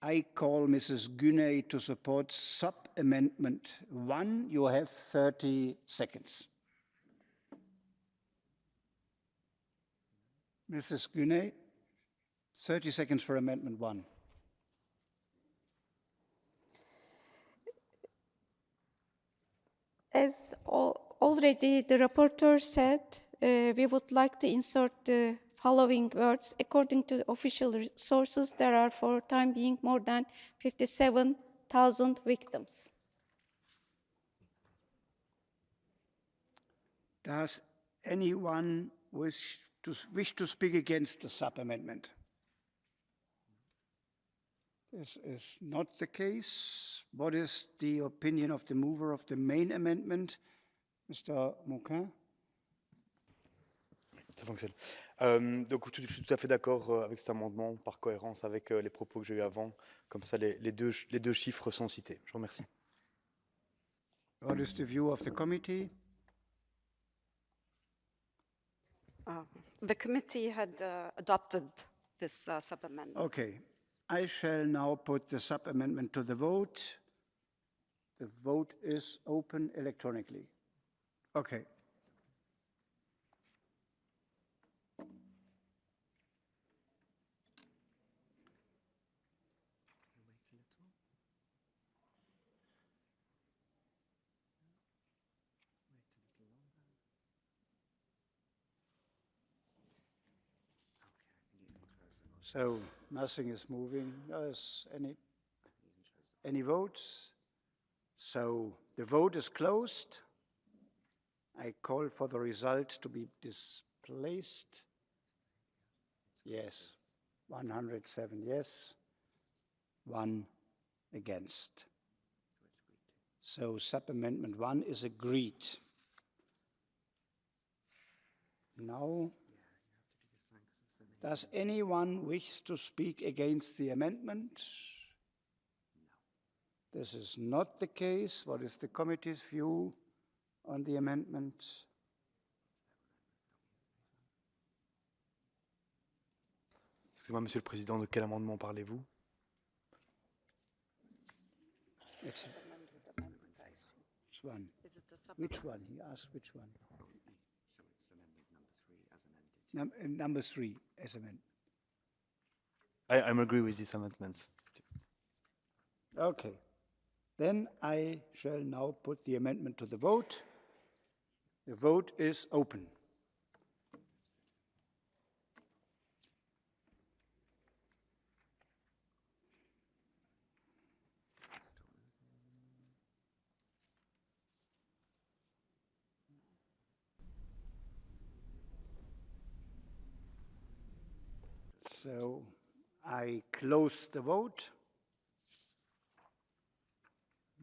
I call Mrs. Gunet to support sub-amendment 1. You have 30 seconds. Mrs. Gunet, 30 seconds for amendment 1. As already the rapporteur said, we would like to insert the following words. According to official sources, there are for time being more than 57,000 victims. Does anyone wish to speak against the sub-amendment? This is not the case. What is the opinion of the mover of the main amendment, Mr. Mouquin? Ça fonctionne. Donc, je suis tout à fait d'accord avec cet amendement, par cohérence avec les propos que j'ai eu avant. Comme ça, les deux chiffres sont cités. Je vous remercie. What is the view of the committee? The committee had adopted this sub-amendment. Okay. I shall now put the sub-amendment to the vote. The vote is open electronically. Okay. So nothing is moving. There's any votes? So the vote is closed. I call for the result to be displaced. Yes, 107 yes, 1 against. So sub-amendment 1 is agreed. Now, does anyone wish to speak against the amendment? This is not the case. What is the committee's view on the amendment? Excusez-moi, Monsieur le Président, de quel amendement parlez-vous? Which one? Which one? He asked which one. So it's amendment number 3 as amended. Number 3 as amended. I agree with this amendment. Okay. Then I shall now put the amendment to the vote. The vote is open. So I close the vote.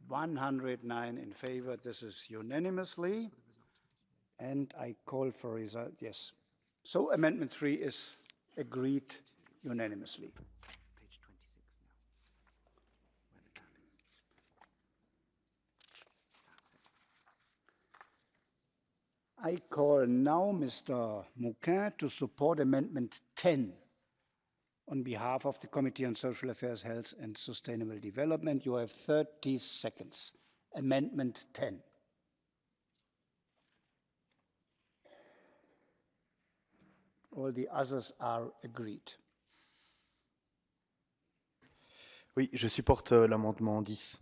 109 in favor. This is unanimously. And I call for result. Yes. So amendment 3 is agreed unanimously. Page 26 now, where the tab is. That's it. I call now Mr. Mouquin to support Amendment 10 on behalf of the Committee on Social Affairs, Health and Sustainable Development. You have 30 seconds. Amendment 10. All the others are agreed. Oui, je supporte l'amendement 10.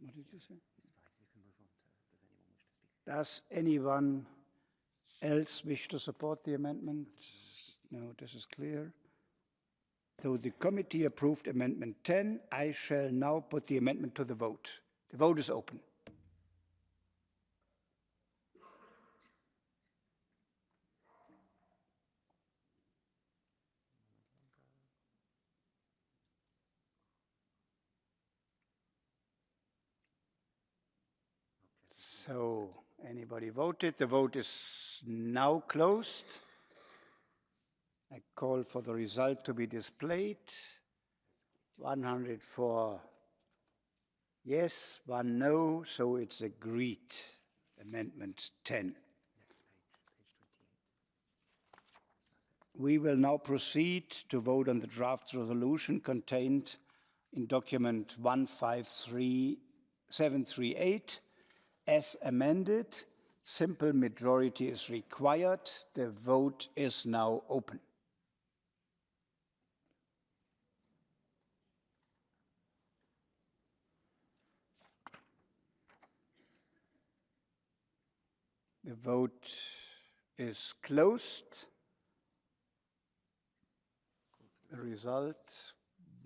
What did you say? Does anyone else wish to support the amendment? No, this is clear. So the committee approved Amendment 10. I shall now put the amendment to the vote. The vote is open. So anybody voted? The vote is now closed. I call for the result to be displayed. 104 yes, 1 no, so it's agreed. Amendment 10. We will now proceed to vote on the draft resolution contained in document 153738. As amended, simple majority is required. The vote is now open. The vote is closed. The result,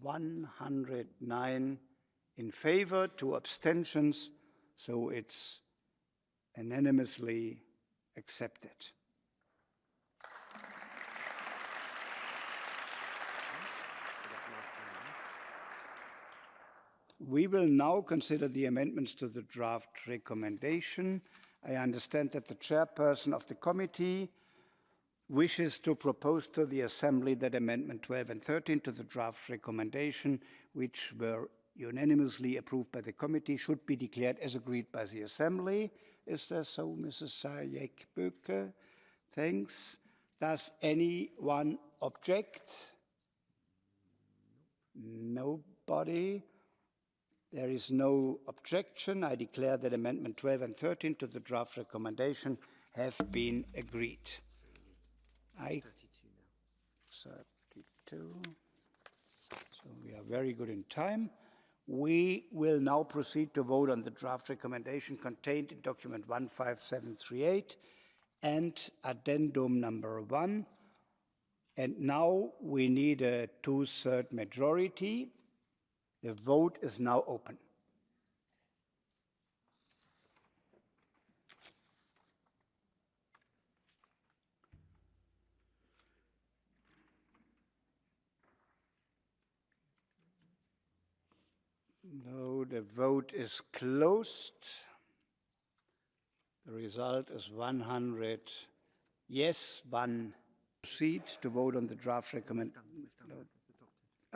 109 in favor, 2 abstentions, so it's unanimously accepted. We will now consider the amendments to the draft recommendation. I understand that the chairperson of the committee wishes to propose to the Assembly that Amendment 12 and 13 to the draft recommendation, which were unanimously approved by the committee, should be declared as agreed by the Assembly. Is that so, Mrs. Sayek-Böke? Thanks. Does anyone object? Nobody. There is no objection. I declare that Amendment 12 and 13 to the draft recommendation have been agreed. 32. So we are very good in time. We will now proceed to vote on the draft recommendation contained in document 15738 and addendum number 1. And now we need a 2/3 majority. The vote is now open. No, the vote is closed. The result is 100 yes, 1 proceed to vote on the draft recommendation.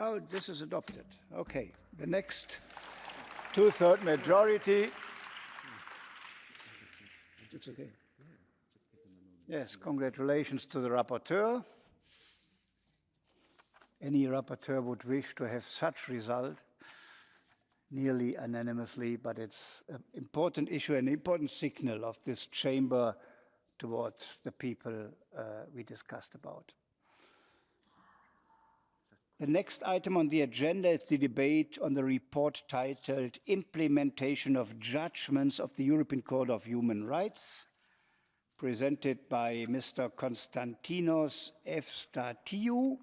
Oh, this is adopted. Okay. The next 2/3 majority. It's okay. Yes, congratulations to the rapporteur. Any rapporteur would wish to have such result, nearly unanimously, but it's an important issue, an important signal of this chamber towards the people we discussed about. The next item on the agenda is the debate on the report titled Implementation of Judgments of the European Court of Human Rights, presented by Mr. Konstantinos Efstatiou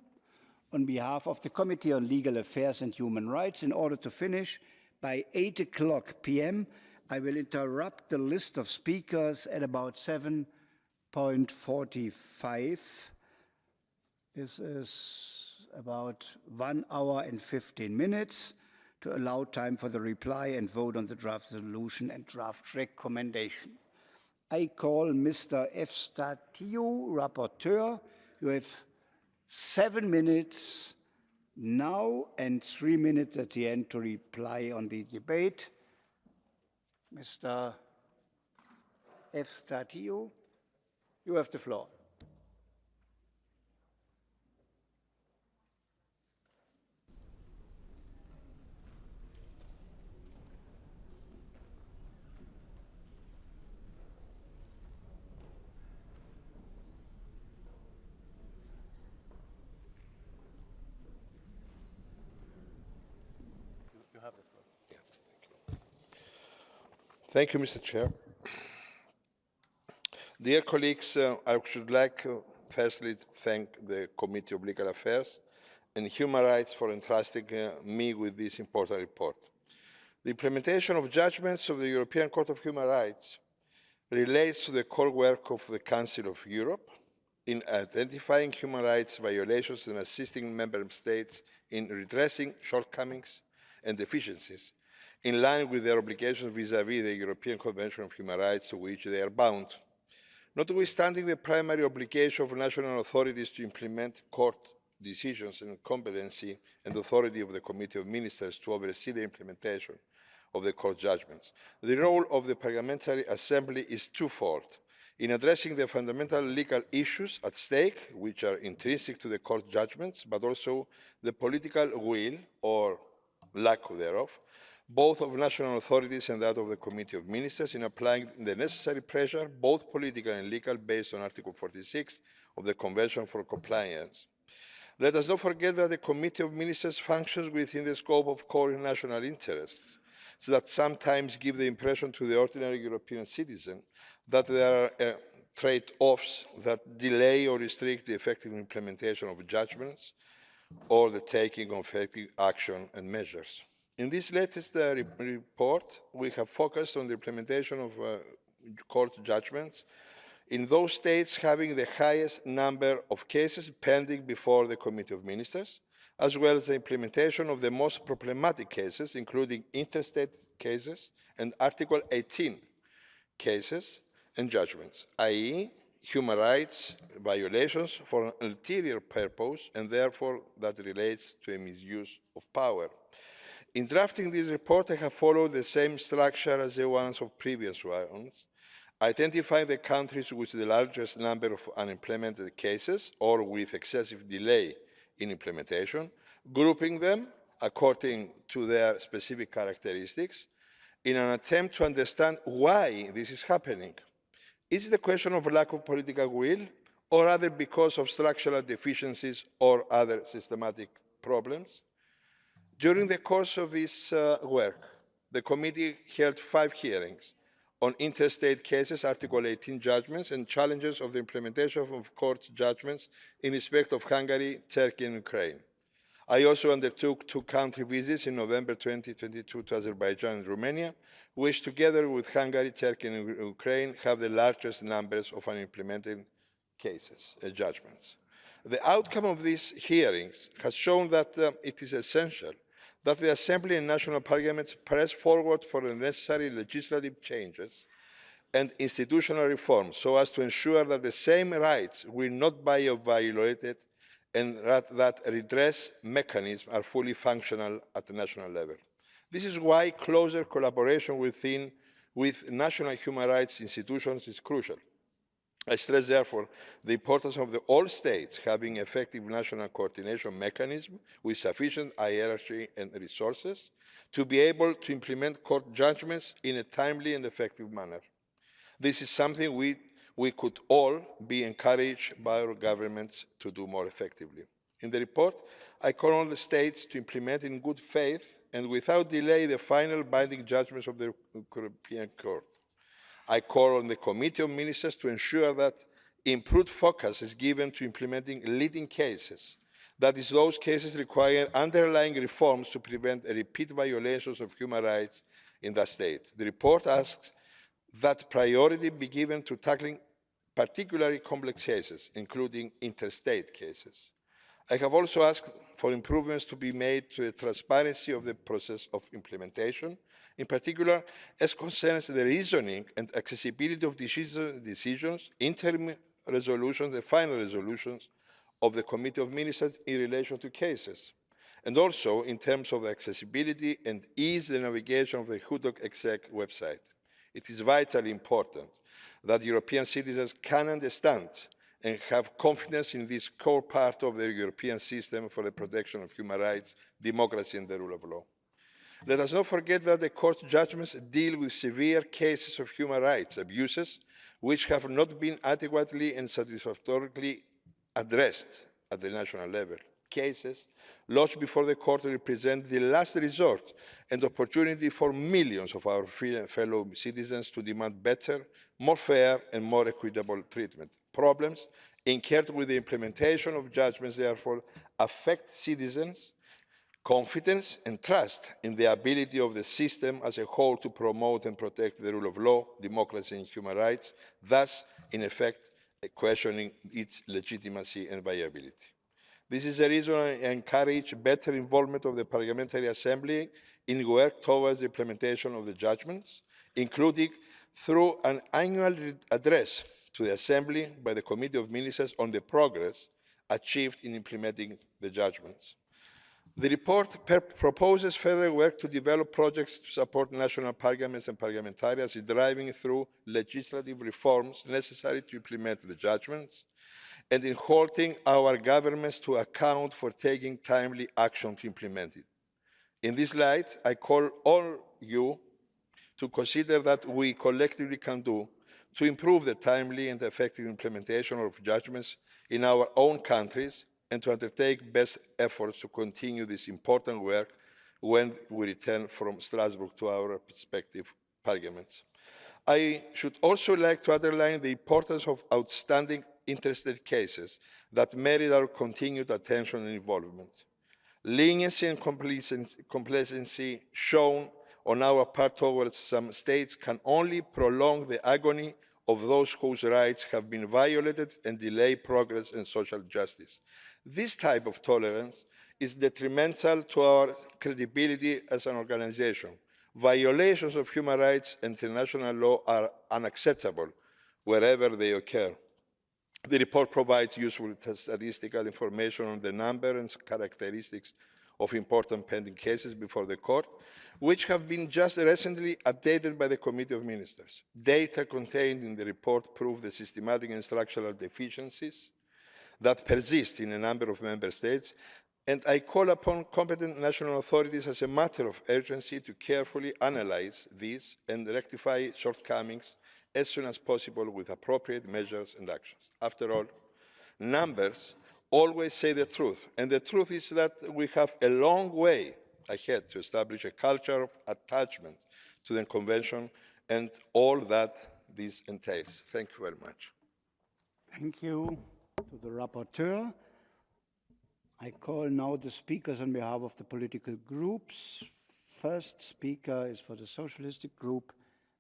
on behalf of the Committee on Legal Affairs and Human Rights. In order to finish by 8:00 p.m., I will interrupt the list of speakers at about 7:45. This is about 1 hour and 15 minutes to allow time for the reply and vote on the draft resolution and draft recommendation. I call Mr. Efstatiou, rapporteur. You have 7 minutes now and 3 minutes at the end to reply on the debate. Mr. Efstatiou, you have the floor. Thank you, Mr. Chair. Dear colleagues, I should like firstly to thank the Committee of Legal Affairs and Human Rights for entrusting me with this important report. The implementation of judgments of the European Court of Human Rights relates to the core work of the Council of Europe in identifying human rights violations and assisting member states in redressing shortcomings and deficiencies in line with their obligations vis-à-vis the European Convention of Human Rights to which they are bound. Notwithstanding the primary obligation of national authorities to implement court decisions and competency and authority of the Committee of Ministers to oversee the implementation of the court judgments, the role of the Parliamentary Assembly is twofold: in addressing the fundamental legal issues at stake, which are intrinsic to the court judgments, but also the political will, or lack thereof, both of national authorities and that of the Committee of Ministers, in applying the necessary pressure, both political and legal, based on Article 46 of the Convention for Compliance. Let us not forget that the Committee of Ministers functions within the scope of core national interests, so that sometimes give the impression to the ordinary European citizen that there are trade-offs that delay or restrict the effective implementation of judgments or the taking of effective action and measures. In this latest report, we have focused on the implementation of court judgments in those states having the highest number of cases pending before the Committee of Ministers, as well as the implementation of the most problematic cases, including interstate cases and Article 18 cases, and judgments, i.e. human rights violations for an ulterior purpose and therefore that relates to a misuse of power. In drafting this report, I have followed the same structure as the ones of previous ones, identifying the countries with the largest number of unimplemented cases or with excessive delay in implementation, grouping them according to their specific characteristics in an attempt to understand why this is happening. Is it a question of lack of political will, or rather because of structural deficiencies or other systematic problems? During the course of this work, the committee held 5 hearings on interstate cases, Article 18 judgments, and challenges of the implementation of court judgments in respect of Hungary, Turkey, and Ukraine. I also undertook 2 country visits in November 2022 to Azerbaijan and Romania, which together with Hungary, Turkey, and Ukraine have the largest numbers of unimplemented cases and judgments. The outcome of these hearings has shown that it is essential that the Assembly and national parliaments press forward for the necessary legislative changes and institutional reforms so as to ensure that the same rights will not be violated and that redress mechanisms are fully functional at the national level. This is why closer collaboration with national human rights institutions is crucial. I stress, therefore, the importance of all states having effective national coordination mechanisms with sufficient hierarchy and resources to be able to implement court judgments in a timely and effective manner. This is something we could all be encouraged by our governments to do more effectively. In the report, I call on the states to implement in good faith and without delay the final binding judgments of the European Court. I call on the Committee of Ministers to ensure that improved focus is given to implementing leading cases, that is, those cases require underlying reforms to prevent repeat violations of human rights in that state. The report asks that priority be given to tackling particularly complex cases, including interstate cases. I have also asked for improvements to be made to the transparency of the process of implementation, in particular as concerns the reasoning and accessibility of decisions, interim resolutions and final resolutions of the Committee of Ministers in relation to cases, and also in terms of accessibility and ease the navigation of the HUDOC exec website. It is vitally important that European citizens can understand and have confidence in this core part of the European system for the protection of human rights, democracy and the rule of law. Let us not forget that the court judgments deal with severe cases of human rights abuses which have not been adequately and satisfactorily addressed at the national level. Cases lodged before the court represent the last resort and opportunity for millions of our fellow citizens to demand better, more fair and more equitable treatment. Problems incurred with the implementation of judgments, therefore, affect citizens' confidence and trust in the ability of the system as a whole to promote and protect the rule of law, democracy and human rights, thus, in effect, questioning its legitimacy and viability. This is the reason I encourage better involvement of the Parliamentary Assembly in work towards the implementation of the judgments, including through an annual address to the Assembly by the Committee of Ministers on the progress achieved in implementing the judgments. The report proposes further work to develop projects to support national parliaments and parliamentarians in driving through legislative reforms necessary to implement the judgments, and in holding our governments to account for taking timely action to implement it. In this light, I call on you to consider what we collectively can do to improve the timely and effective implementation of judgments in our own countries and to undertake best efforts to continue this important work when we return from Strasbourg to our respective parliaments. I should also like to underline the importance of outstanding interstate cases that merit our continued attention and involvement. Leniency and complacency shown on our part towards some states can only prolong the agony of those whose rights have been violated and delay progress and social justice. This type of tolerance is detrimental to our credibility as an organization. Violations of human rights and international law are unacceptable, wherever they occur. The report provides useful statistical information on the number and characteristics of important pending cases before the court, which have been just recently updated by the Committee of Ministers. Data contained in the report prove the systematic and structural deficiencies that persist in a number of member states, and I call upon competent national authorities as a matter of urgency to carefully analyze these and rectify shortcomings as soon as possible with appropriate measures and actions. After all, numbers always say the truth, and the truth is that we have a long way ahead to establish a culture of attachment to the Convention and all that this entails. Thank you very much. Thank you to the rapporteur. I call now the speakers on behalf of the political groups. First speaker is for the Socialistic Group,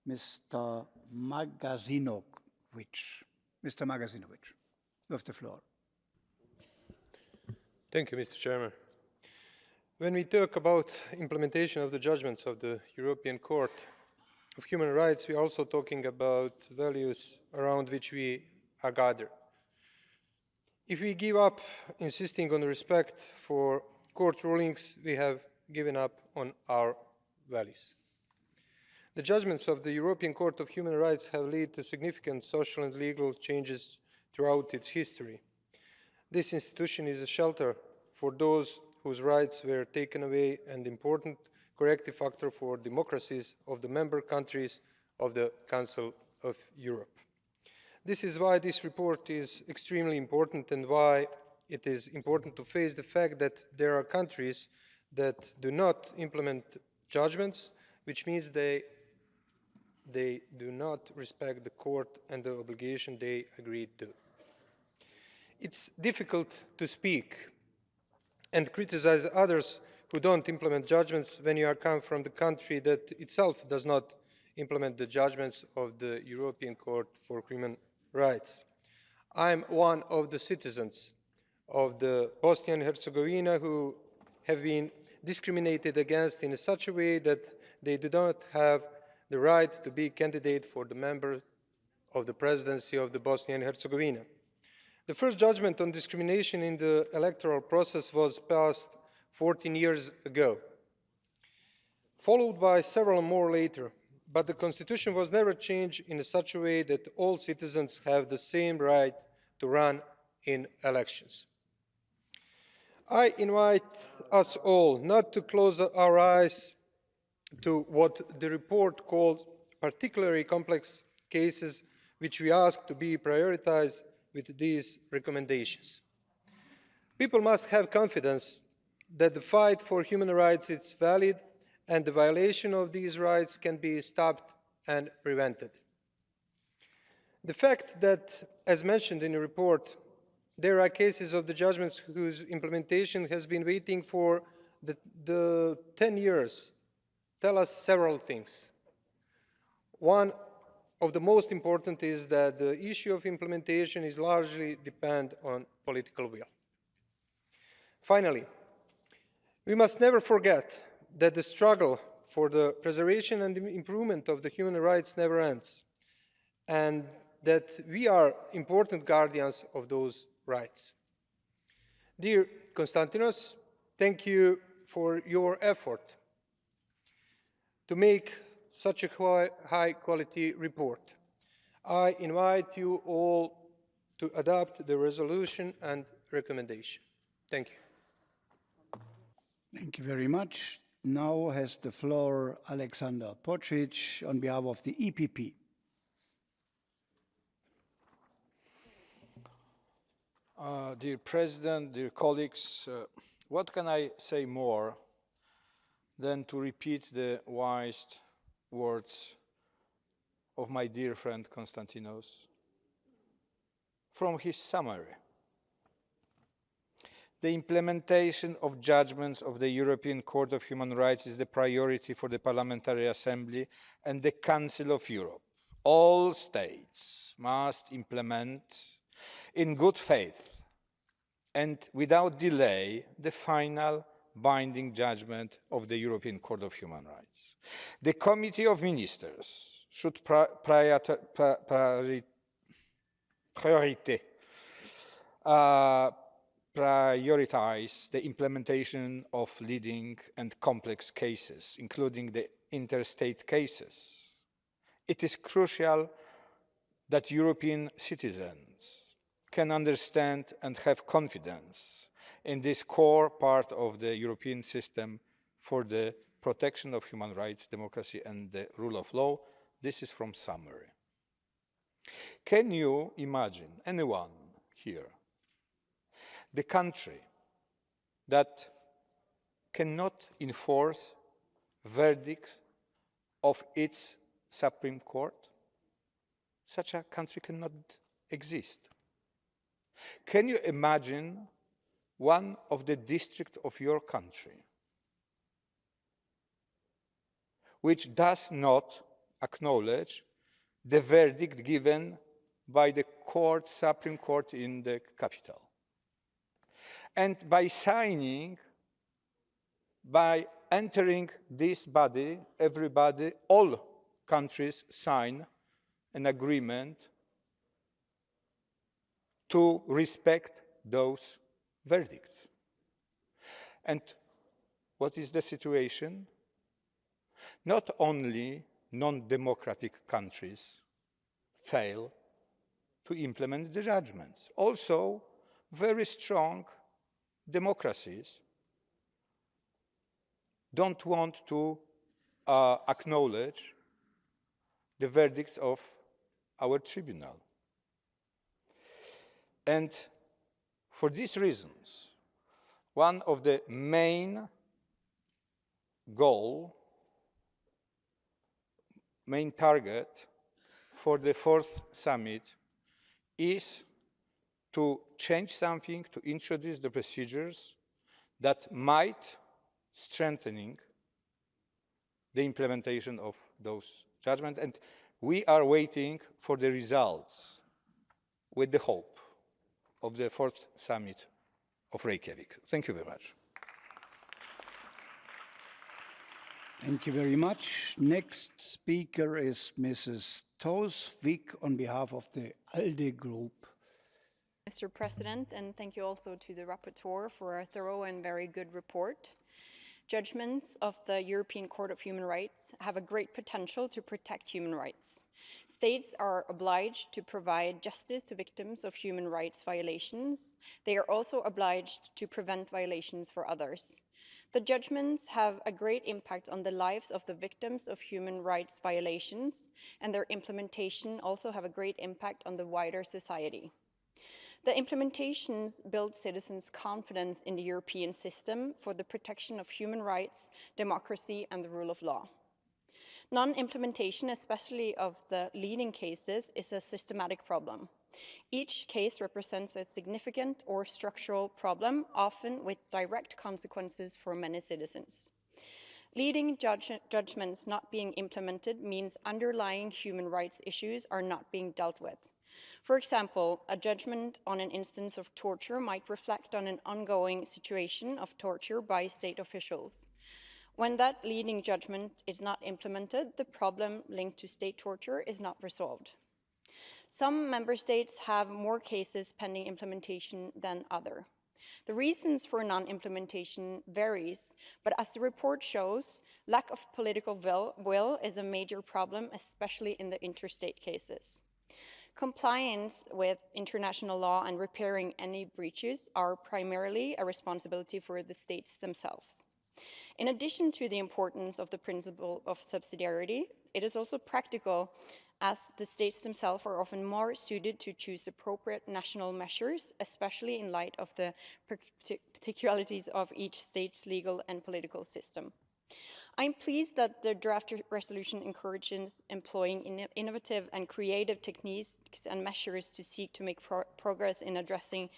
Mr. Magazinovic. Mr. Magazinovic, you have the floor. Thank you, Mr. Chairman. When we talk about implementation of the judgments of the European Court of Human Rights, we are also talking about values around which we are gathered. If we give up insisting on respect for court rulings, we have given up on our values. The judgments of the European Court of Human Rights have led to significant social and legal changes throughout its history. This institution is a shelter for those whose rights were taken away and important corrective factor for democracies of the member countries of the Council of Europe. This is why this report is extremely important and why it is important to face the fact that there are countries that do not implement judgments, which means they do not respect the court and the obligation they agreed to. It's difficult to speak and criticize others who don't implement judgments when you come from the country that itself does not implement the judgments of the European Court for Human Rights. I'm one of the citizens of the Bosnia and Herzegovina who have been discriminated against in such a way that they do not have the right to be candidate for the member of the presidency of the Bosnia and Herzegovina. The first judgment on discrimination in the electoral process was passed 14 years ago, followed by several more later, but the constitution was never changed in such a way that all citizens have the same right to run in elections. I invite us all not to close our eyes to what the report calls particularly complex cases, which we ask to be prioritized with these recommendations. People must have confidence that the fight for human rights is valid and the violation of these rights can be stopped and prevented. The fact that, as mentioned in the report, there are cases of the judgments whose implementation has been waiting for the 10 years tell us several things. One of the most important is that the issue of implementation is largely dependent on political will. Finally, we must never forget that the struggle for the preservation and improvement of the human rights never ends, and that we are important guardians of those rights. Dear Konstantinos, thank you for your effort to make such a high-quality report. I invite you all to adopt the resolution and recommendation. Thank you. Thank you very much. Now has the floor Alexander Pocic on behalf of the EPP. Dear President, dear colleagues, what can I say more than to repeat the wise words of my dear friend Konstantinos from his summary. The implementation of judgments of the European Court of Human Rights is the priority for the Parliamentary Assembly and the Council of Europe. All states must implement in good faith and without delay the final binding judgment of the European Court of Human Rights. The Committee of Ministers should priorité, prioritize the implementation of leading and complex cases, including the interstate cases. It is crucial that European citizens can understand and have confidence in this core part of the European system for the protection of human rights, democracy, and the rule of law. This is from summary. Can you imagine, anyone here, the country that cannot enforce verdicts of its Supreme Court? Such a country cannot exist. Can you imagine one of the districts of your country which does not acknowledge the verdict given by the Supreme Court in the capital? And by signing, by entering this body, everybody, all countries sign an agreement to respect those verdicts. And what is the situation? Not only non-democratic countries fail to implement the judgments, also very strong democracies don't want to acknowledge the verdicts of our tribunal. And for these reasons, one of the main target for the fourth summit is to change something, to introduce the procedures that might strengthening the implementation of those judgments. And we are waiting for the results with the hope of the fourth summit of Reykjavik. Thank you very much. Thank you very much. Next speaker is Mrs. Toes-Wick on behalf of the ALDE Group. Mr. President, and thank you also to the rapporteur for a thorough and very good report. Judgments of the European Court of Human Rights have a great potential to protect human rights. States are obliged to provide justice to victims of human rights violations. They are also obliged to prevent violations for others. The judgments have a great impact on the lives of the victims of human rights violations, and their implementation also have a great impact on the wider society. The implementations build citizens' confidence in the European system for the protection of human rights, democracy, and the rule of law. Non-implementation, especially of the leading cases, is a systematic problem. Each case represents a significant or structural problem, often with direct consequences for many citizens. Leading judgments not being implemented means underlying human rights issues are not being dealt with. For example, a judgment on an instance of torture might reflect on an ongoing situation of torture by state officials. When that leading judgment is not implemented, the problem linked to state torture is not resolved. Some member states have more cases pending implementation than others. The reasons for non-implementation varies, but as the report shows, lack of political will is a major problem, especially in the interstate cases. Compliance with international law and repairing any breaches are primarily a responsibility for the states themselves. In addition to the importance of the principle of subsidiarity, it is also practical, as the states themselves are often more suited to choose appropriate national measures, especially in light of the particularities of each state's legal and political system. I'm pleased that the draft resolution encourages employing innovative and creative techniques and measures to seek to make progress in addressing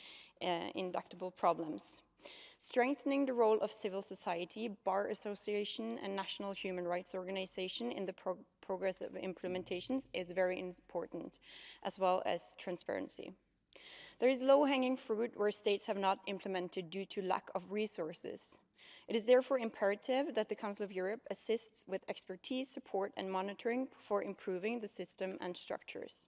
inductible problems. Strengthening the role of civil society, bar association, and national human rights organization in the progress of implementations is very important, as well as transparency. There is low-hanging fruit where states have not implemented due to lack of resources. It is therefore imperative that the Council of Europe assists with expertise, support, and monitoring for improving the system and structures.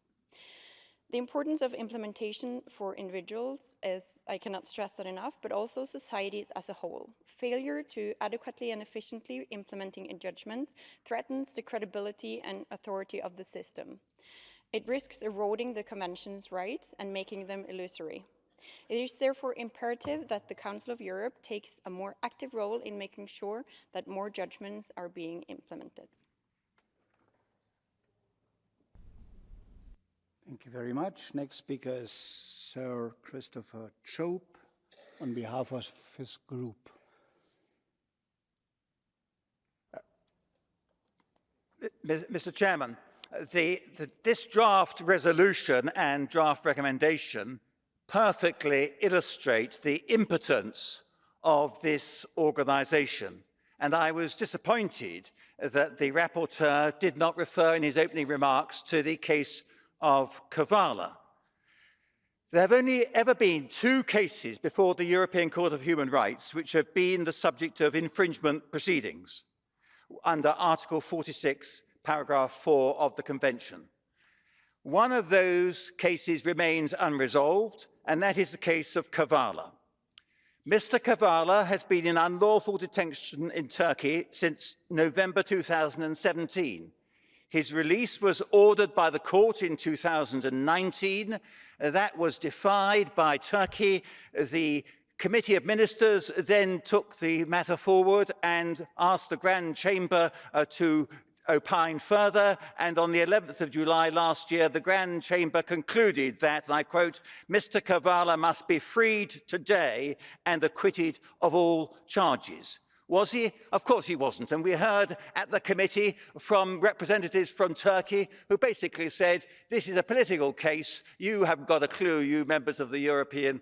The importance of implementation for individuals is, I cannot stress that enough, but also societies as a whole. Failure to adequately and efficiently implementing a judgment threatens the credibility and authority of the system. It risks eroding the Convention's rights and making them illusory. It is therefore imperative that the Council of Europe takes a more active role in making sure that more judgments are being implemented. Thank you very much. Next speaker is Sir Christopher Chope on behalf of his group. Mr. Chairman, this draft resolution and draft recommendation perfectly illustrate the impotence of this organisation. And I was disappointed that the rapporteur did not refer in his opening remarks to the case of Kavala. There have only ever been 2 cases before the European Court of Human Rights which have been the subject of infringement proceedings under Article 46, paragraph 4 of the Convention. One of those cases remains unresolved, and that is the case of Kavala. Mr. Kavala has been in unlawful detention in Turkey since November 2017. His release was ordered by the court in 2019. That was defied by Turkey. The Committee of Ministers then took the matter forward and asked the Grand Chamber to opine further, and on the 11th of July last year, the Grand Chamber concluded that, and I quote, Mr. Kavala must be freed today and acquitted of all charges. Was he? Of course he wasn't. And we heard at the committee from representatives from Turkey who basically said, this is a political case. You haven't got a clue, you members of the European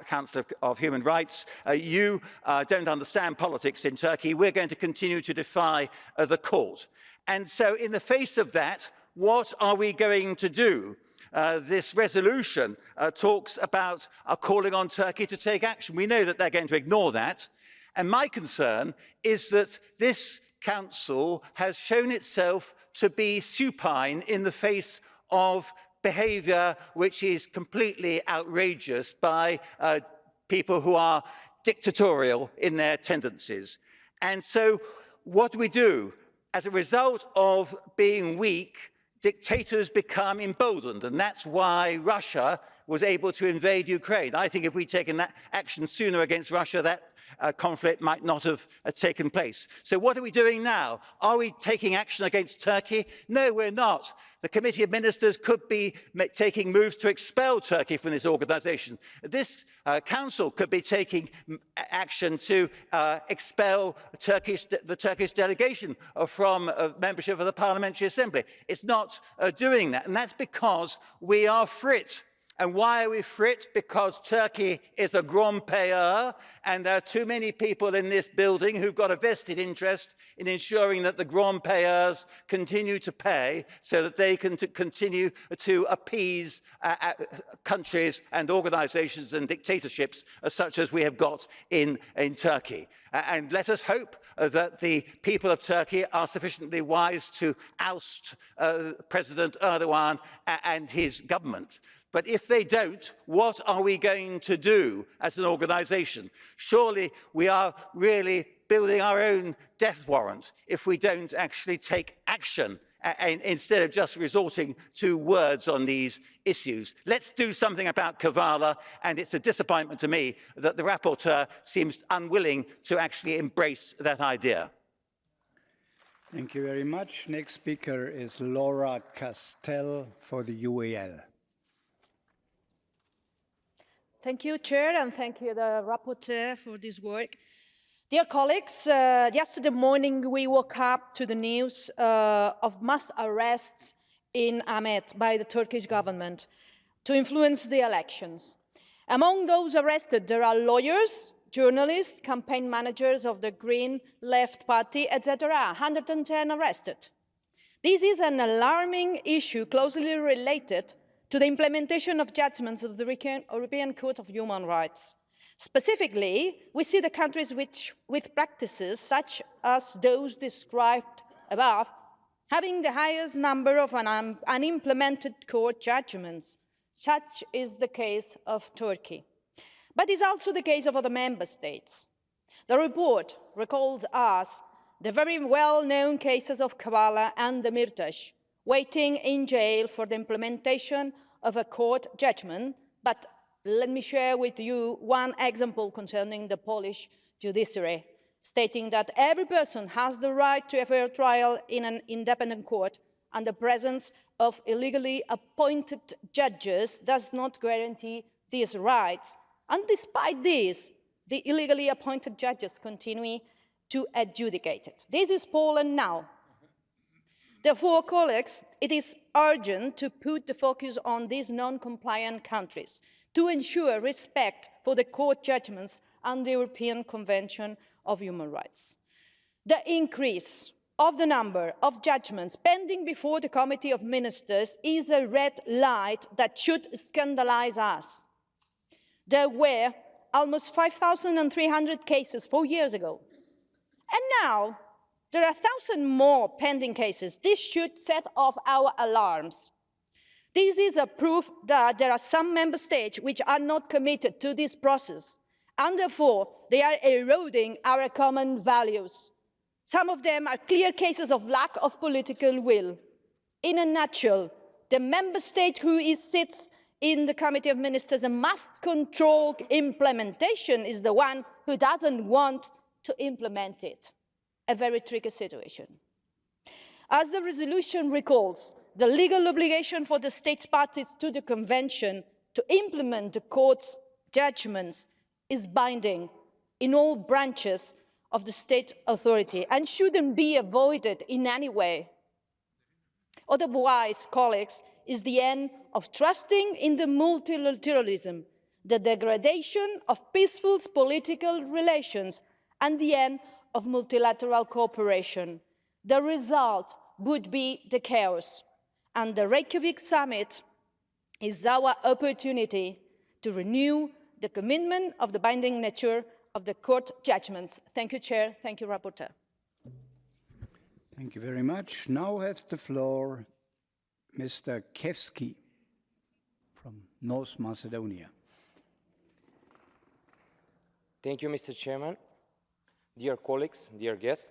Council of Human Rights. You don't understand politics in Turkey. We're going to continue to defy the court. And so in the face of that, what are we going to do? This resolution talks about calling on Turkey to take action. We know that they're going to ignore that. And my concern is that this Council has shown itself to be supine in the face of behaviour which is completely outrageous by people who are dictatorial in their tendencies. And so what do we do? As a result of being weak, dictators become emboldened, and that's why Russia was able to invade Ukraine. I think if we'd taken that action sooner against Russia, that conflict might not have taken place. So what are we doing now? Are we taking action against Turkey? No, we're not. The Committee of Ministers could be taking moves to expel Turkey from this organisation. This Council could be taking action to expel the Turkish delegation from membership of the Parliamentary Assembly. It's not doing that, and that's because we are frit. And why are we frit? Because Turkey is a grand payeur, and there are too many people in this building who've got a vested interest in ensuring that the grand payeurs continue to pay so that they can continue to appease countries and organisations and dictatorships such as we have got in Turkey. And let us hope that the people of Turkey are sufficiently wise to oust President Erdogan and his government. But if they don't, what are we going to do as an organisation? Surely we are really building our own death warrant if we don't actually take action instead of just resorting to words on these issues. Let's do something about Kavala, and it's a disappointment to me that the rapporteur seems unwilling to actually embrace that idea. Thank you very much. Next speaker is Laura Castell for the UAL. Thank you, Chair, and thank you, the rapporteur, for this work. Dear colleagues, yesterday morning we woke up to the news of mass arrests in Ahmet by the Turkish government to influence the elections. Among those arrested, there are lawyers, journalists, campaign managers of the Green Left Party, etc. 110 arrested. This is an alarming issue closely related to the implementation of judgments of the European Court of Human Rights. Specifically, we see the countries with practices such as those described above having the highest number of unimplemented court judgments. Such is the case of Turkey. But it's also the case of other member states. The report recalls us the very well-known cases of Kavala and Demirtas, waiting in jail for the implementation of a court judgment. But let me share with you one example concerning the Polish judiciary, stating that every person has the right to a fair trial in an independent court, and the presence of illegally appointed judges does not guarantee these rights. And despite this, the illegally appointed judges continue to adjudicate it. This is Poland now. Therefore, colleagues, it is urgent to put the focus on these non-compliant countries to ensure respect for the court judgments and the European Convention of Human Rights. The increase of the number of judgments pending before the Committee of Ministers is a red light that should scandalize us. There were almost 5,300 cases 4 years ago. And now, there are 1,000 more pending cases. This should set off our alarms. This is a proof that there are some member states which are not committed to this process, and therefore they are eroding our common values. Some of them are clear cases of lack of political will. In a nutshell, the member state who sits in the Committee of Ministers and must control implementation is the one who doesn't want to implement it. A very tricky situation. As the resolution recalls, the legal obligation for the states parties to the Convention to implement the court's judgments is binding in all branches of the state authority and shouldn't be avoided in any way. Otherwise, colleagues, is the end of trusting in the multilateralism, the degradation of peaceful political relations, and the end of multilateral cooperation. The result would be the chaos, and the Reykjavik summit is our opportunity to renew the commitment of the binding nature of the court judgments. Thank you, Chair. Thank you, Rapporteur. Thank you very much. Now has the floor Mr. Kevsky from North Macedonia. Thank you, Mr. Chairman. Dear colleagues, dear guests,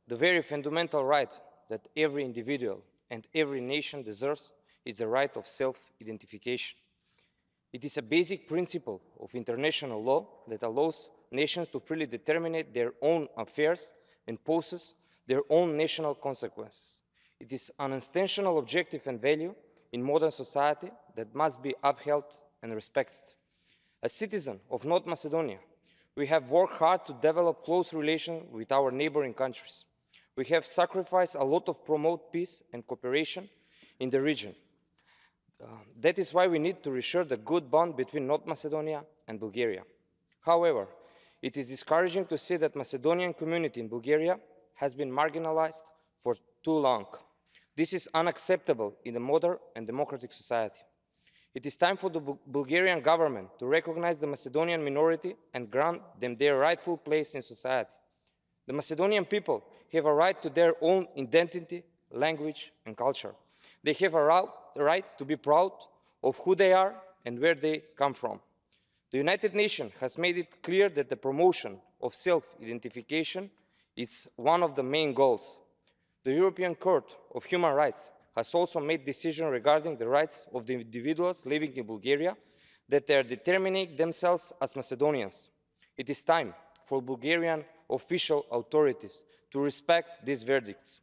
the very fundamental right that every individual and every nation deserves is the right of self-identification. It is a basic principle of international law that allows nations to freely determine their own affairs and poses their own national consequences. It is an essential objective and value in modern society that must be upheld and respected. As citizens of North Macedonia, we have worked hard to develop close relations with our neighboring countries. We have sacrificed a lot to promote peace and cooperation in the region. That is why we need to reassure the good bond between North Macedonia and Bulgaria. However, it is discouraging to see that the Macedonian community in Bulgaria has been marginalized for too long. This is unacceptable in a modern and democratic society. It is time for the Bulgarian government to recognize the Macedonian minority and grant them their rightful place in society. The Macedonian people have a right to their own identity, language, and culture. They have a right to be proud of who they are and where they come from. The United Nations has made it clear that the promotion of self-identification is one of the main goals. The European Court of Human Rights has also made decisions regarding the rights of the individuals living in Bulgaria that they are determining themselves as Macedonians. It is time for Bulgarian official authorities to respect these verdicts.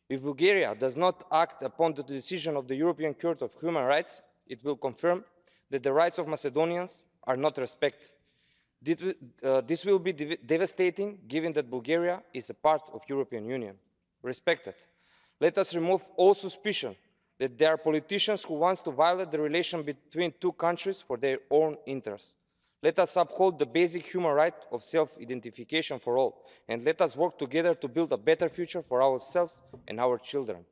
If Bulgaria does not act upon the decision of the European Court of Human Rights, it will confirm that the rights of Macedonians are not respected. This will be devastating, given that Bulgaria is a part of the European Union. Respected. Let us remove all suspicion that there are politicians who want to violate the relation between two countries for their own interests. Let us uphold the basic human right of self-identification for all, and let us work together to build a better future for ourselves and our children.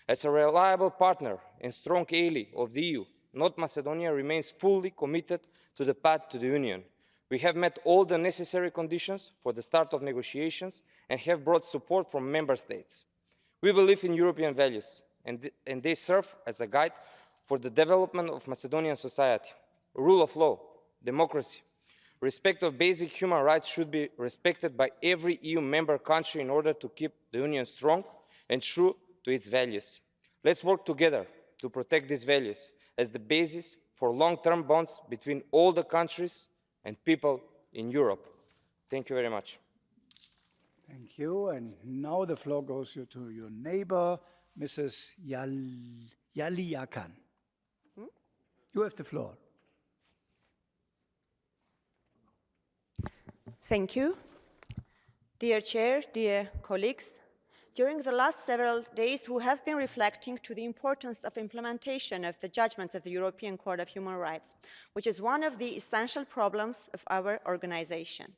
As a reliable partner and strong ally of the EU, North Macedonia remains fully committed to the path to the Union. We have met all the necessary conditions for the start of negotiations and have brought support from member states. We believe in European values, and they serve as a guide for the development of Macedonian society. Rule of law, democracy, respect of basic human rights should be respected by every EU member country in order to keep the Union strong and true to its values. Let's work together to protect these values as the basis for long-term bonds between all the countries and people in Europe. Thank you very much. Thank you. And now the floor goes to your neighbor, Mrs. Yaliakan. You have the floor. Thank you. Dear Chair, dear colleagues, during the last several days, we have been reflecting to the importance of implementation of the judgments of the European Court of Human Rights, which is one of the essential problems of our organization.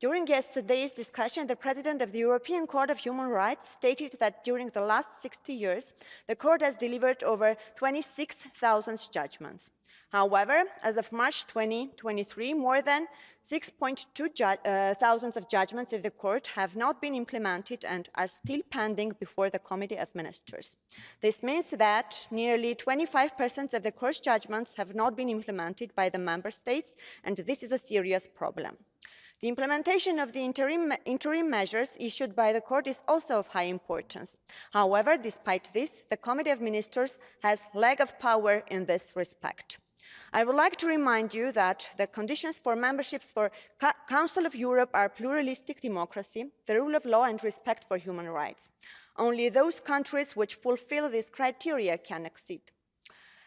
During yesterday's discussion, the President of the European Court of Human Rights stated that during the last 60 years, the Court has delivered over 26,000 judgments. However, as of March 2023, more than 6,200 thousands of judgments of the Court have not been implemented and are still pending before the Committee of Ministers. This means that nearly 25% of the Court's judgments have not been implemented by the Member States, and this is a serious problem. The implementation of the interim measures issued by the Court is also of high importance. However, despite this, the Committee of Ministers has lack of power in this respect. I would like to remind you that the conditions for memberships for Council of Europe are pluralistic democracy, the rule of law and respect for human rights. Only those countries which fulfill these criteria can accede.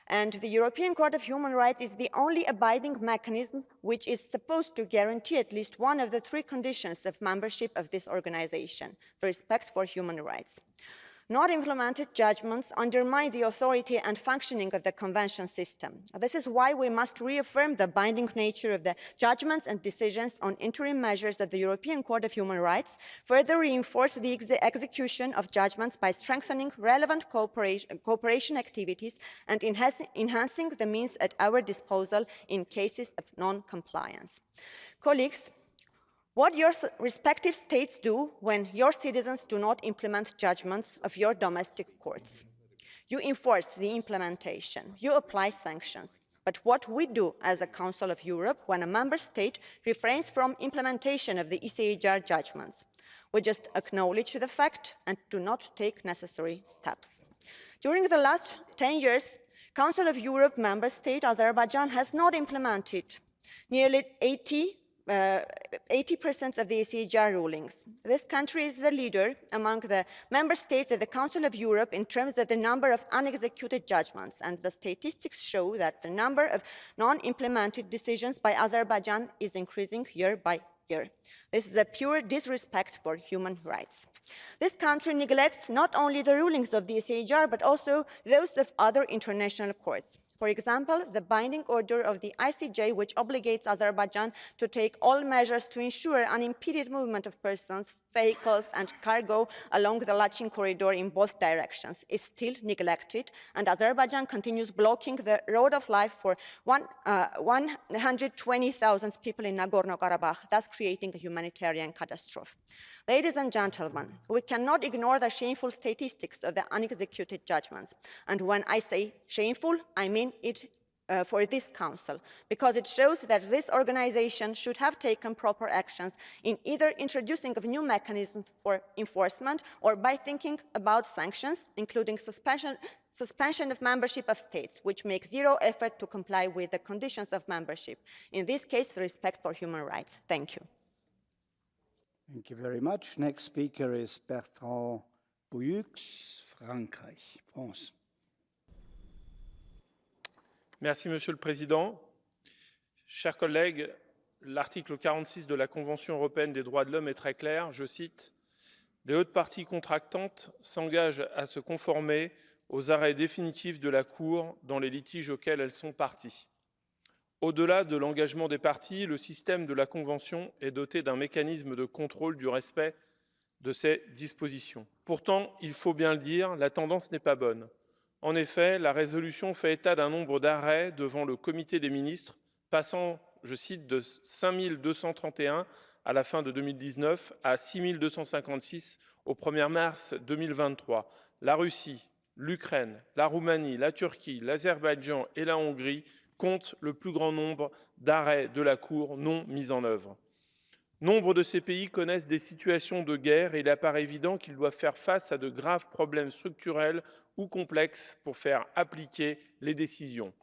And the European Court of Human Rights is the only abiding mechanism which is supposed to guarantee at least one of the three conditions of membership of this organization, the respect for human rights. Not implemented judgments undermine the authority and functioning of the convention system. This is why we must reaffirm the binding nature of the judgments and decisions on interim measures of the European Court of Human Rights, further reinforce the execution of judgments by strengthening relevant cooperation activities and enhancing the means at our disposal in cases of non-compliance. Colleagues, what your respective states do when your citizens do not implement judgments of your domestic courts. You enforce the implementation, you apply sanctions. But what we do as a Council of Europe when a member state refrains from implementation of the ECHR judgments? We just acknowledge the fact and do not take necessary steps. During the last 10 years, Council of Europe member state Azerbaijan has not implemented nearly 80% of the ECHR rulings. This country is the leader among the member states of the Council of Europe in terms of the number of unexecuted judgments, and the statistics show that the number of non-implemented decisions by Azerbaijan is increasing year by year. This is a pure disrespect for human rights. This country neglects not only the rulings of the ECHR, but also those of other international courts. For example, the binding order of the ICJ, which obligates Azerbaijan to take all measures to ensure unimpeded movement of persons, vehicles and cargo along the Lachin corridor in both directions, is still neglected, and Azerbaijan continues blocking the road of life for 120,000 people in Nagorno-Karabakh, thus creating a humanitarian catastrophe. Ladies and gentlemen, we cannot ignore the shameful statistics of the unexecuted judgments. And when I say shameful, I mean it for this Council, because it shows that this organization should have taken proper actions in either introducing of new mechanisms for enforcement or by thinking about sanctions, including suspension of membership of states, which make zero effort to comply with the conditions of membership. In this case, the respect for human rights. Thank you. Thank you very much. Next speaker is Bertrand Bouyux, France. Merci, Monsieur le Président. Chers collègues, l'article 46 de la Convention européenne des droits de l'homme est très clair. Je cite, « Les hautes parties contractantes s'engagent à se conformer aux arrêts définitifs de la Cour dans les litiges auxquels elles sont parties. » Au-delà de l'engagement des parties, le système de la Convention est doté d'un mécanisme de contrôle du respect de ces dispositions. Pourtant, il faut bien le dire, la tendance n'est pas bonne. En effet, la résolution fait état d'un nombre d'arrêts devant le comité des ministres passant, je cite, de 5231 à la fin de 2019 à 6 256 au 1er mars 2023. La Russie, l'Ukraine, la Roumanie, la Turquie, l'Azerbaïdjan et la Hongrie comptent le plus grand nombre d'arrêts de la Cour non mis en œuvre. Nombre de ces pays connaissent des situations de guerre et il apparaît évident qu'ils doivent faire face à de graves problèmes structurels ou complexes pour faire appliquer les décisions.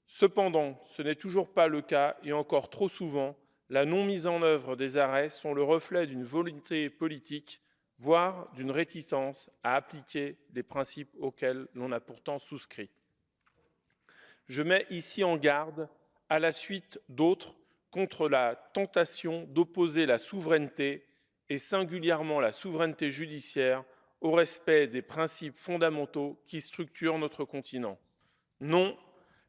Cependant, ce n'est toujours pas le cas et encore trop souvent, la non mise en œuvre des arrêts sont le reflet d'une volonté politique, voire d'une réticence à appliquer les principes auxquels l'on a pourtant souscrit. Je mets ici en garde, à la suite d'autres, contre la tentation d'opposer la souveraineté, et singulièrement la souveraineté judiciaire, au respect des principes fondamentaux qui structurent notre continent. Non,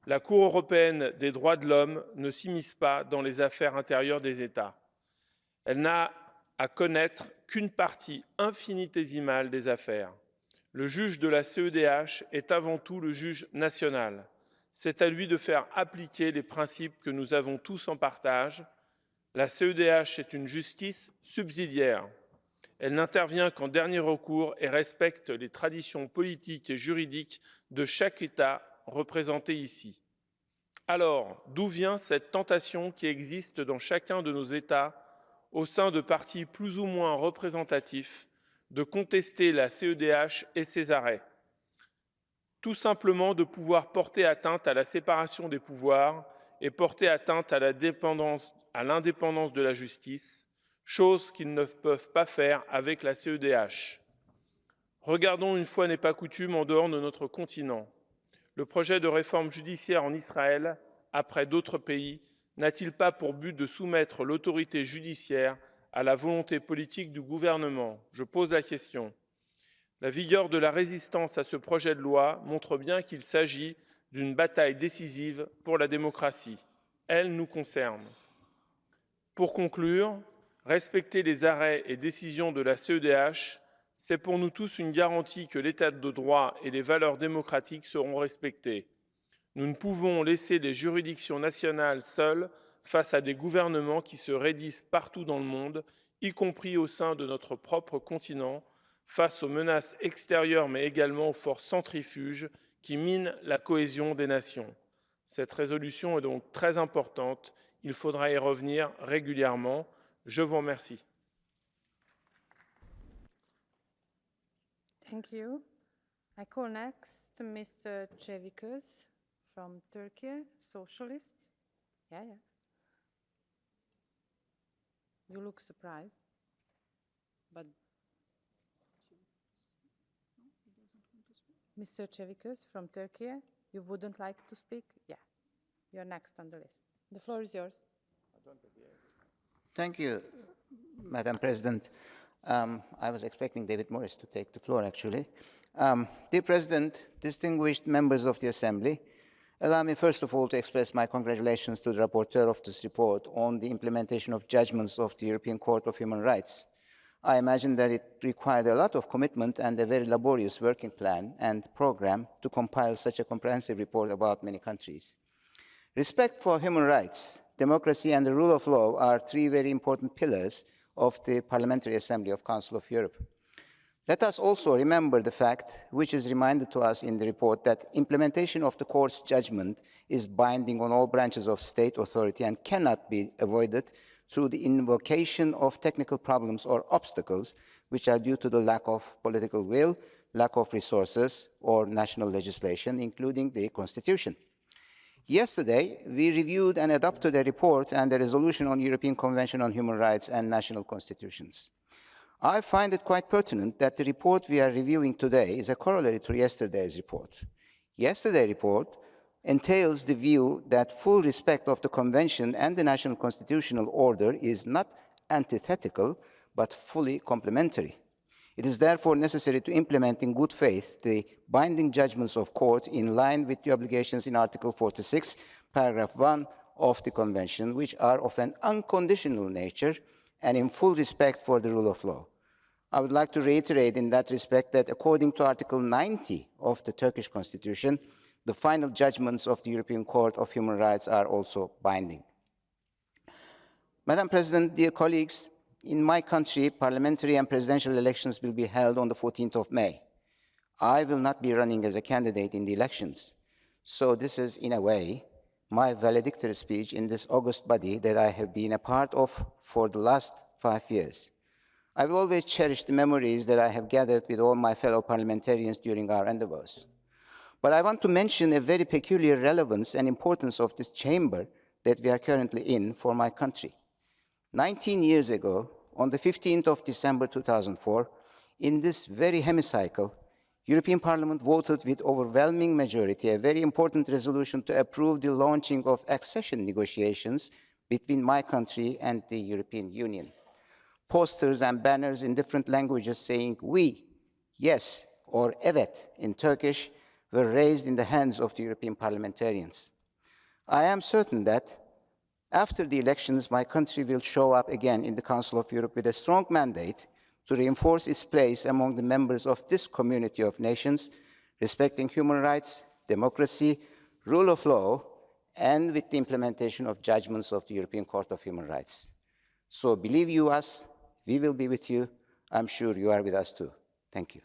la Cour européenne des droits de l'homme ne s'immisce pas dans les affaires intérieures des États. Elle n'a à connaître qu'une partie infinitésimale des affaires. Le juge de la CEDH est avant tout le juge national. C'est à lui de faire appliquer les principes que nous avons tous en partage. La CEDH est une justice subsidiaire. Elle n'intervient qu'en dernier recours et respecte les traditions politiques et juridiques de chaque État représenté ici. Alors, d'où vient cette tentation qui existe dans chacun de nos États, au sein de partis plus ou moins représentatifs, de contester la CEDH et ses arrêts? Tout simplement de pouvoir porter atteinte à la séparation des pouvoirs et porter atteinte à l'indépendance de la justice, chose qu'ils ne peuvent pas faire avec la CEDH. Regardons une fois n'est pas coutume en dehors de notre continent. Le projet de réforme judiciaire en Israël, après d'autres pays, n'a-t-il pas pour but de soumettre l'autorité judiciaire à la volonté politique du gouvernement? Je pose la question. La vigueur de la résistance à ce projet de loi montre bien qu'il s'agit d'une bataille décisive pour la démocratie. Elle nous concerne. Pour conclure, respecter les arrêts et décisions de la CEDH, c'est pour nous tous une garantie que l'état de droit et les valeurs démocratiques seront respectés. Nous ne pouvons laisser les juridictions nationales seules face à des gouvernements qui se raidissent partout dans le monde, y compris au sein de notre propre continent, face aux menaces extérieures mais également aux forces centrifuges qui minent la cohésion des nations. Cette résolution est donc très importante. Il faudra y revenir régulièrement. Je vous remercie. Thank you. I call next Mr. Cevikus from Turkey, Socialist. Yeah. You look surprised, but Mr. Cevikus from Turkey, you wouldn't like to speak? Yeah, you're next on the list. The floor is yours. Thank you, Madam President. I was expecting David Morris to take the floor, actually. Dear President, distinguished members of the Assembly, allow me first of all to express my congratulations to the rapporteur of this report on the implementation of judgments of the European Court of Human Rights. I imagine that it required a lot of commitment and a very laborious working plan and program to compile such a comprehensive report about many countries. Respect for human rights, democracy and the rule of law are three very important pillars of the Parliamentary Assembly of Council of Europe. Let us also remember the fact, which is reminded to us in the report, that implementation of the court's judgment is binding on all branches of state authority and cannot be avoided through the invocation of technical problems or obstacles which are due to the lack of political will, lack of resources, or national legislation, including the Constitution. Yesterday, we reviewed and adopted a report and a resolution on European Convention on Human Rights and national constitutions. I find it quite pertinent that the report we are reviewing today is a corollary to yesterday's report. Yesterday's report entails the view that full respect of the Convention and the national constitutional order is not antithetical, but fully complementary. It is therefore necessary to implement in good faith the binding judgments of court in line with the obligations in Article 46, paragraph 1 of the Convention, which are of an unconditional nature and in full respect for the rule of law. I would like to reiterate in that respect that according to Article 90 of the Turkish Constitution, the final judgments of the European Court of Human Rights are also binding. Madam President, dear colleagues, In my country, parliamentary and presidential elections will be held on the 14th of May. I will not be running as a candidate in the elections. So this is, in a way, my valedictory speech in this august body that I have been a part of for the last 5 years. I will always cherish the memories that I have gathered with all my fellow parliamentarians during our endeavors. But I want to mention a very peculiar relevance and importance of this chamber that we are currently in for my country. 19 years ago, on the 15th of December 2004, in this very hemicycle, European Parliament voted with overwhelming majority a very important resolution to approve the launching of accession negotiations between my country and the European Union. Posters and banners in different languages saying "we," "yes," or "evet" in Turkish were raised in the hands of the European parliamentarians. I am certain that after the elections, my country will show up again in the Council of Europe with a strong mandate to reinforce its place among the members of this community of nations, respecting human rights, democracy, rule of law, and with the implementation of judgments of the European Court of Human Rights. So believe you us, we will be with you. I'm sure you are with us too. Thank you.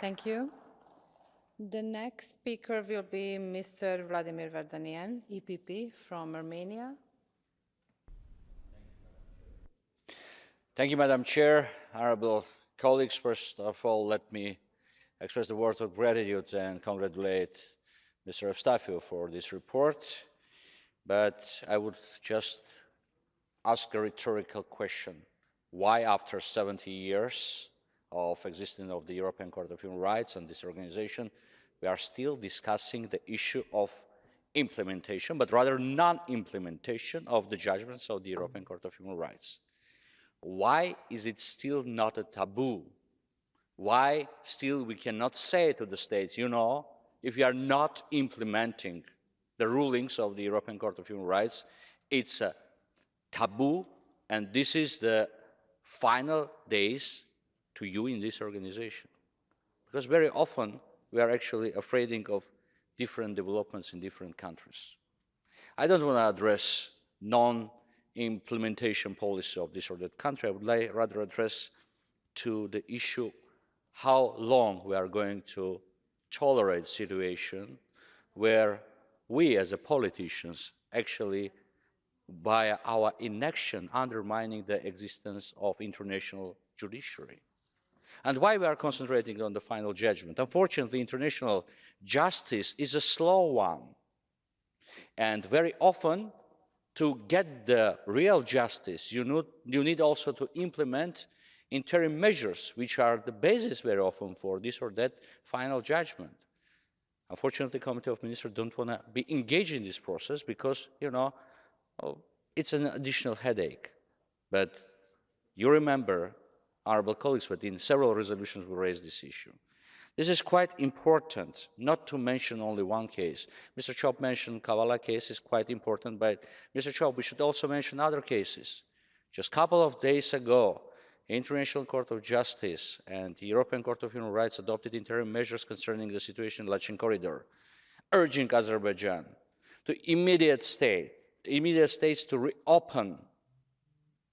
Thank you. The next speaker will be Mr. Vladimir Vardanian, EPP from Romania. Thank you, Madam Chair. Honorable colleagues, first of all, let me express the words of gratitude and congratulate Mr. Eustachio for this report. But I would just ask a rhetorical question. Why, after 70 years of existence of the European Court of Human Rights and this organization, we are still discussing the issue of implementation, but rather non-implementation of the judgments of the European Court of Human Rights? Why is it still not a taboo? Why still we cannot say to the states, you know, if you are not implementing the rulings of the European Court of Human Rights, it's a taboo, and this is the final days to you in this organization? Because very often we are actually afraid of different developments in different countries. I don't want to address non-implementation policy of this or that country. I would rather address to the issue how long we are going to tolerate a situation where we as politicians actually by our inaction undermining the existence of international judiciary. And why we are concentrating on the final judgment? Unfortunately, international justice is a slow one. And very often, to get the real justice, you need also to implement interim measures, which are the basis very often for this or that final judgment. Unfortunately, the Committee of Ministers don't want to be engaged in this process because, you know, it's an additional headache. But you remember, honorable colleagues, that in several resolutions we raised this issue. This is quite important, not to mention only one case. Mr. Chop mentioned Kavala case is quite important, but Mr. Chop, we should also mention other cases. Just a couple of days ago, the International Court of Justice and the European Court of Human Rights adopted interim measures concerning the situation in Lachin Corridor, urging Azerbaijan to immediate states to reopen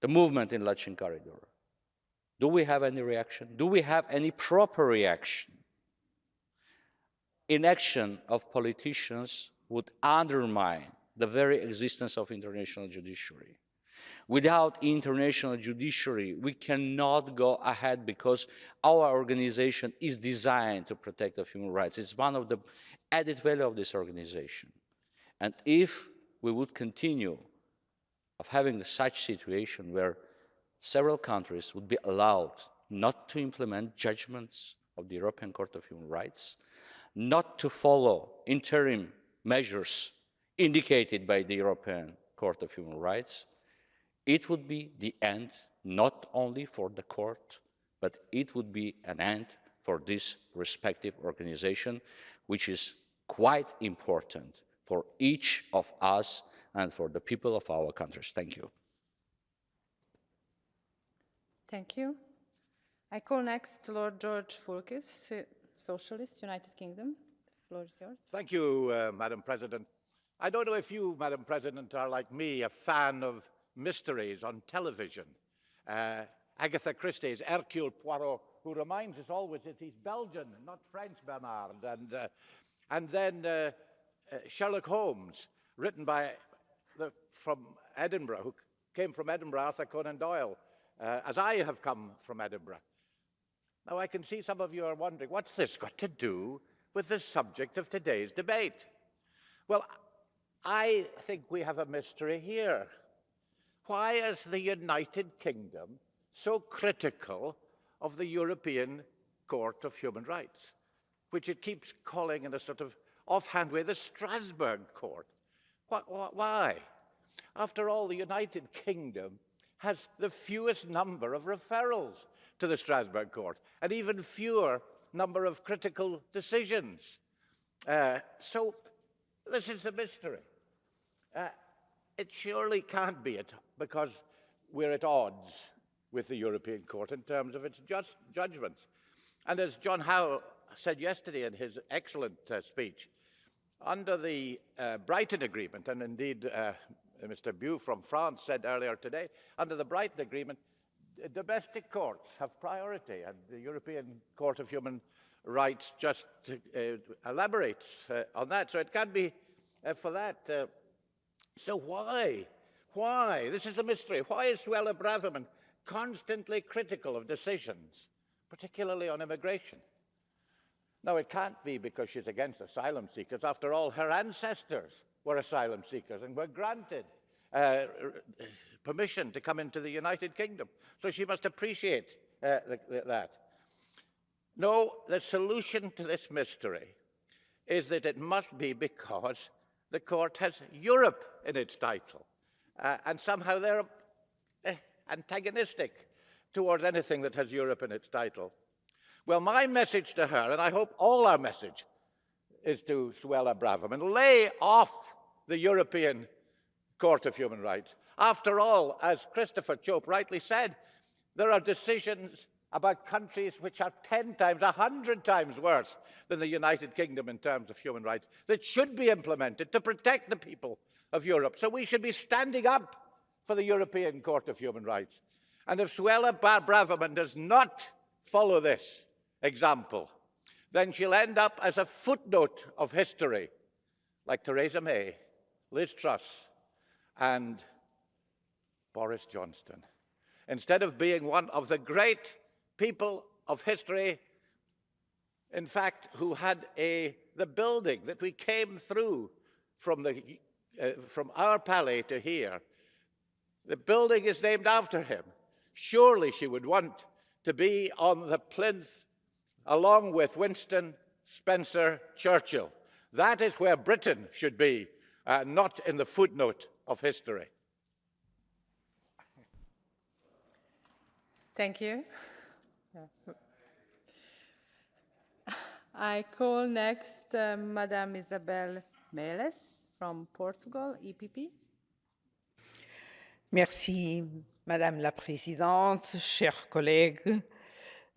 the movement in Lachin Corridor. Do we have any reaction? Do we have any proper reaction? Inaction of politicians would undermine the very existence of international judiciary. Without international judiciary, we cannot go ahead because our organization is designed to protect the human rights. It's one of the added value of this organization. And if we would continue of having such situation where several countries would be allowed not to implement judgments of the European Court of Human Rights, not to follow interim measures indicated by the European Court of Human Rights, it would be the end not only for the court, but it would be an end for this respective organization, which is quite important for each of us and for the people of our countries. Thank you. Thank you. I call next Lord George Foulkes, Socialist, United Kingdom. The floor is yours. Thank you, Madam President. I don't know if you, Madam President, are like me, a fan of mysteries on television. Agatha Christie's Hercule Poirot, who reminds us always that he's Belgian, not French, Bernard. And then Sherlock Holmes, written by from Edinburgh, who came from Edinburgh, Arthur Conan Doyle, as I have come from Edinburgh. Now, I can see some of you are wondering, what's this got to do with the subject of today's debate? Well, I think we have a mystery here. Why is the United Kingdom so critical of the European Court of Human Rights, which it keeps calling in a sort of offhand way the Strasbourg Court? Why? After all, the United Kingdom has the fewest number of referrals to the Strasbourg Court, and even fewer number of critical decisions. So this is the mystery. It surely can't be it because we're at odds with the European Court in terms of its judgments. And as John Howell said yesterday in his excellent speech, under the Brighton Agreement, and indeed Mr. Bew from France said earlier today, under the Brighton Agreement, domestic courts have priority, and the European Court of Human Rights just elaborates on that. So it can't be for that. So why? Why? This is the mystery. Why is Suella Braverman constantly critical of decisions, particularly on immigration? Now, it can't be because she's against asylum seekers. After all, her ancestors were asylum seekers and were granted permission to come into the United Kingdom. So she must appreciate that. No, the solution to this mystery is that it must be because the court has Europe in its title. And somehow they're antagonistic towards anything that has Europe in its title. Well, my message to her, and I hope all our message, is to Suella Braverman: lay off the European Court of Human Rights. After all, as Christopher Chope rightly said, there are decisions about countries which are 10 times, 100 times worse than the United Kingdom in terms of human rights that should be implemented to protect the people of Europe. So we should be standing up for the European Court of Human Rights. And if Suella Braverman does not follow this example, then she'll end up as a footnote of history, like Theresa May, Liz Truss, and Boris Johnson, instead of being one of the great people of history, in fact, who had the building that we came through from our palais to here. The building is named after him. Surely she would want to be on the plinth along with Winston, Spencer, Churchill. That is where Britain should be, not in the footnote of history. Thank you. I call next Madame Isabel Meles from Portugal, EPP. Merci, Madame la Présidente, chers collègues.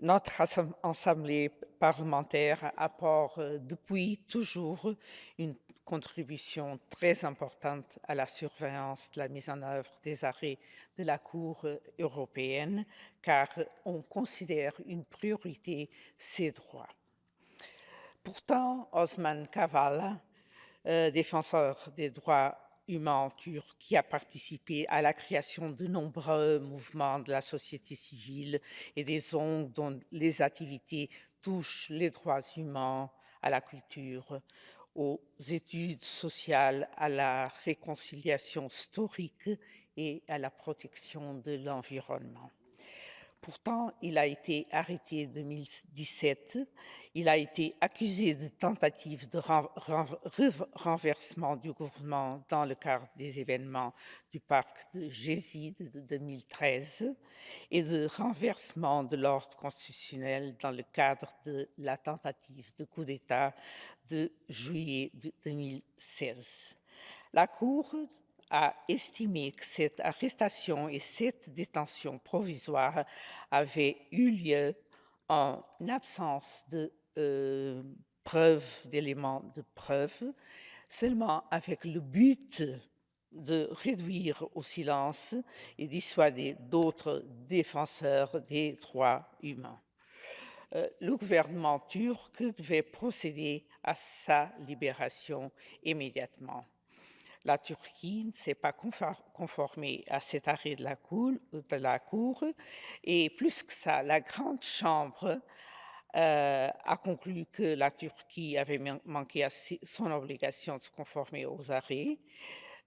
Notre Assemblée parlementaire apporte depuis toujours une contribution très importante à la surveillance de la mise en œuvre des arrêts de la Cour européenne, car on considère une priorité ces droits. Pourtant, Osman Kavala, défenseur des droits humain turc, qui a participé à la création de nombreux mouvements de la société civile et des ONG dont les activités touchent les droits humains, à la culture, aux études sociales, à la réconciliation historique et à la protection de l'environnement. Pourtant, il a été arrêté en 2017. Il a été accusé de tentative de renversement du gouvernement dans le cadre des événements du parc de Jézid de 2013 et de renversement de l'ordre constitutionnel dans le cadre de la tentative de coup d'État de juillet 2016. La Cour a estimé que cette arrestation et cette détention provisoire avaient eu lieu en absence de preuves, d'éléments de preuve, seulement avec le but de réduire au silence et dissuader d'autres défenseurs des droits humains. Le gouvernement turc devait procéder à sa libération immédiatement. La Turquie ne s'est pas conformée à cet arrêt de la Cour et plus que ça, la Grande Chambre a conclu que la Turquie avait manqué à son obligation de se conformer aux arrêts.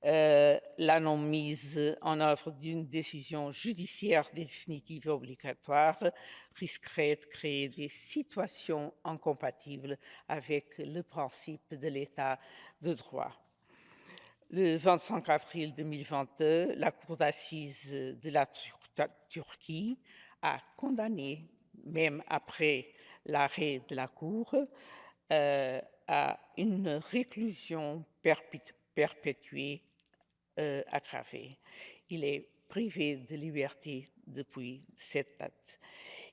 La non-mise en œuvre d'une décision judiciaire définitive et obligatoire risquerait de créer des situations incompatibles avec le principe de l'état de droit. Le 25 avril 2022, la Cour d'assises de la Turquie a condamné, même après l'arrêt de la Cour, à une réclusion perpétuée aggravée. Il est privé de liberté depuis cette date.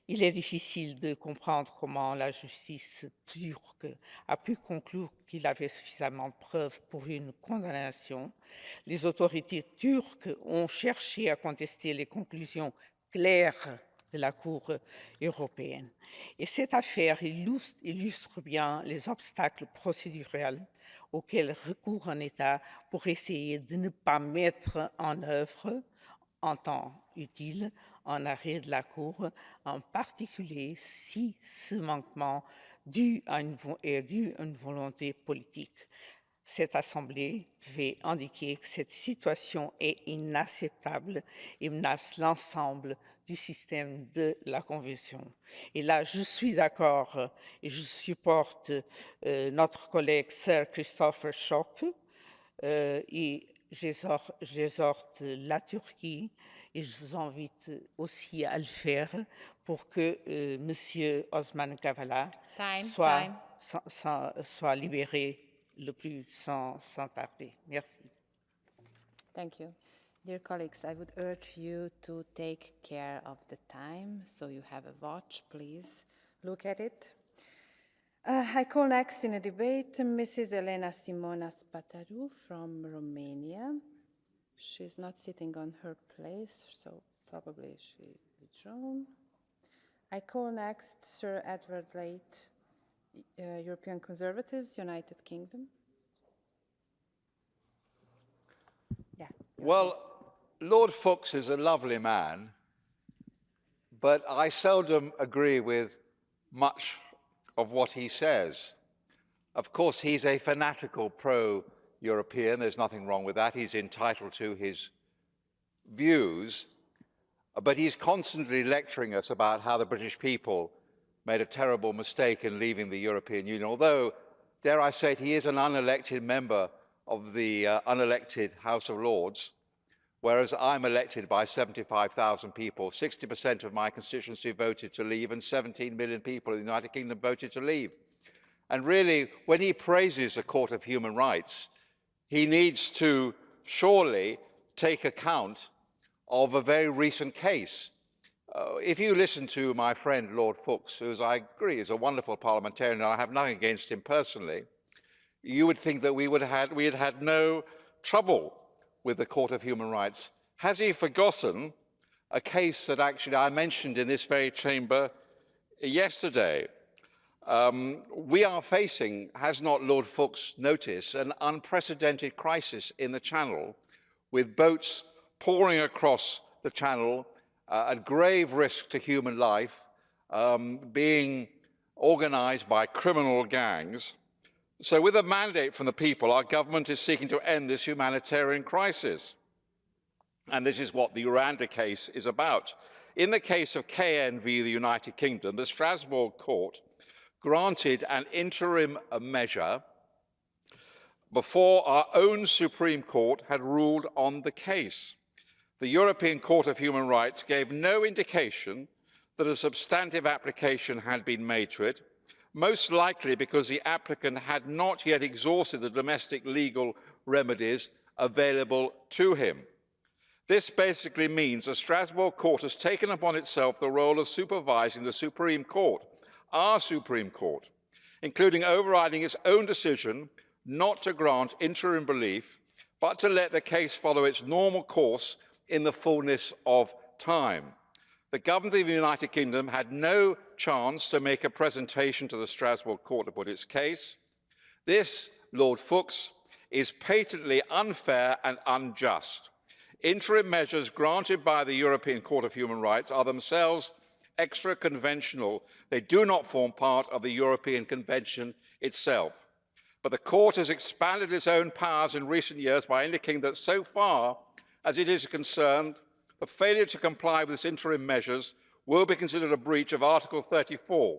Il est difficile de comprendre comment la justice turque a pu conclure qu'il avait suffisamment de preuves pour une condamnation. Les autorités turques ont cherché à contester les conclusions claires de la Cour européenne. Et cette affaire illustre bien les obstacles procédurels auxquels recourt un État pour essayer de ne pas mettre en œuvre en temps utile un arrêt de la Cour, en particulier si ce manquement est dû à une volonté politique. Cette Assemblée devait indiquer que cette situation est inacceptable et menace l'ensemble du système de la Convention. Et là, je suis d'accord et je supporte notre collègue Sir Christopher Schopp et j'exhorte la Turquie et je vous invite aussi à le faire pour que M. Osman Kavala soit libéré le plus sans tarder. Merci. Thank you. Dear colleagues, I would urge you to take care of the time, so you have a watch, please look at it. I call next in a debate Mrs. Elena Simona Spataru from Romania. She's not sitting on her place, so probably she withdrawn. I call next Sir Edward Late, European Conservatives, United Kingdom. Yeah. Well, Lord Fuchs is a lovely man, but I seldom agree with much of what he says. Of course, he's a fanatical pro-European. There's nothing wrong with that. He's entitled to his views, but he's constantly lecturing us about how the British people made a terrible mistake in leaving the European Union, although, dare I say it, he is an unelected member of the unelected House of Lords, whereas I'm elected by 75,000 people. 60% of my constituency voted to leave, and 17 million people in the United Kingdom voted to leave. And really, when he praises the Court of Human Rights, he needs to surely take account of a very recent case. If you listen to my friend Lord Fuchs, who, as I agree, is a wonderful parliamentarian, and I have nothing against him personally, you would think that we had had no trouble with the Court of Human Rights. Has he forgotten a case that actually I mentioned in this very chamber yesterday? We are facing, has not Lord Fuchs noticed, an unprecedented crisis in the Channel, with boats pouring across the Channel at grave risk to human life, being organised by criminal gangs. So with a mandate from the people, our government is seeking to end this humanitarian crisis. And this is what the Rwanda case is about. In the case of KN v. the United Kingdom, the Strasbourg court granted an interim measure before our own Supreme Court had ruled on the case. The European Court of Human Rights gave no indication that a substantive application had been made to it, most likely because the applicant had not yet exhausted the domestic legal remedies available to him. This basically means the Strasbourg Court has taken upon itself the role of supervising the Supreme Court, our Supreme Court, including overriding its own decision not to grant interim relief, but to let the case follow its normal course in the fullness of time. The government of the United Kingdom had no chance to make a presentation to the Strasbourg court to put its case. This, Lord Fuchs, is patently unfair and unjust. Interim measures granted by the European Court of Human Rights are themselves extra-conventional. They do not form part of the European Convention itself. But the court has expanded its own powers in recent years by indicating that so far as it is concerned, the failure to comply with its interim measures will be considered a breach of Article 34.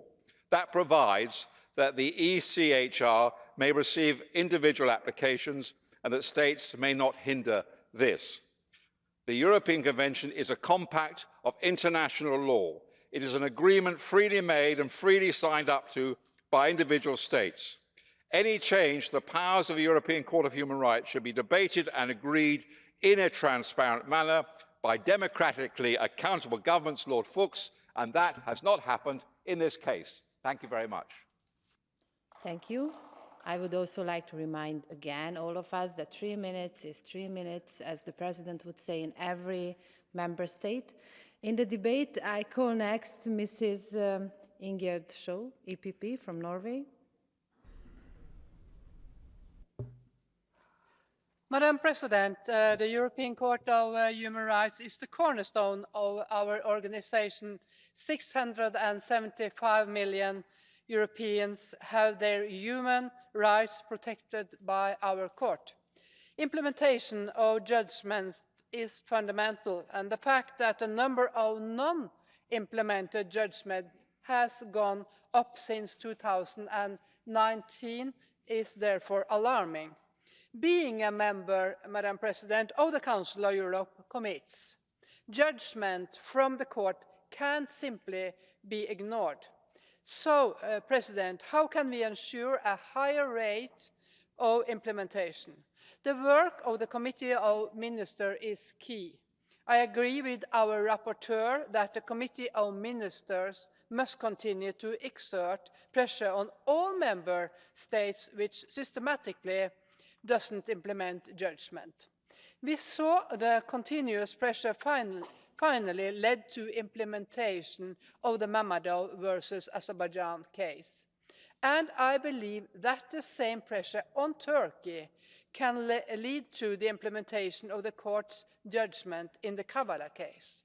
That provides that the ECHR may receive individual applications and that states may not hinder this. The European Convention is a compact of international law. It is an agreement freely made and freely signed up to by individual states. Any change to the powers of the European Court of Human Rights should be debated and agreed in a transparent manner by democratically accountable governments, Lord Fuchs, and that has not happened in this case. Thank you very much. Thank you. I would also like to remind again all of us that 3 minutes is 3 minutes, as the President would say in every member state. In the debate, I call next Mrs. Ingerd Schou, EPP from Norway. Madam President, the European Court of Human Rights is the cornerstone of our organization. 675 million Europeans have their human rights protected by our court. Implementation of judgments is fundamental, and the fact that the number of non-implemented judgments has gone up since 2019 is therefore alarming. Being a member, Madam President, of the Council of Europe commits. Judgment from the court can't simply be ignored. So, President, how can we ensure a higher rate of implementation? The work of the Committee of Ministers is key. I agree with our rapporteur that the Committee of Ministers must continue to exert pressure on all member states which systematically doesn't implement judgment. We saw the continuous pressure finally led to implementation of the Mammadov versus Azerbaijan case. And I believe that the same pressure on Turkey can lead to the implementation of the court's judgment in the Kavala case.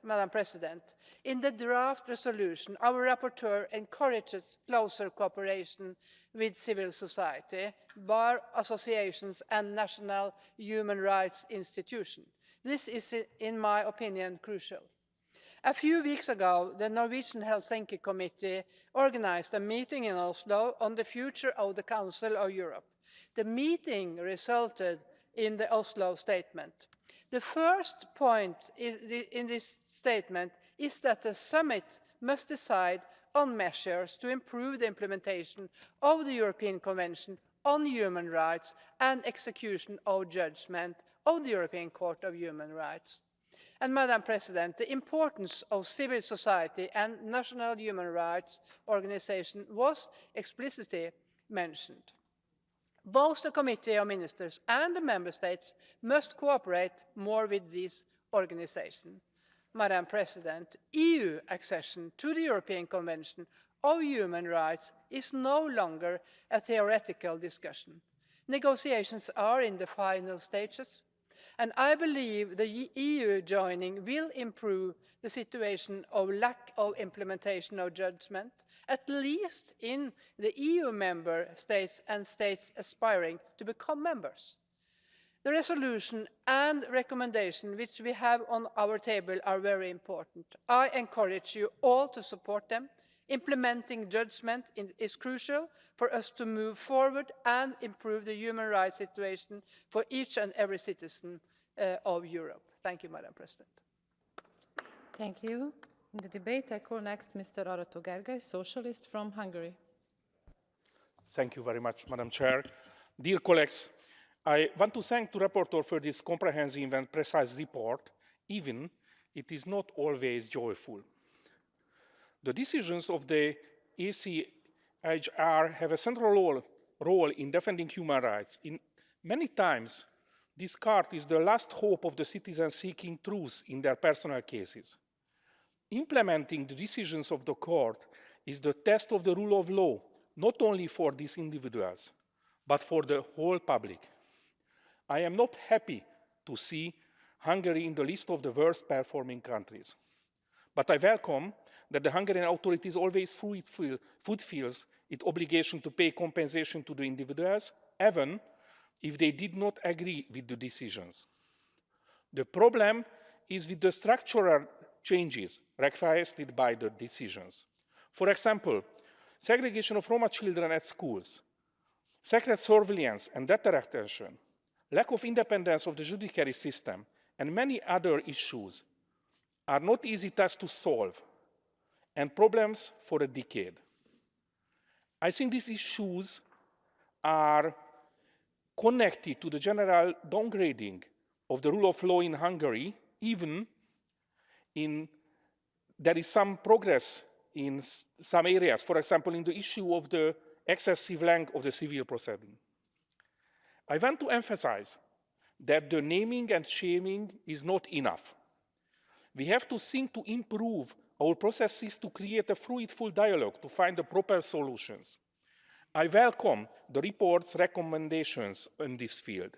Madam President, in the draft resolution, our rapporteur encourages closer cooperation with civil society, bar associations and national human rights institutions. This is, in my opinion, crucial. A few weeks ago, the Norwegian Helsinki Committee organized a meeting in Oslo on the future of the Council of Europe. The meeting resulted in the Oslo Statement. The first point in this statement is that the summit must decide on measures to improve the implementation of the European Convention on Human Rights and execution of judgment of the European Court of Human Rights. And Madam President, the importance of civil society and national human rights organisations was explicitly mentioned. Both the Committee of Ministers and the Member States must cooperate more with these organisations. Madam President, EU accession to the European Convention of Human Rights is no longer a theoretical discussion. Negotiations are in the final stages, and I believe the EU joining will improve the situation of lack of implementation of judgment, at least in the EU member states and states aspiring to become members. The resolution and recommendation which we have on our table are very important. I encourage you all to support them. Implementing judgment is crucial for us to move forward and improve the human rights situation for each and every citizen of Europe. Thank you, Madam President. Thank you. In the debate, I call next Mr. Arato Gergely, Socialist from Hungary. Thank you very much, Madam Chair. Dear colleagues, I want to thank the rapporteur for this comprehensive and precise report, even it is not always joyful. The decisions of the ECHR have a central role role in defending human rights. Many times, this court is the last hope of the citizens seeking truth in their personal cases. Implementing the decisions of the court is the test of the rule of law, not only for these individuals, but for the whole public. I am not happy to see Hungary in the list of the worst performing countries. But I welcome that the Hungarian authorities always fulfills its obligation to pay compensation to the individuals, even if they did not agree with the decisions. The problem is with the structural changes requested by the decisions. For example, segregation of Roma children at schools, secret surveillance and data retention, lack of independence of the judiciary system, and many other issues are not easy tasks to solve and problems for a decade. I think these issues are connected to the general downgrading of the rule of law in Hungary, even there is some progress in some areas, for example, in the issue of the excessive length of the civil proceeding. I want to emphasize that the naming and shaming is not enough. We have to think to improve our processes to create a fruitful dialogue to find the proper solutions. I welcome the report's recommendations in this field.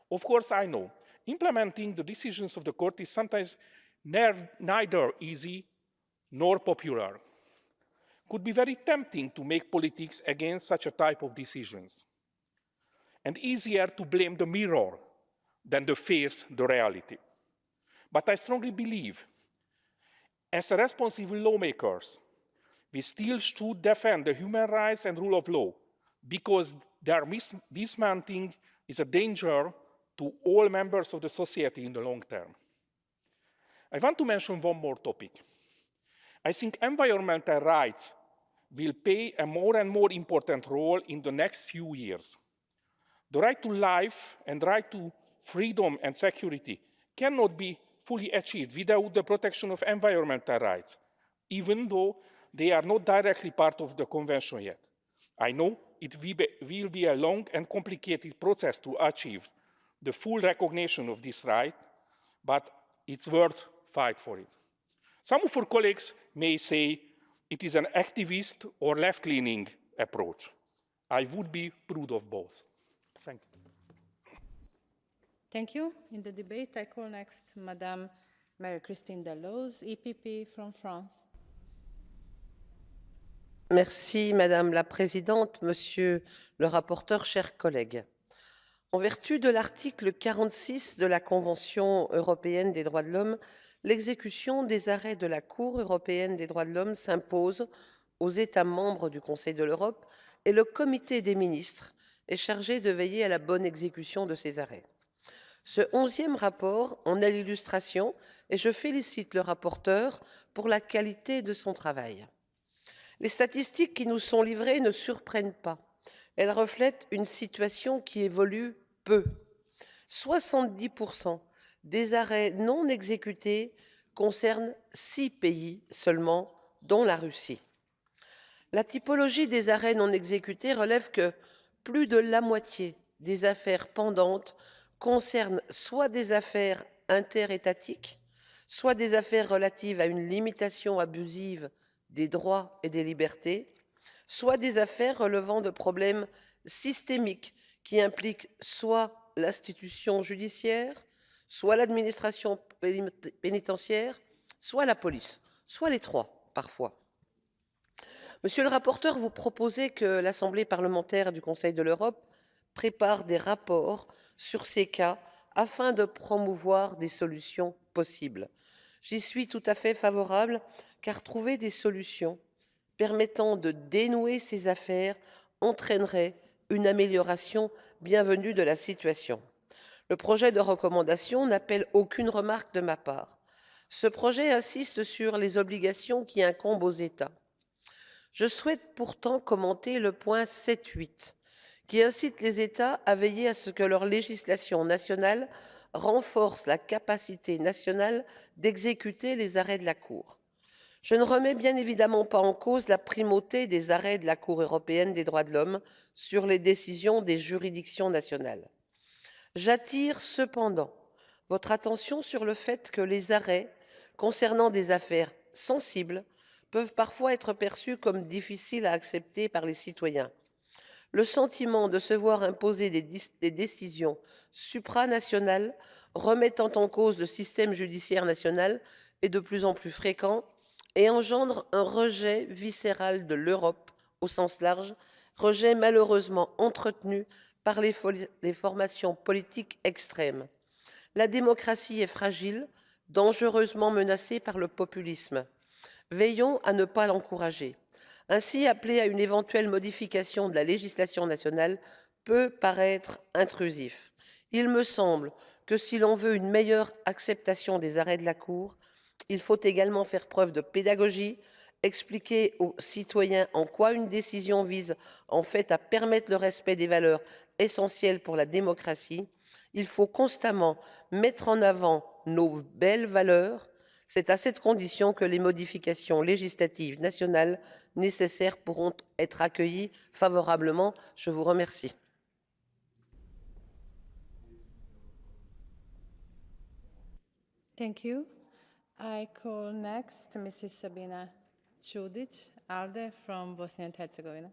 Of course, I know implementing the decisions of the court is sometimes neither easy nor popular. It could be very tempting to make politics against such a type of decisions, and easier to blame the mirror than to face the reality. But I strongly believe, as responsible lawmakers, we still should defend the human rights and rule of law, because their dismantling is a danger to all members of the society in the long term. I want to mention one more topic. I think environmental rights will play a more and more important role in the next few years. The right to life and right to freedom and security cannot be fully achieved without the protection of environmental rights, even though they are not directly part of the convention yet. I know it will be a long and complicated process to achieve the full recognition of this right, but it's worth fighting for it. Some of our colleagues may say it is an activist or left-leaning approach. I would be proud of both. Thank you. Thank you. In the debate, I call next Madame Marie-Christine Dalloz, EPP from France. Merci Madame la Présidente, Monsieur le rapporteur, chers collègues. En vertu de l'article 46 de la Convention européenne des droits de l'homme, l'exécution des arrêts de la Cour européenne des droits de l'homme s'impose aux États membres du Conseil de l'Europe et le Comité des ministres est chargé de veiller à la bonne exécution de ces arrêts. Ce 11e rapport en est l'illustration et je félicite le rapporteur pour la qualité de son travail. Les statistiques qui nous sont livrées ne surprennent pas. Elles reflètent une situation qui évolue peu. 70% des arrêts non exécutés concernent 6 pays seulement, dont la Russie. La typologie des arrêts non exécutés relève que plus de la moitié des affaires pendantes concernent soit des affaires interétatiques, soit des affaires relatives à une limitation abusive des droits et des libertés, soit des affaires relevant de problèmes systémiques qui impliquent soit l'institution judiciaire, soit l'administration pénitentiaire, soit la police, soit les trois parfois. Monsieur le rapporteur, vous proposez que l'Assemblée parlementaire du Conseil de l'Europe prépare des rapports sur ces cas afin de promouvoir des solutions possibles. J'y suis tout à fait favorable, car trouver des solutions permettant de dénouer ces affaires entraînerait une amélioration bienvenue de la situation. Le projet de recommandation n'appelle aucune remarque de ma part. Ce projet insiste sur les obligations qui incombent aux États. Je souhaite pourtant commenter le point 7.8, qui incite les États à veiller à ce que leur législation nationale renforce la capacité nationale d'exécuter les arrêts de la Cour. Je ne remets bien évidemment pas en cause la primauté des arrêts de la Cour européenne des droits de l'homme sur les décisions des juridictions nationales. J'attire cependant votre attention sur le fait que les arrêts concernant des affaires sensibles peuvent parfois être perçus comme difficiles à accepter par les citoyens. Le sentiment de se voir imposer des décisions supranationales remettant en cause le système judiciaire national est de plus en plus fréquent et engendre un rejet viscéral de l'Europe au sens large, rejet malheureusement entretenu par les formations politiques extrêmes. La démocratie est fragile, dangereusement menacée par le populisme. Veillons à ne pas l'encourager. Ainsi, appeler à une éventuelle modification de la législation nationale peut paraître intrusif. Il me semble que si l'on veut une meilleure acceptation des arrêts de la Cour, il faut également faire preuve de pédagogie, expliquer aux citoyens en quoi une décision vise en fait à permettre le respect des valeurs essentielles pour la démocratie. Il faut constamment mettre en avant nos belles valeurs. C'est à cette condition que les modifications législatives nationales nécessaires pourront être accueillies favorablement. Je vous remercie. Thank you. I call next Mrs. Sabina Čudić, ALDE from Bosnia and Herzegovina.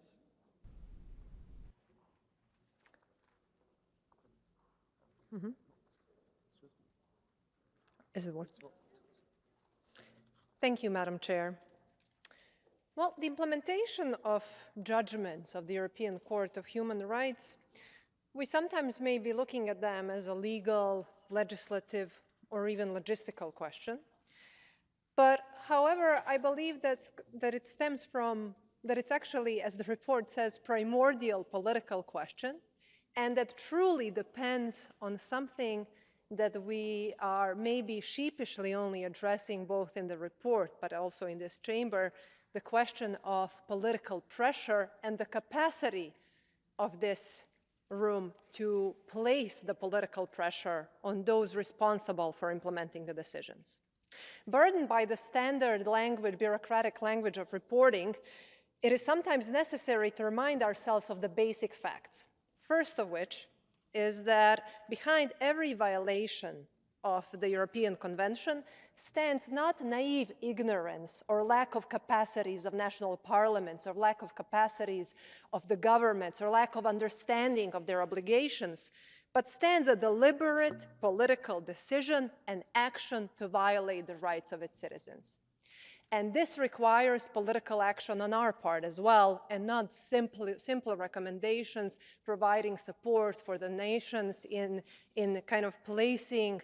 Is it working? Thank you, Madam Chair. Well, the implementation of judgments of the European Court of Human Rights, we sometimes may be looking at them as a legal, legislative, or even logistical question. But however, I believe that it stems from, that it's actually, as the report says, primordial political question, and that truly depends on something that we are maybe sheepishly only addressing both in the report, but also in this chamber, the question of political pressure and the capacity of this room to place the political pressure on those responsible for implementing the decisions. Burdened by the standard language, bureaucratic language of reporting, it is sometimes necessary to remind ourselves of the basic facts. First of which is that behind every violation of the European Convention stands not naive ignorance or lack of capacities of national parliaments or lack of capacities of the governments or lack of understanding of their obligations, but stands a deliberate political decision and action to violate the rights of its citizens. And this requires political action on our part as well, and not simple recommendations providing support for the nations in kind of placing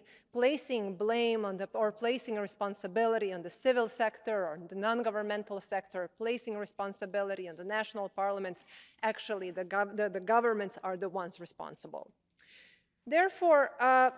blame on or placing responsibility on the civil sector or the non-governmental sector, placing responsibility on the national parliaments. Actually, the governments are the ones responsible. Therefore,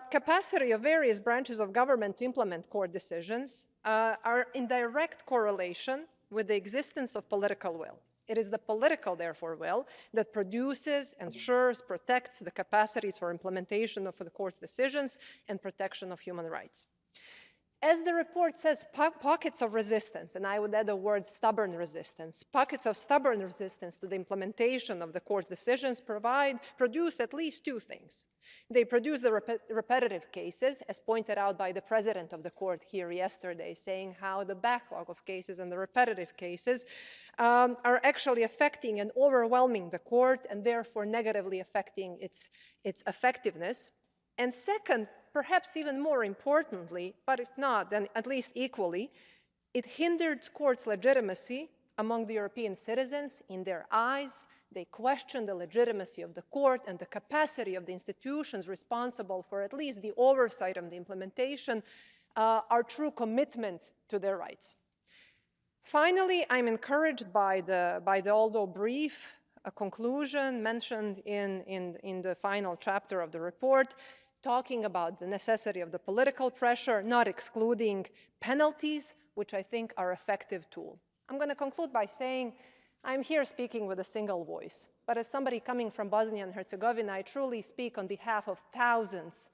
capacity of various branches of government to implement court decisions are in direct correlation with the existence of political will. It is the political, therefore, will that produces, ensures, protects the capacities for implementation of the court's decisions and protection of human rights. As the report says, pockets of resistance, and I would add the word stubborn resistance, pockets of stubborn resistance to the implementation of the court's decisions produce at least two things. They produce the repetitive cases, as pointed out by the president of the court here yesterday, saying how the backlog of cases and the repetitive cases are actually affecting and overwhelming the court and therefore negatively affecting its effectiveness. And second, perhaps even more importantly, but if not, then at least equally, it hindered courts' legitimacy among the European citizens. In their eyes, they question the legitimacy of the court and the capacity of the institutions responsible for at least the oversight of the implementation, our true commitment to their rights. Finally, I'm encouraged by the although brief conclusion mentioned in the final chapter of the report, talking about the necessity of the political pressure, not excluding penalties, which I think are an effective tool. I'm going to conclude by saying I'm here speaking with a single voice, but as somebody coming from Bosnia and Herzegovina, I truly speak on behalf of thousands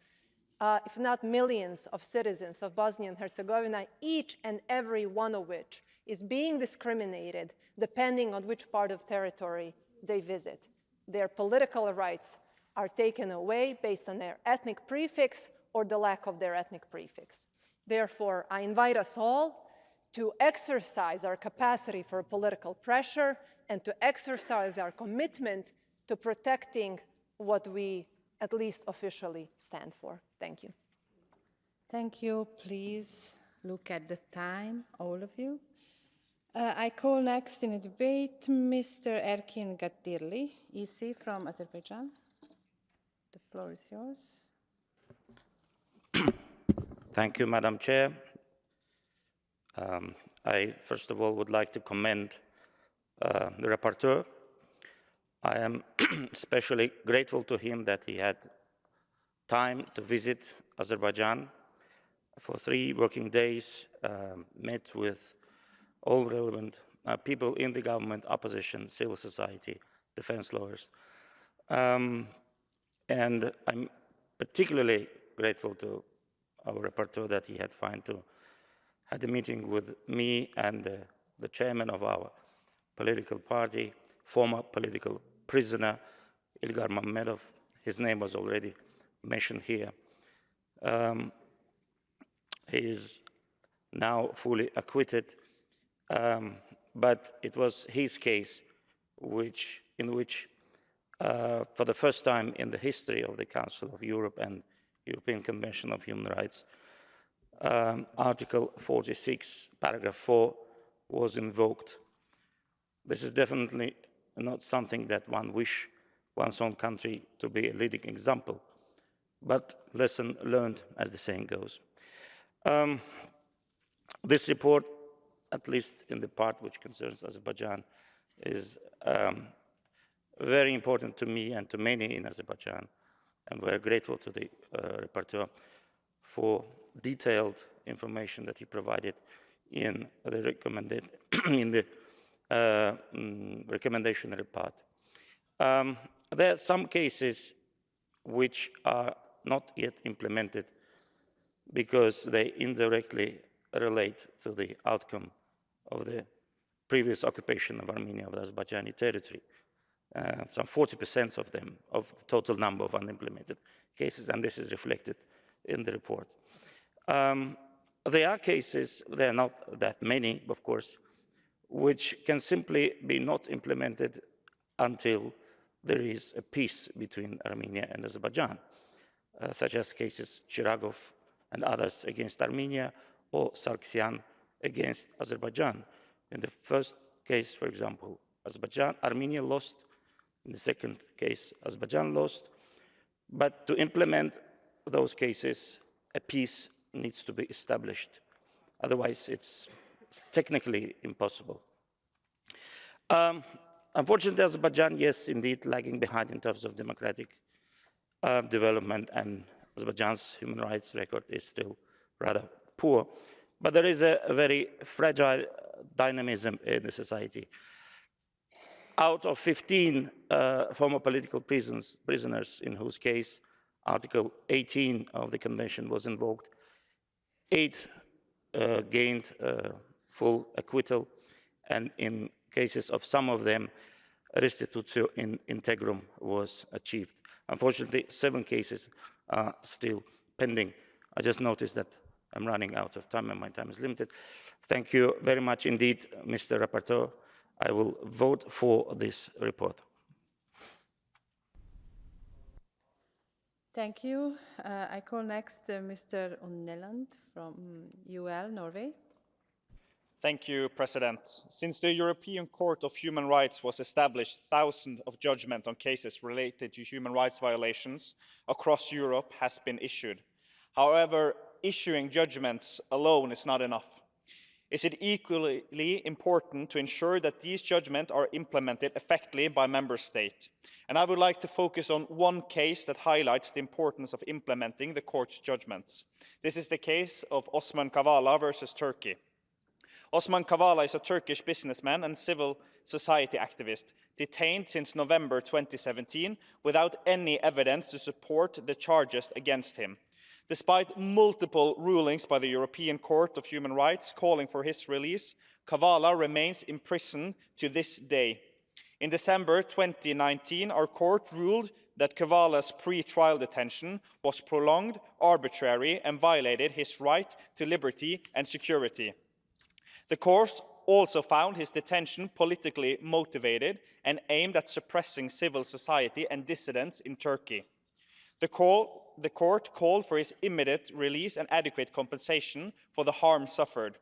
if not millions, of citizens of Bosnia and Herzegovina, each and every one of which is being discriminated depending on which part of territory they visit. Their political rights are taken away based on their ethnic prefix or the lack of their ethnic prefix. Therefore, I invite us all to exercise our capacity for political pressure and to exercise our commitment to protecting what we at least officially stand for. Thank you. Thank you. Please look at the time, all of you. I call next in the debate Mr. Erkin Gatirli, EC from Azerbaijan. The floor is yours. Thank you, Madam Chair. I, first of all, would like to commend the rapporteur. I am especially grateful to him that he had time to visit Azerbaijan for 3 working days, met with all relevant people in the government, opposition, civil society, defense lawyers. And I'm particularly grateful to our rapporteur that he had had a meeting with me and the chairman of our political party, former political prisoner, Ilgar Mammadov. His name was already mentioned here. He is now fully acquitted, but it was his case in which, for the first time in the history of the Council of Europe and European Convention of Human Rights, Article 46, paragraph 4 was invoked. This is definitely not something that one wish one's own country to be a leading example, but lesson learned, as the saying goes. This report, at least in the part which concerns Azerbaijan, is very important to me and to many in Azerbaijan, and we're grateful to the rapporteur for detailed information that he provided in the recommendation part. There are some cases which are not yet implemented because they indirectly relate to the outcome of the previous occupation of Armenia of the Azerbaijani territory. Some 40% of them, of the total number of unimplemented cases, and this is reflected in the report. There are cases, there are not that many, of course, which can simply be not implemented until there is a peace between Armenia and Azerbaijan, such as cases Chiragov and others against Armenia, or Sargsyan against Azerbaijan. In the first case, for example, Armenia lost. In the second case, Azerbaijan lost. But to implement those cases, a peace needs to be established. Otherwise, it's technically impossible. Unfortunately, Azerbaijan, yes, indeed, lagging behind in terms of democratic development, and Azerbaijan's human rights record is still rather poor. But there is a very fragile dynamism in the society. Out of 15 former political prisoners in whose case Article 18 of the Convention was invoked, 8 gained full acquittal, and in cases of some of them, restitutio in integrum was achieved. Unfortunately, 7 cases are still pending. I just noticed that I'm running out of time and my time is limited. Thank you very much indeed, Mr. Rapporteur. I will vote for this report. Thank you. I call next Mr. Onneland from UL, Norway. Thank you, President. Since the European Court of Human Rights was established, thousands of judgments on cases related to human rights violations across Europe has been issued. However, issuing judgments alone is not enough. Is it equally important to ensure that these judgments are implemented effectively by member states? And I would like to focus on one case that highlights the importance of implementing the court's judgments. This is the case of Osman Kavala versus Turkey. Osman Kavala is a Turkish businessman and civil society activist, detained since November 2017 without any evidence to support the charges against him. Despite multiple rulings by the European Court of Human Rights calling for his release, Kavala remains in prison to this day. In December 2019, our court ruled that Kavala's pre-trial detention was prolonged, arbitrary, and violated his right to liberty and security. The court also found his detention politically motivated and aimed at suppressing civil society and dissidents in Turkey. The court called for his immediate release and adequate compensation for the harm suffered.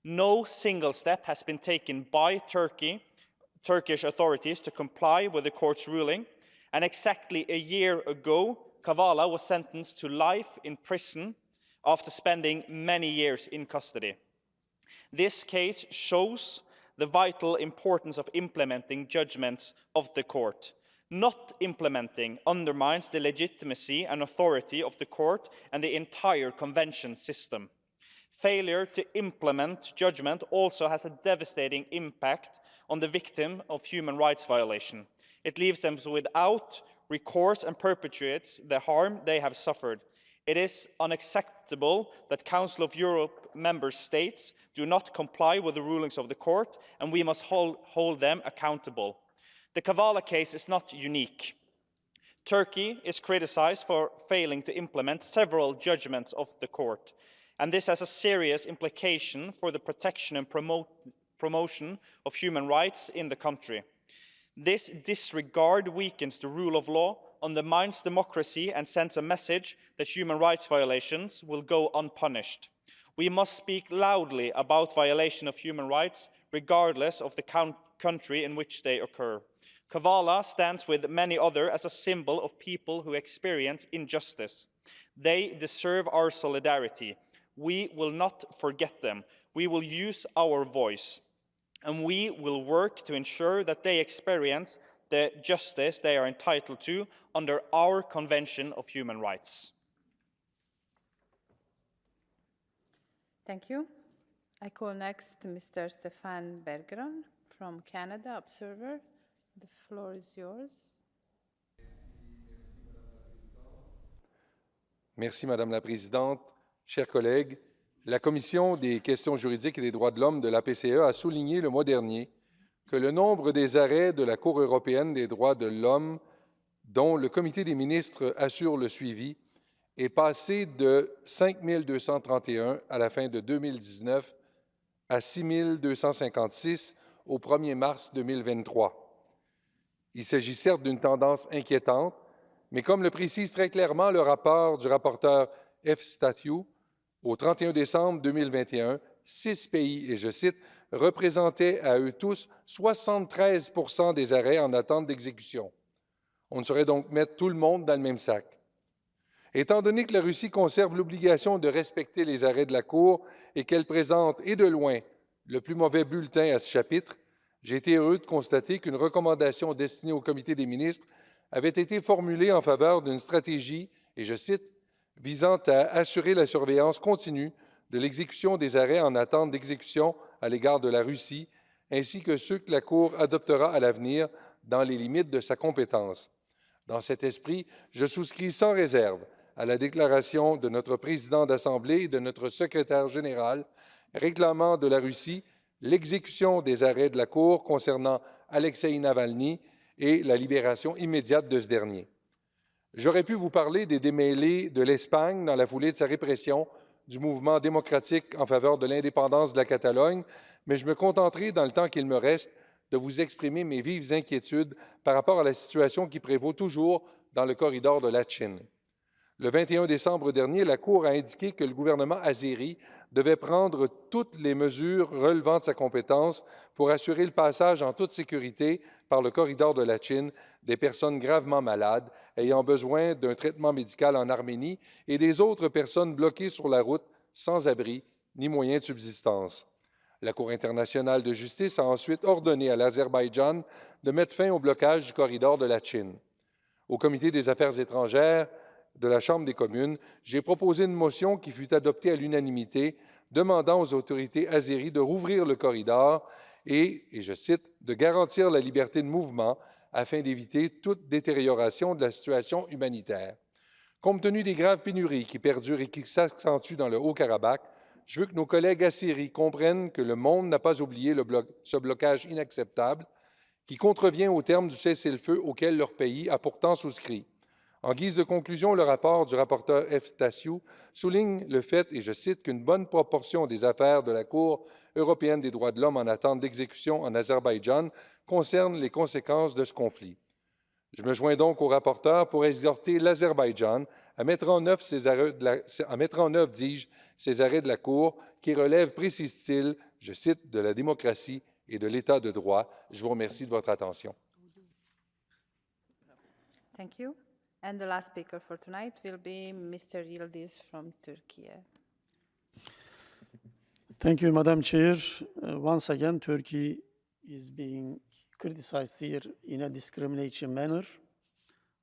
No single step has been taken by Turkish authorities to comply with the court's ruling, and exactly a year ago, Kavala was sentenced to life in prison after spending many years in custody. This case shows the vital importance of implementing judgments of the court. Not implementing undermines the legitimacy and authority of the court and the entire convention system. Failure to implement judgment also has a devastating impact on the victim of human rights violation. It leaves them without recourse and perpetuates the harm they have suffered. It is unacceptable that Council of Europe member states do not comply with the rulings of the court, and we must hold them accountable. The Kavala case is not unique. Turkey is criticized for failing to implement several judgments of the court, and this has a serious implication for the protection and promotion of human rights in the country. This disregard weakens the rule of law, undermines democracy, and sends a message that human rights violations will go unpunished. We must speak loudly about violation of human rights, regardless of the country in which they occur. Kavala stands with many others as a symbol of people who experience injustice. They deserve our solidarity. We will not forget them. We will use our voice, and we will work to ensure that they experience the justice they are entitled to under our Convention of Human Rights. Thank you. I call next Mr. Stefan Bergeron from Canada, Observer. The floor is yours. Merci, Madame la Présidente. Chers collègues, la Commission des questions juridiques et des droits de l'homme de la PCE a souligné le mois dernier que le nombre des arrêts de la Cour européenne des droits de l'homme, dont le Comité des ministres assure le suivi, est passé de 5 231 à la fin de 2019 à 6 256 au 1er mars 2023. Il s'agit certes d'une tendance inquiétante, mais comme le précise très clairement le rapport du rapporteur F. Statiou, au 31 décembre 2021, 6 pays, et je cite, représentaient à eux tous 73 % des arrêts en attente d'exécution. On ne saurait donc mettre tout le monde dans le même sac. Étant donné que la Russie conserve l'obligation de respecter les arrêts de la Cour et qu'elle présente, et de loin, le plus mauvais bulletin à ce chapitre, j'ai été heureux de constater qu'une recommandation destinée au Comité des ministres avait été formulée en faveur d'une stratégie, et je cite, visant à assurer la surveillance continue de l'exécution des arrêts en attente d'exécution à l'égard de la Russie, ainsi que ceux que la Cour adoptera à l'avenir dans les limites de sa compétence. Dans cet esprit, je souscris sans réserve à la déclaration de notre président d'Assemblée et de notre secrétaire général réclamant de la Russie l'exécution des arrêts de la Cour concernant Alexeï Navalny et la libération immédiate de ce dernier. J'aurais pu vous parler des démêlés de l'Espagne dans la foulée de sa répression du mouvement démocratique en faveur de l'indépendance de la Catalogne, mais je me contenterai, dans le temps qu'il me reste, de vous exprimer mes vives inquiétudes par rapport à la situation qui prévaut toujours dans le corridor de Latchin. Le 21 décembre dernier, la Cour a indiqué que le gouvernement azéri devait prendre toutes les mesures relevant de sa compétence pour assurer le passage en toute sécurité par le corridor de Latchin des personnes gravement malades ayant besoin d'un traitement médical en Arménie et des autres personnes bloquées sur la route sans abri ni moyens de subsistance. La Cour internationale de justice a ensuite ordonné à l'Azerbaïdjan de mettre fin au blocage du corridor de Latchin. Au Comité des affaires étrangères de la Chambre des communes, j'ai proposé une motion qui fut adoptée à l'unanimité demandant aux autorités azéries de rouvrir le corridor et je cite, de garantir la liberté de mouvement afin d'éviter toute détérioration de la situation humanitaire. Compte tenu des graves pénuries qui perdurent et qui s'accentuent dans le Haut-Karabakh, je veux que nos collègues assyriens comprennent que le monde n'a pas oublié ce blocage inacceptable qui contrevient aux termes du cessez-le-feu auquel leur pays a pourtant souscrit. En guise de conclusion, le rapport du rapporteur Efstasiou souligne le fait, et je cite, qu'une bonne proportion des affaires de la Cour européenne des droits de l'homme en attente d'exécution en Azerbaïdjan concernent les conséquences de ce conflit. Je me joins donc au rapporteur pour exhorter l'Azerbaïdjan à mettre en œuvre, dis-je, ces arrêts de la Cour qui relèvent, précise-t-il, je cite, de la démocratie et de l'état de droit. Je vous remercie de votre attention. Thank you. And the last speaker for tonight will be Mr. Yildiz from Turkey. Thank you, Madam Chair. Once again, Turkey is being criticized here in a discriminatory manner.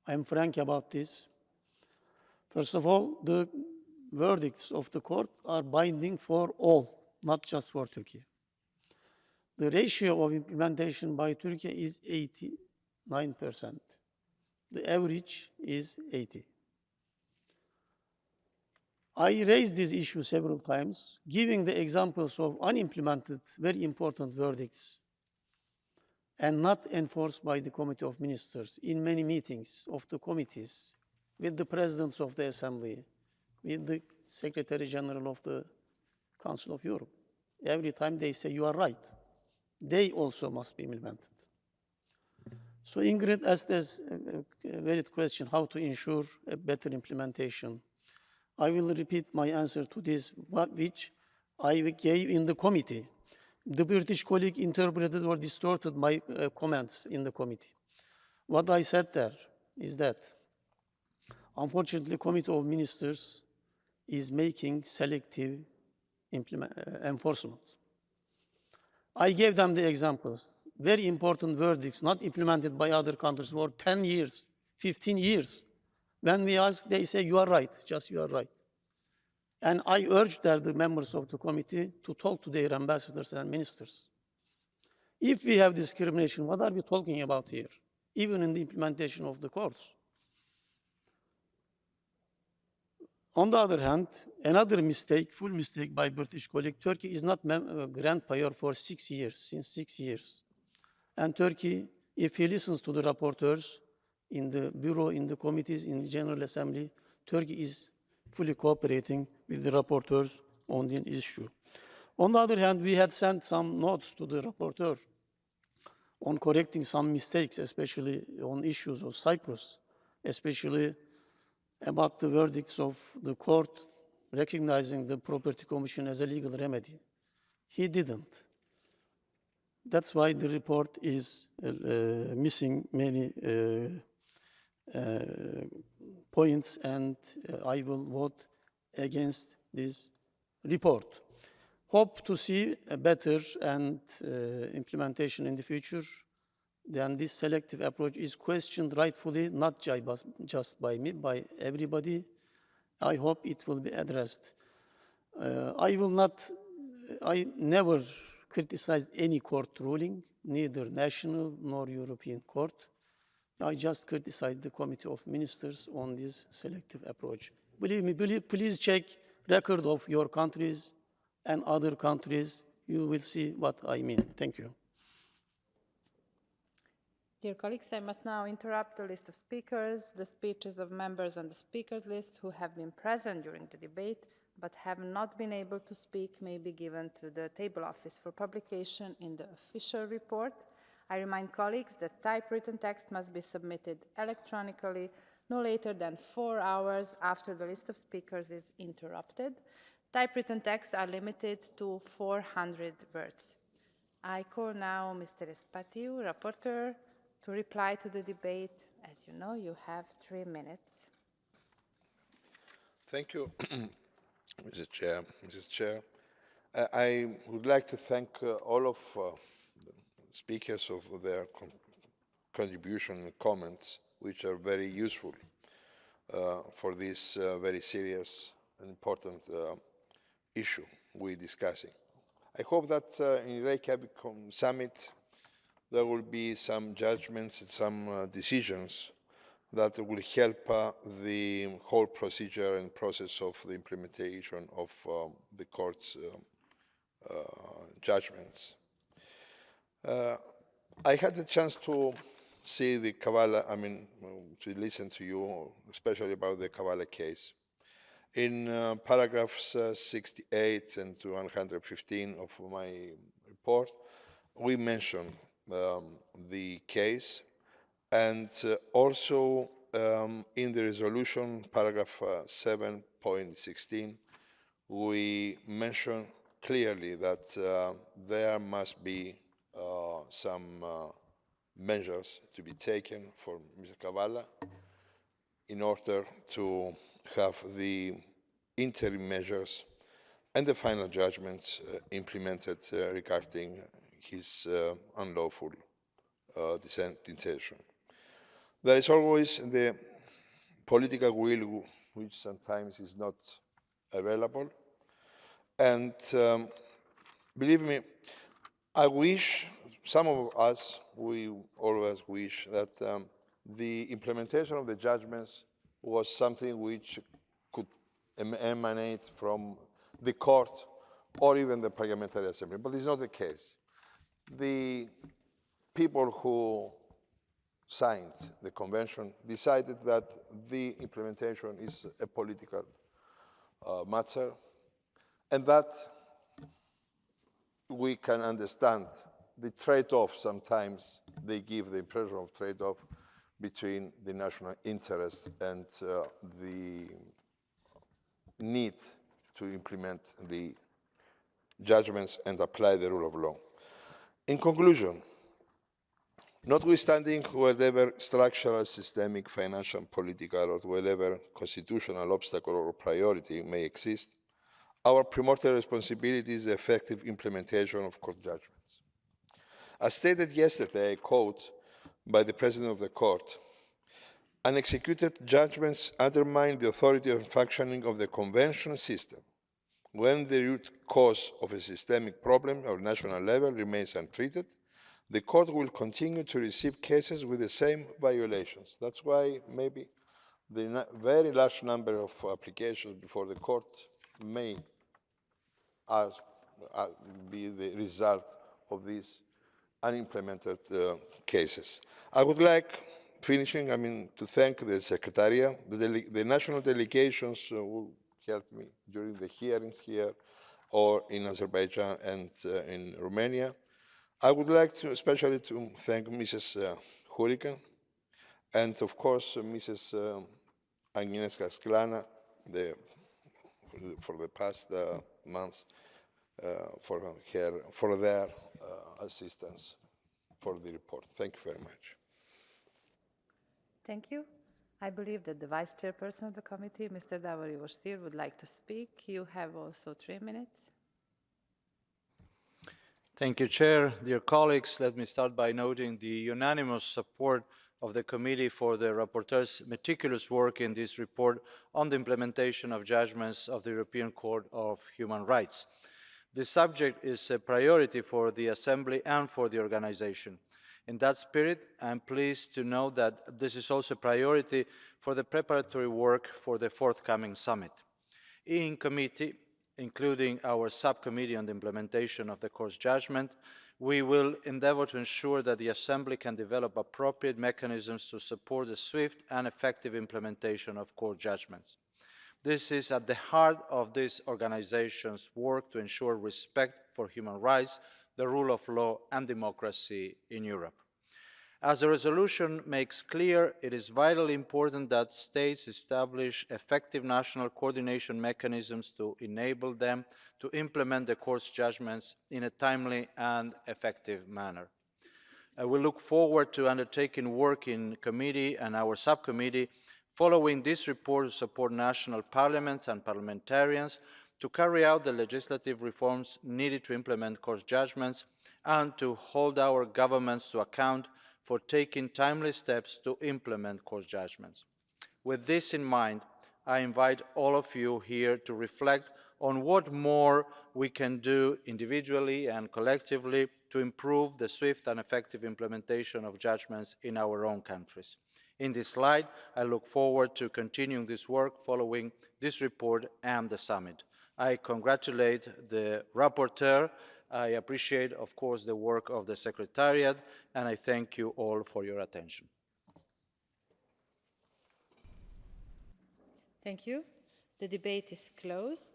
I am frank about this. First of all, the verdicts of the court are binding for all, not just for Turkey. The ratio of implementation by Turkey is 89%. The average is 80. I raised this issue several times, giving the examples of unimplemented, very important verdicts and not enforced by the Committee of Ministers in many meetings of the committees with the presidents of the Assembly, with the Secretary General of the Council of Europe. Every time they say, you are right. They also must be implemented. So Ingrid asked us a valid question, how to ensure a better implementation. I will repeat my answer to this, which I gave in the committee. The British colleague interpreted or distorted my comments in the committee. What I said there is that, unfortunately, the Committee of Ministers is making selective enforcement. I gave them the examples, very important verdicts not implemented by other countries for 10 years, 15 years. When we ask, they say, you are right, just you are right. And I urged the members of the committee to talk to their ambassadors and ministers. If we have discrimination, what are we talking about here, even in the implementation of the courts? On the other hand, another mistake, full mistake by British colleague, Turkey is not grant payer for 6 years, since 6 years. And Turkey, if he listens to the rapporteurs in the Bureau, in the committees, in the General Assembly, Turkey is fully cooperating with the rapporteurs on the issue. On the other hand, we had sent some notes to the rapporteur on correcting some mistakes, especially on issues of Cyprus, especially about the verdicts of the court recognizing the property commission as a legal remedy. He didn't. That's why the report is missing many points, and I will vote against this report. Hope to see a better and implementation in the future. Then this selective approach is questioned rightfully, not just by me, by everybody. I hope it will be addressed. I never criticized any court ruling, neither national nor European court. I just criticized the Committee of Ministers on this selective approach. Believe me, please check record of your countries and other countries. You will see what I mean. Thank you. Dear colleagues, I must now interrupt the list of speakers. The speeches of members on the speakers list who have been present during the debate but have not been able to speak may be given to the table office for publication in the official report. I remind colleagues that typewritten text must be submitted electronically no later than 4 hours after the list of speakers is interrupted. Typewritten texts are limited to 400 words. I call now Mr. Espatiu, rapporteur, to reply to the debate. As you know, you have 3 minutes. Thank you, Mrs. Chair. I would like to thank all of the speakers for their contribution and comments, which are very useful for this very serious and important issue we're discussing. I hope that in Reykjavik summit there will be some judgments and some decisions that will help the whole procedure and process of the implementation of the court's judgments. I had the chance to see the Kavala, to listen to you, especially about the Kavala case. In paragraphs 68 and 115 of my report, we mention the case, and also in the resolution, paragraph 7.16, we mention clearly that there must be some measures to be taken for Mr. Kavala in order to have the interim measures and the final judgments implemented regarding his unlawful detention. There is always the political will, which sometimes is not available. And believe me, I wish, some of us, we always wish that the implementation of the judgments was something which could emanate from the court or even the Parliamentary Assembly, but it's not the case. The people who signed the convention decided that the implementation is a political matter, and that we can understand the trade-off sometimes they give the impression of trade-off between the national interest and the need to implement the judgments and apply the rule of law. In conclusion, notwithstanding whatever structural, systemic, financial, political, or whatever constitutional obstacle or priority may exist, our primordial responsibility is the effective implementation of court judgments. As stated yesterday, I quote by the President of the Court, "Unexecuted judgments undermine the authority and functioning of the convention system. When the root cause of a systemic problem at national level remains untreated, the court will continue to receive cases with the same violations." That's why maybe the very large number of applications before the court may be the result of these unimplemented cases. I would like, finishing, to thank the Secretariat, the national delegations who helped me during the hearings here or in Azerbaijan and in Romania. I would like to especially to thank Mrs. Hurricane and, of course, Mrs. Agnieszka Sklana for the past months for their assistance for the report. Thank you very much. Thank you. I believe that the Vice Chairperson of the committee, Mr. Davor-Ivo-Stier, would like to speak. You have also 3 minutes. Thank you, Chair. Dear colleagues, let me start by noting the unanimous support of the committee for the rapporteur's meticulous work in this report on the implementation of judgments of the European Court of Human Rights. This subject is a priority for the Assembly and for the organization. In that spirit, I am pleased to know that this is also a priority for the preparatory work for the forthcoming summit. In committee, including our subcommittee on the implementation of the Court's judgment, we will endeavour to ensure that the Assembly can develop appropriate mechanisms to support the swift and effective implementation of court judgments. This is at the heart of this organization's work to ensure respect for human rights, the rule of law and democracy in Europe. As the resolution makes clear, it is vitally important that states establish effective national coordination mechanisms to enable them to implement the Court's judgments in a timely and effective manner. I will look forward to undertaking work in committee and our subcommittee following this report to support national parliaments and parliamentarians to carry out the legislative reforms needed to implement Court judgments and to hold our governments to account for taking timely steps to implement Court judgments. With this in mind, I invite all of you here to reflect on what more we can do individually and collectively to improve the swift and effective implementation of judgments in our own countries. in this light, I look forward to continuing this work following this report and the summit. I congratulate the rapporteur. I appreciate, of course, the work of the Secretariat, and I thank you all for your attention. Thank you. The debate is closed.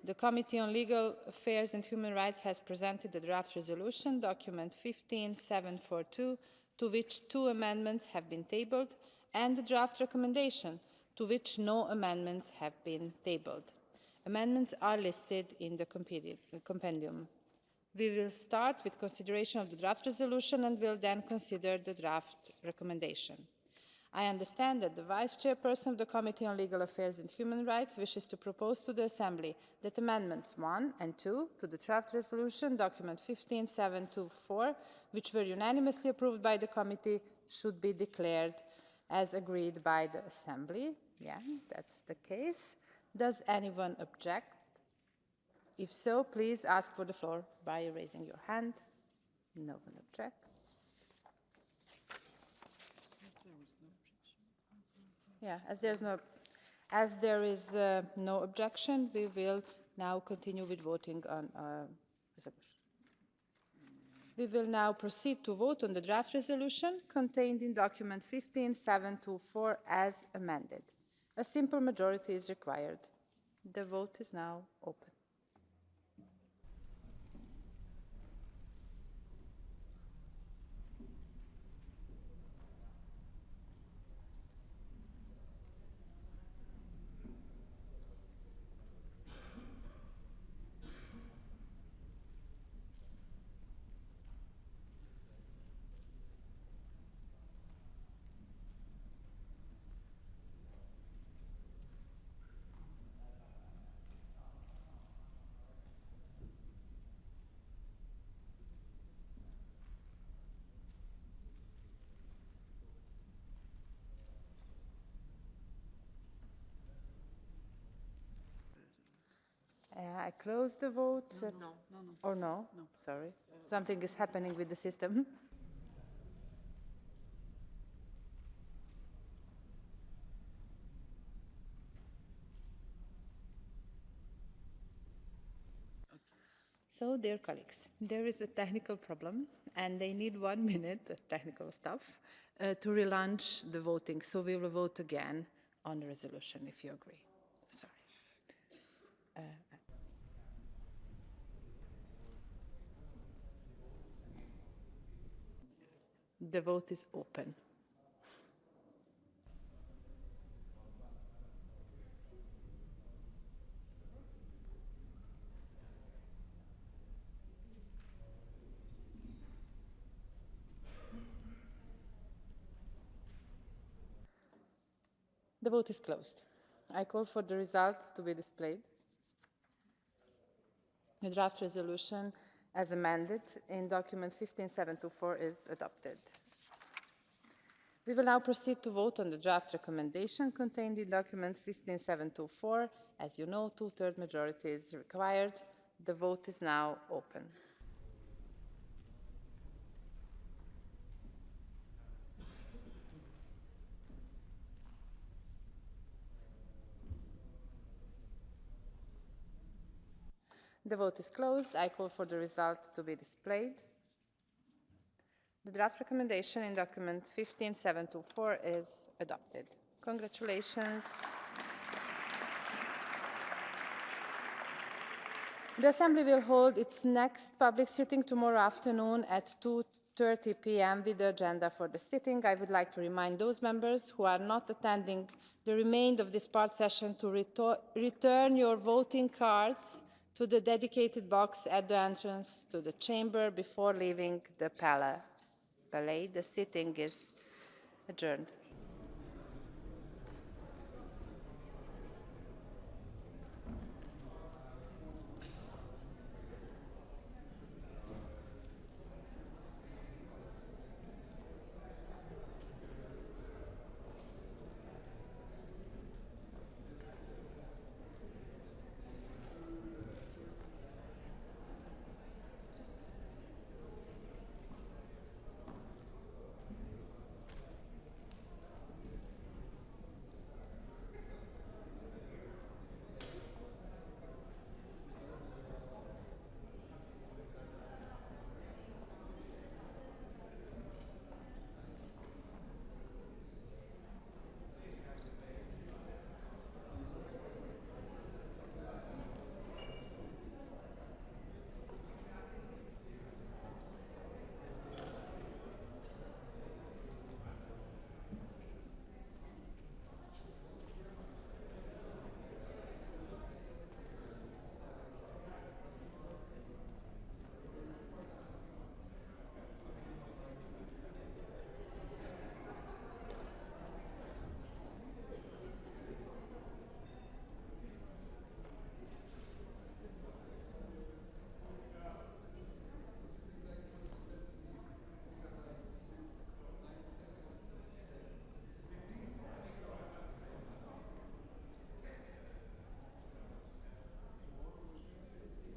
The Committee on Legal Affairs and Human Rights has presented the draft resolution, document 15742, to which 2 amendments have been tabled, and the draft recommendation, to which no amendments have been tabled. Amendments are listed in the compendium. We will start with consideration of the draft resolution and will then consider the draft recommendation. I understand that the Vice Chairperson of the Committee on Legal Affairs and Human Rights wishes to propose to the Assembly that Amendments 1 and 2 to the draft resolution, document 15724, which were unanimously approved by the Committee, should be declared as agreed by the Assembly. Yeah, that's the case. Does anyone object? If so, please ask for the floor by raising your hand. No one objects. Yeah, as there is no objection, we will now continue with voting on resolution. We will now proceed to vote on the draft resolution contained in document 15724 as amended. A simple majority is required. The vote is now open. I close the vote. No. Or no? No. Sorry. Something is happening with the system. So, dear colleagues, there is a technical problem, and they need 1 minute of technical stuff to relaunch the voting. So we will vote again on the resolution, if you agree. Sorry. The vote is open. The vote is closed. I call for the result to be displayed. The draft resolution as amended in document 15724 is adopted. We will now proceed to vote on the draft recommendation contained in document 15724. As you know, 2/3 majority is required. The vote is now open. The vote is closed. I call for the result to be displayed. The draft recommendation in document 15724 is adopted. Congratulations. The Assembly will hold its next public sitting tomorrow afternoon at 2:30 p.m. with the agenda for the sitting. I would like to remind those members who are not attending the remainder of this part session to return your voting cards to the dedicated box at the entrance to the chamber before leaving the Palais. The sitting is adjourned.